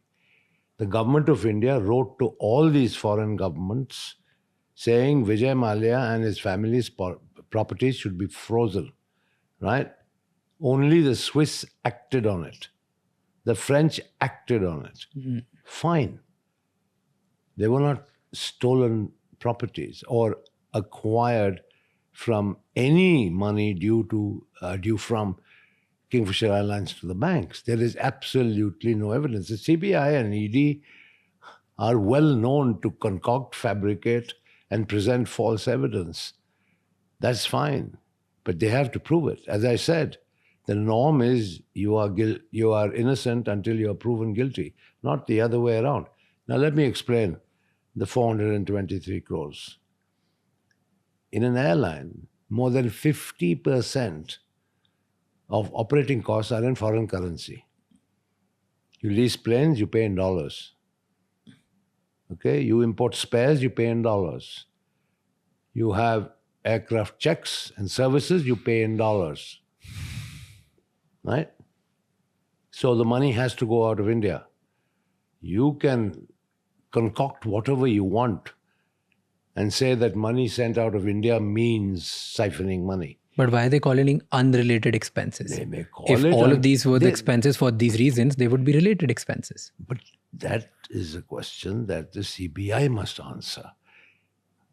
S2: The government of India wrote to all these foreign governments saying Vijay Mallya and his family's properties should be frozen, right? Only the Swiss acted on it. The French acted on it. Fine. They were not stolen properties or acquired from any money due from Kingfisher Airlines to the banks. There is absolutely no evidence. The CBI and ED are well known to concoct, fabricate, and present false evidence. That's fine, but they have to prove it. As I said, the norm is you are innocent until you are proven guilty, not the other way around. Now let me explain the 423 crores. In an airline, more than 50% of operating costs are in foreign currency. You lease planes, you pay in dollars. Okay, you import spares, you pay in dollars. You have aircraft checks and services, you pay in dollars. Right? So the money has to go out of India. You can concoct whatever you want and say that money sent out of India means siphoning money.
S1: But why are they calling it unrelated expenses?
S2: They may call
S1: if
S2: it
S1: all of these were the expenses for these reasons, they would be related expenses.
S2: But that is a question that the CBI must answer.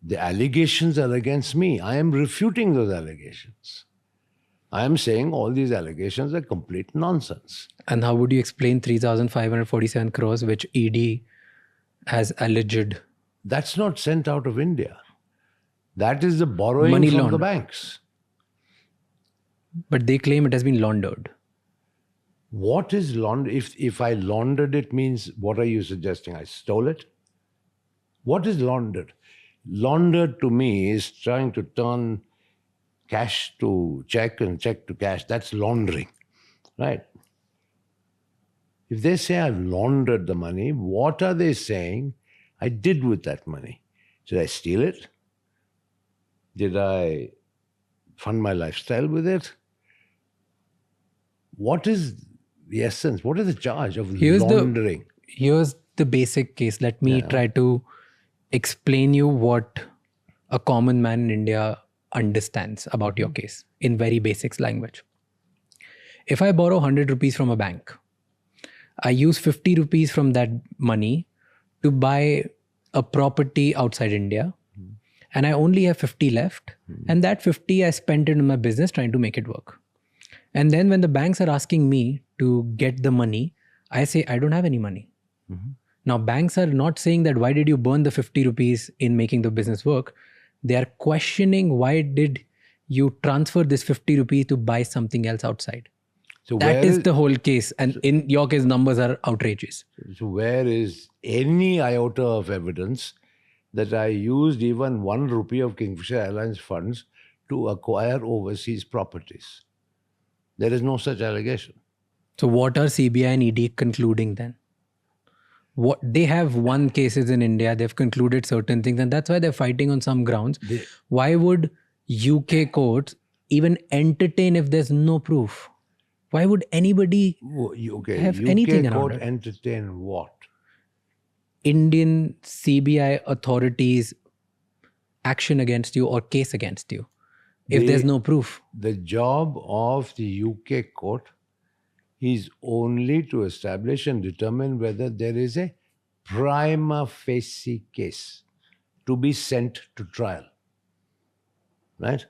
S2: The allegations are against me. I am refuting those allegations. I am saying all these allegations are complete nonsense.
S1: And how would you explain 3,547 crores, which ED has alleged?
S2: That's not sent out of India. That is the borrowing
S1: Money
S2: from the
S1: laundered.
S2: banks.
S1: But they claim it has been laundered.
S2: What is laundered? If I laundered it means, what are you suggesting? I stole it? What is laundered? Laundered to me is trying to turn cash to check and check to cash. That's laundering, right? If they say I've laundered the money, what are they saying I did with that money? Did I steal it? Did I fund my lifestyle with it? What is the essence? What is the charge of laundering?
S1: here's the basic case. Let me try to explain you what a common man in India understands about your case in very basic language. If I borrow 100 rupees from a bank, I use 50 rupees from that money to buy a property outside India, and I only have 50 left, and that 50 I spent it in my business trying to make it work. And then when the banks are asking me to get the money, I say, I don't have any money. Now, banks are not saying that why did you burn the 50 rupees in making the business work? They are questioning why did you transfer this 50 rupees to buy something else outside?
S2: So
S1: That is the whole case. And in your case, numbers are outrageous.
S2: So where is any iota of evidence that I used even 1 rupee of Kingfisher Airlines funds to acquire overseas properties? There is no such allegation.
S1: So what are CBI and ED concluding then? What they have won cases in India, they've concluded certain things, and that's why they're fighting on some grounds. Why would UK courts even entertain if there's no proof? Why would anybody have anything
S2: UK
S1: around
S2: court
S1: it?
S2: entertain what?
S1: Indian CBI authorities action against you or case against you if there's no proof.
S2: The job of the UK court is only to establish and determine whether there is a prima facie case to be sent to trial. Right?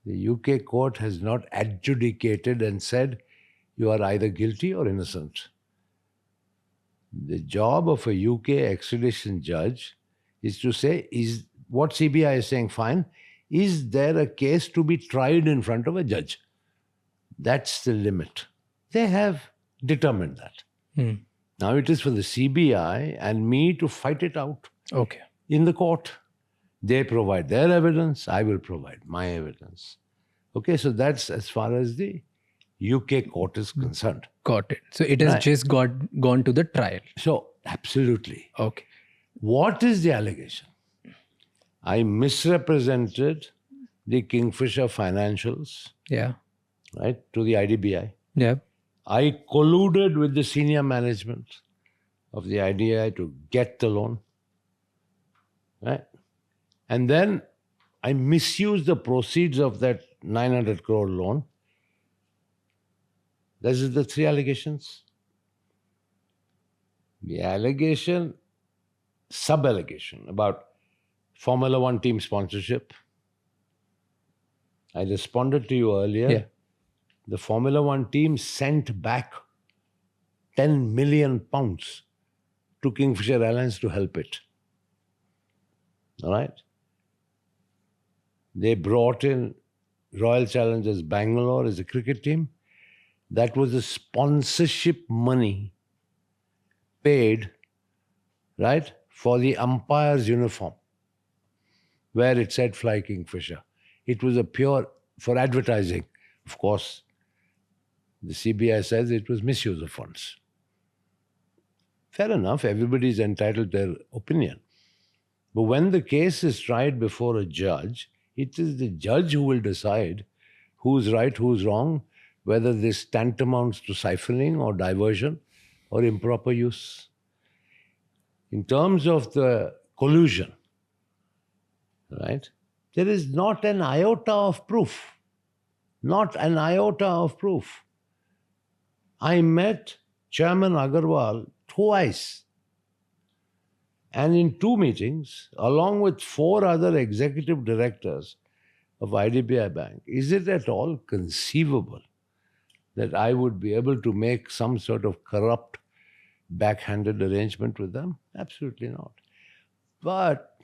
S2: The UK court has not adjudicated and said you are either guilty or innocent. The job of a UK extradition judge is to say, is what CBI is saying, fine, is there a case to be tried in front of a judge? That's the limit. They have determined that. Now it is for the CBI and me to fight it out
S1: Okay.
S2: in the court. They provide their evidence, I will provide my evidence. Okay, so that's as far as the UK court is concerned.
S1: Got it. So it has just gone to the trial.
S2: So, absolutely.
S1: Okay.
S2: What is the allegation? I misrepresented the Kingfisher financials,
S1: Yeah.
S2: right, to the IDBI.
S1: Yeah.
S2: I colluded with the senior management of the IDBI to get the loan, right? And then I misused the proceeds of that 900 crore loan. This is the 3 allegations. The allegation, sub-allegation about Formula One team sponsorship. I responded to you earlier.
S1: Yeah.
S2: The Formula One team sent back 10 million pounds to Kingfisher Airlines to help it. All right? They brought in Royal Challengers Bangalore as a cricket team. That was the sponsorship money paid, right, for the umpire's uniform, where it said Fly Kingfisher. It was a pure, for advertising. Of course, the CBI says it was misuse of funds. Fair enough, everybody is entitled to their opinion. But when the case is tried before a judge, it is the judge who will decide who's right, who's wrong, whether this tantamounts to siphoning or diversion or improper use. In terms of the collusion, right, there is not an iota of proof. Not an iota of proof. I met Chairman Agarwal twice. And in 2 meetings, along with 4 other executive directors of IDBI Bank, is it at all conceivable that I would be able to make some sort of corrupt, backhanded arrangement with them? Absolutely not. But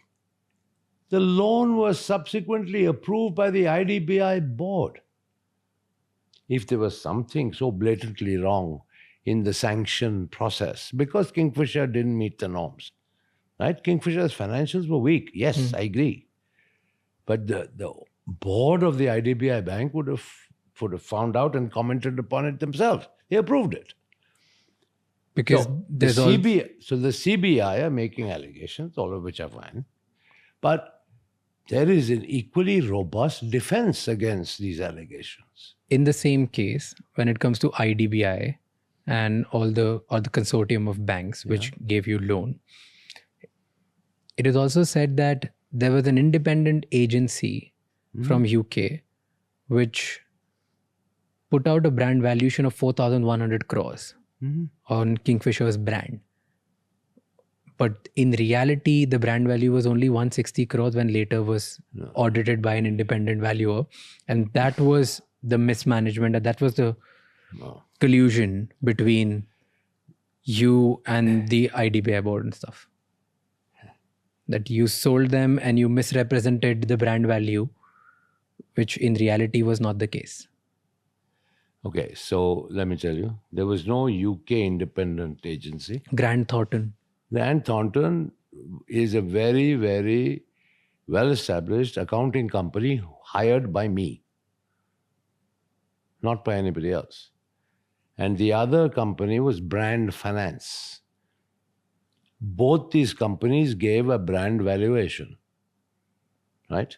S2: the loan was subsequently approved by the IDBI board. If there was something so blatantly wrong in the sanction process, because Kingfisher didn't meet the norms, right? Kingfisher's financials were weak. Yes, I agree. But the board of the IDBI Bank would have found out and commented upon it themselves. They approved it.
S1: Because
S2: the CBI are making allegations, all of which are fine. But there is an equally robust defense against these allegations.
S1: in the same case, when it comes to IDBI and all the consortium of banks which gave you loan. It is also said that there was an independent agency from UK which put out a brand valuation of 4,100 crores on Kingfisher's brand. But in reality, the brand value was only 160 crores when later was audited by an independent valuer. And that was the mismanagement, and that was the collusion between you and the IDBI board and stuff. That you sold them and you misrepresented the brand value, which in reality was not the case.
S2: Okay, so let me tell you, there was no UK independent agency.
S1: Grant Thornton.
S2: Grant Thornton is a very, very well-established accounting company hired by me, not by anybody else. And the other company was Brand Finance. Both these companies gave a brand valuation, right?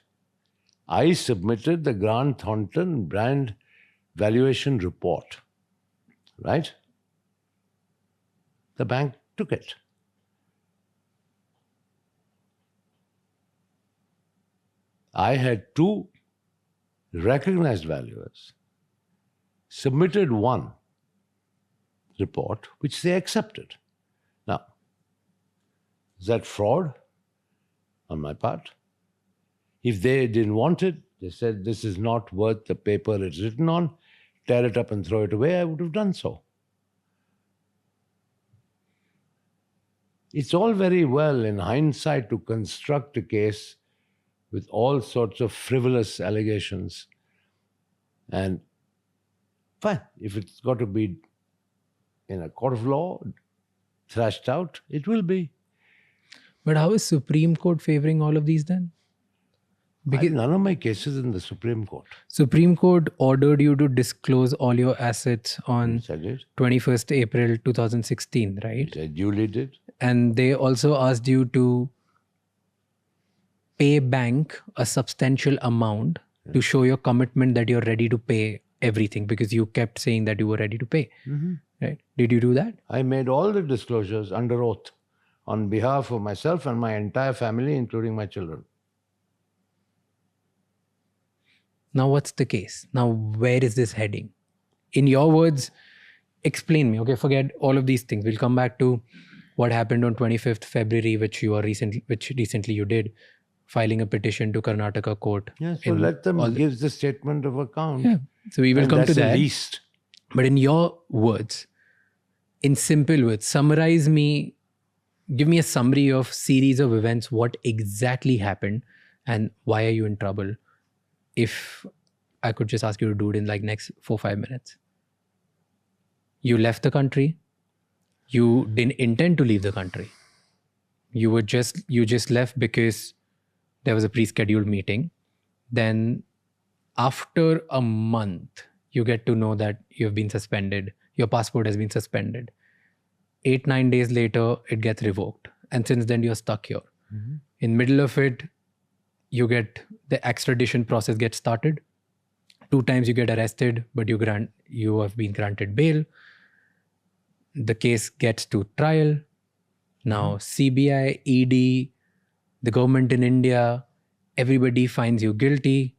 S2: I submitted the Grant Thornton brand valuation report, right? The bank took it. I had two recognized valuers, submitted one report, which they accepted. Now, is that fraud on my part? If they didn't want it, they said, this is not worth the paper it's written on, tear it up and throw it away, I would have done so. It's all very well in hindsight to construct a case with all sorts of frivolous allegations. And fine, if it's got to be in a court of law, thrashed out, it will be.
S1: But how is Supreme Court favoring all of these then?
S2: Because none of my cases in the Supreme Court.
S1: Supreme Court ordered you to disclose all your assets on 21st April 2016, right?
S2: Which I duly did.
S1: And they also asked you to pay bank a substantial amount to show your commitment that you're ready to pay everything, because you kept saying that you were ready to pay. Right? Did you do that?
S2: I made all the disclosures under oath on behalf of myself and my entire family, including my children.
S1: Now, what's the case? Now, where is this heading? In your words, explain me. Okay, forget all of these things. We'll come back to what happened on 25th February, which recently you did, filing a petition to Karnataka court.
S2: Yeah, so let them give the statement of account.
S1: Yeah, so we will come to that.
S2: That's the least.
S1: But in your words, in simple words, summarize me, give me a summary of series of events, what exactly happened and why are you in trouble? If I could just ask you to do it in like next 4-5 minutes. You left the country. You didn't intend to leave the country. You just left because there was a pre-scheduled meeting. Then after a month, you get to know that you've been suspended. Your passport has been suspended. 8-9 days later, it gets revoked. And since then, you're stuck here. In middle of it, you get the extradition process gets started. 2 times you get arrested, but you have been granted bail. The case gets to trial. Now CBI, ED, the government in India, everybody finds you guilty.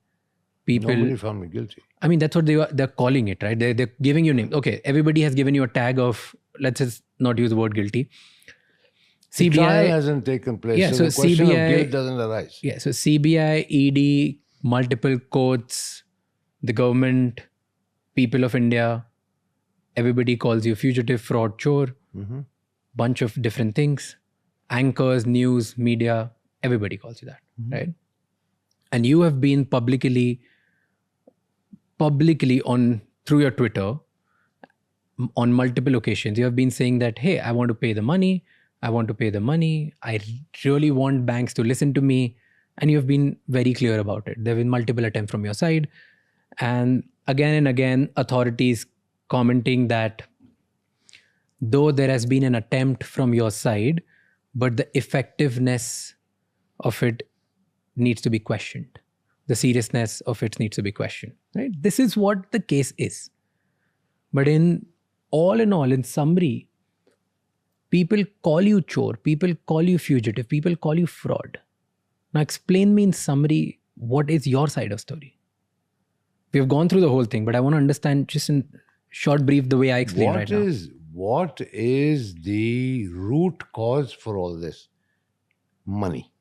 S2: Nobody found me guilty.
S1: I mean, that's what they're calling it, right? They're giving you names. Okay, everybody has given you a tag of, let's just not use the word guilty.
S2: The trial hasn't taken place,
S1: yeah,
S2: so the question of guilt doesn't arise.
S1: Yeah, so CBI, ED, multiple courts, the government, people of India, everybody calls you fugitive, fraud, chore, bunch of different things. Anchors, news, media, everybody calls you that, right? And you have been publicly on through your Twitter on multiple occasions, you have been saying that, hey, I want to pay the money. I really want banks to listen to me. And you've been very clear about it. There have been multiple attempts from your side. And again, authorities commenting that though there has been an attempt from your side, but the effectiveness of it needs to be questioned. The seriousness of it needs to be questioned. Right? This is what the case is. But in all in all, in summary, people call you chore, people call you fugitive, people call you fraud. Now explain me in summary, what is your side of story? We've gone through the whole thing, but I want to understand just in short brief the way I explain right now.
S2: What is the root cause for all this? Money.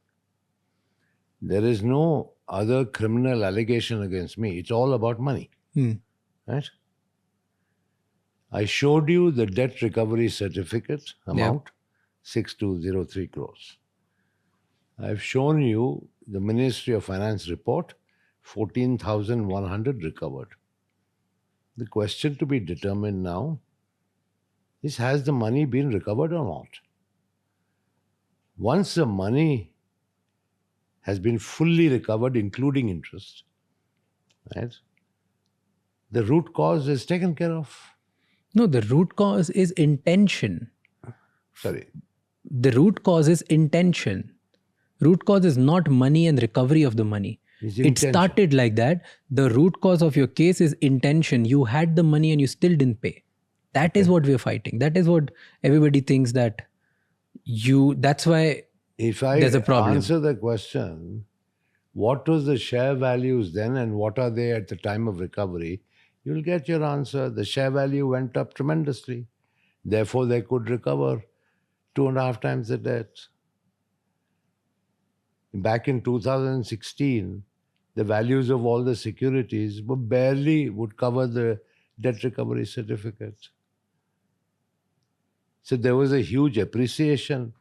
S2: There is no other criminal allegation against me. It's all about money. Right? I showed you the debt recovery certificate amount, 6203 crores. I've shown you the Ministry of Finance report, 14,100 recovered. The question to be determined now is, has the money been recovered or not? Once the money has been fully recovered, including interest, right, the root cause is taken care of.
S1: No, the root cause is intention.
S2: Sorry.
S1: The root cause is intention. Root cause is not money and recovery of the money. It started like that. The root cause of your case is intention. You had the money and you still didn't pay. That is what we're fighting. That is what everybody thinks that that's why there's a problem.
S2: Answer the question, what was the share values then and what are they at the time of recovery? You'll get your answer. The share value went up tremendously. Therefore, they could recover 2.5 times the debt. Back in 2016, the values of all the securities would cover the debt recovery certificates. So there was a huge appreciation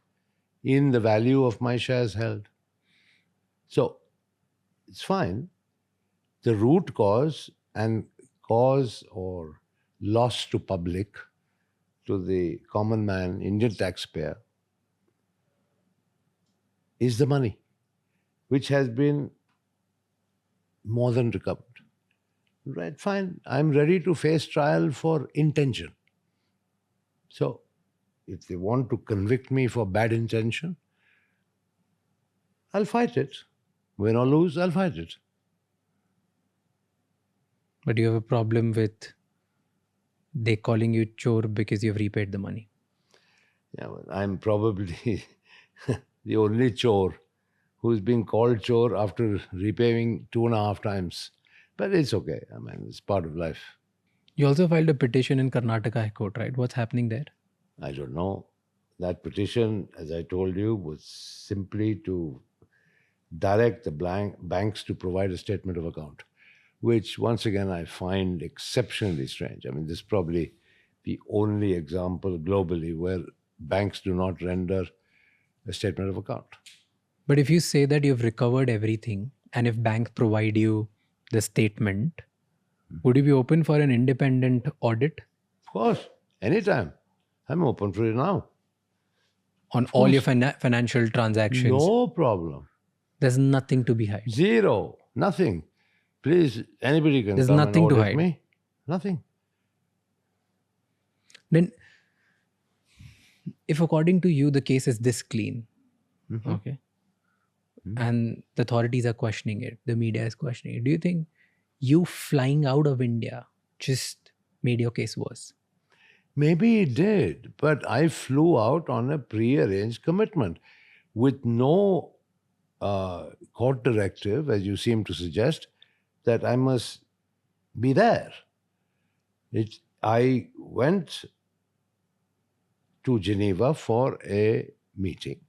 S2: in the value of my shares held. So it's fine. The root cause and cause or loss to public, to the common man, Indian taxpayer, is the money, which has been more than recovered. Right, fine. I'm ready to face trial for intention. So, if they want to convict me for bad intention, I'll fight it. Win or lose, I'll fight it.
S1: But you have a problem with they calling you chore because you've repaid the money.
S2: Yeah, well, I'm probably the only chore who's been called chore after repaying 2.5 times. But it's okay. I mean, it's part of life.
S1: You also filed a petition in Karnataka High Court, right? What's happening there?
S2: I don't know. That petition, as I told you, was simply to direct the banks to provide a statement of account, which once again I find exceptionally strange. I mean, this is probably the only example globally where banks do not render a statement of account.
S1: But if you say that you've recovered everything and if banks provide you the statement, would you be open for an independent audit?
S2: Of course, anytime. I'm open for it now.
S1: On all your financial transactions?
S2: No problem.
S1: There's nothing to be hide.
S2: Zero. Nothing. Please, anybody can
S1: There's
S2: come
S1: nothing
S2: and
S1: to
S2: audit
S1: hide.
S2: me. Nothing.
S1: Then, if according to you, the case is this clean, okay, and the authorities are questioning it, the media is questioning it, do you think you flying out of India just made your case worse?
S2: Maybe it did, but I flew out on a pre-arranged commitment with no court directive, as you seem to suggest, that I must be there. I went to Geneva for a meeting.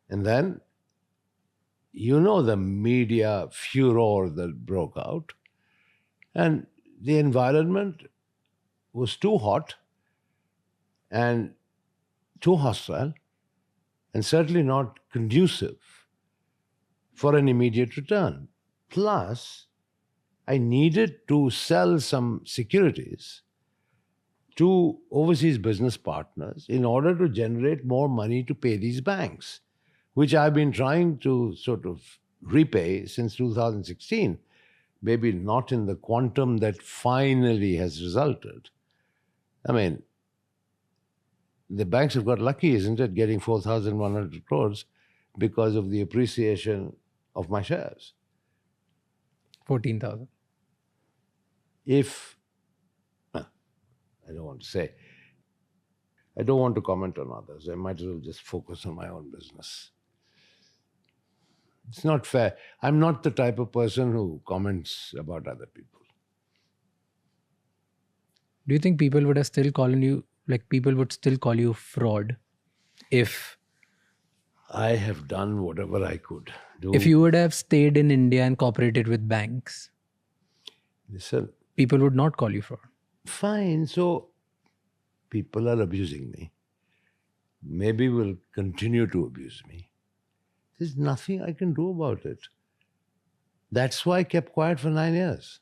S2: And then, you know, the media furor that broke out, and the environment was too hot and too hostile and certainly not conducive for an immediate return. Plus, I needed to sell some securities to overseas business partners in order to generate more money to pay these banks, which I've been trying to sort of repay since 2016, maybe not in the quantum that finally has resulted. I mean, the banks have got lucky, isn't it, getting 4,100 crores because of the appreciation of my shares.
S1: 14,000.
S2: If I don't want to say. I don't want to comment on others. I might as well just focus on my own business. It's not fair. I'm not the type of person who comments about other people.
S1: Do you think people would have still calling you, like people would still call you fraud if
S2: I have done whatever I could do.
S1: if you would have stayed in India and cooperated with banks,
S2: Listen,
S1: people would not call you fraud?
S2: fine, so people are abusing me. Maybe will continue to abuse me. There's nothing I can do about it. That's why I kept quiet for 9 years.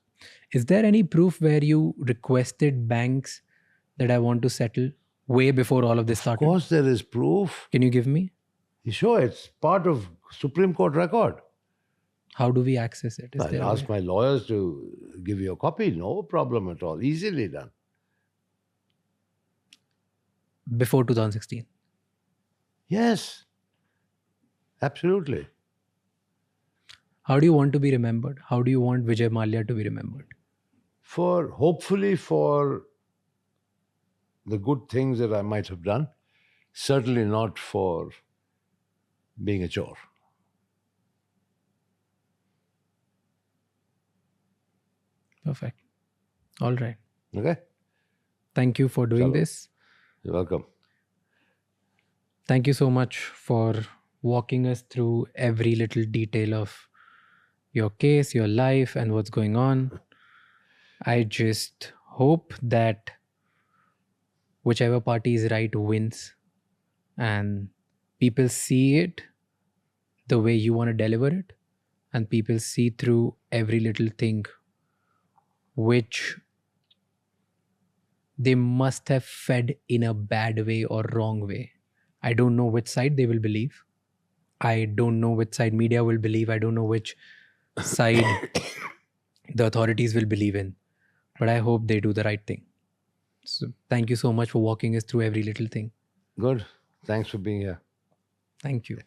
S1: Is there any proof where you requested banks that I want to settle way before all of this
S2: Of
S1: started?
S2: course, there is proof.
S1: Can you give me?
S2: Sure, it's part of Supreme Court record.
S1: How do we access it? Is there
S2: I'll
S1: a
S2: ask
S1: way?
S2: my lawyers to give you a copy. No problem at all. Easily done.
S1: Before 2016?
S2: Yes, absolutely.
S1: How do you want to be remembered? How do you want Vijay Mallya to be remembered?
S2: Hopefully for the good things that I might have done. Certainly not for being a chore.
S1: Perfect. All right.
S2: Okay?
S1: Thank you for doing
S2: Chalo.
S1: this.
S2: You're welcome.
S1: Thank you so much for walking us through every little detail of your case, your life, and what's going on. I just hope that whichever party is right wins and people see it the way you want to deliver it, and people see through every little thing which they must have fed in a bad way or wrong way. I don't know which side they will believe. I don't know which side media will believe. I don't know which side the authorities will believe in. But I hope they do the right thing. So thank you so much for walking us through every little thing.
S2: Good. Thanks for being here.
S1: Thank you.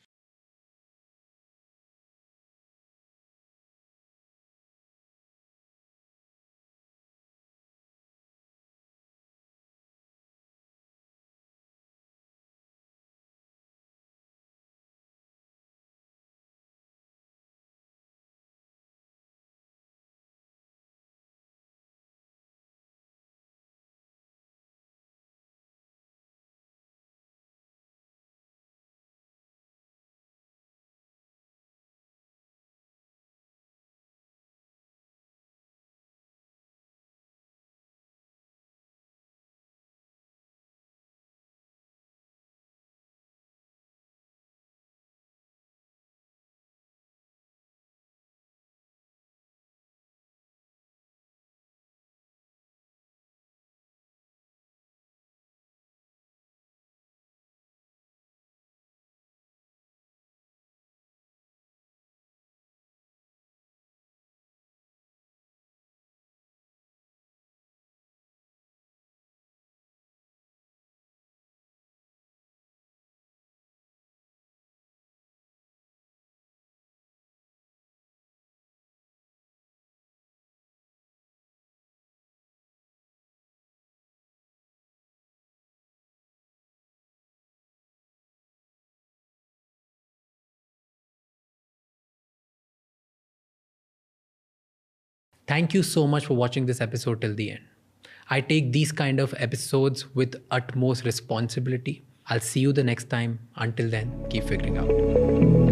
S1: Thank you so much for watching this episode till the end. I take these kind of episodes with utmost responsibility. I'll see you the next time. Until then, keep figuring out.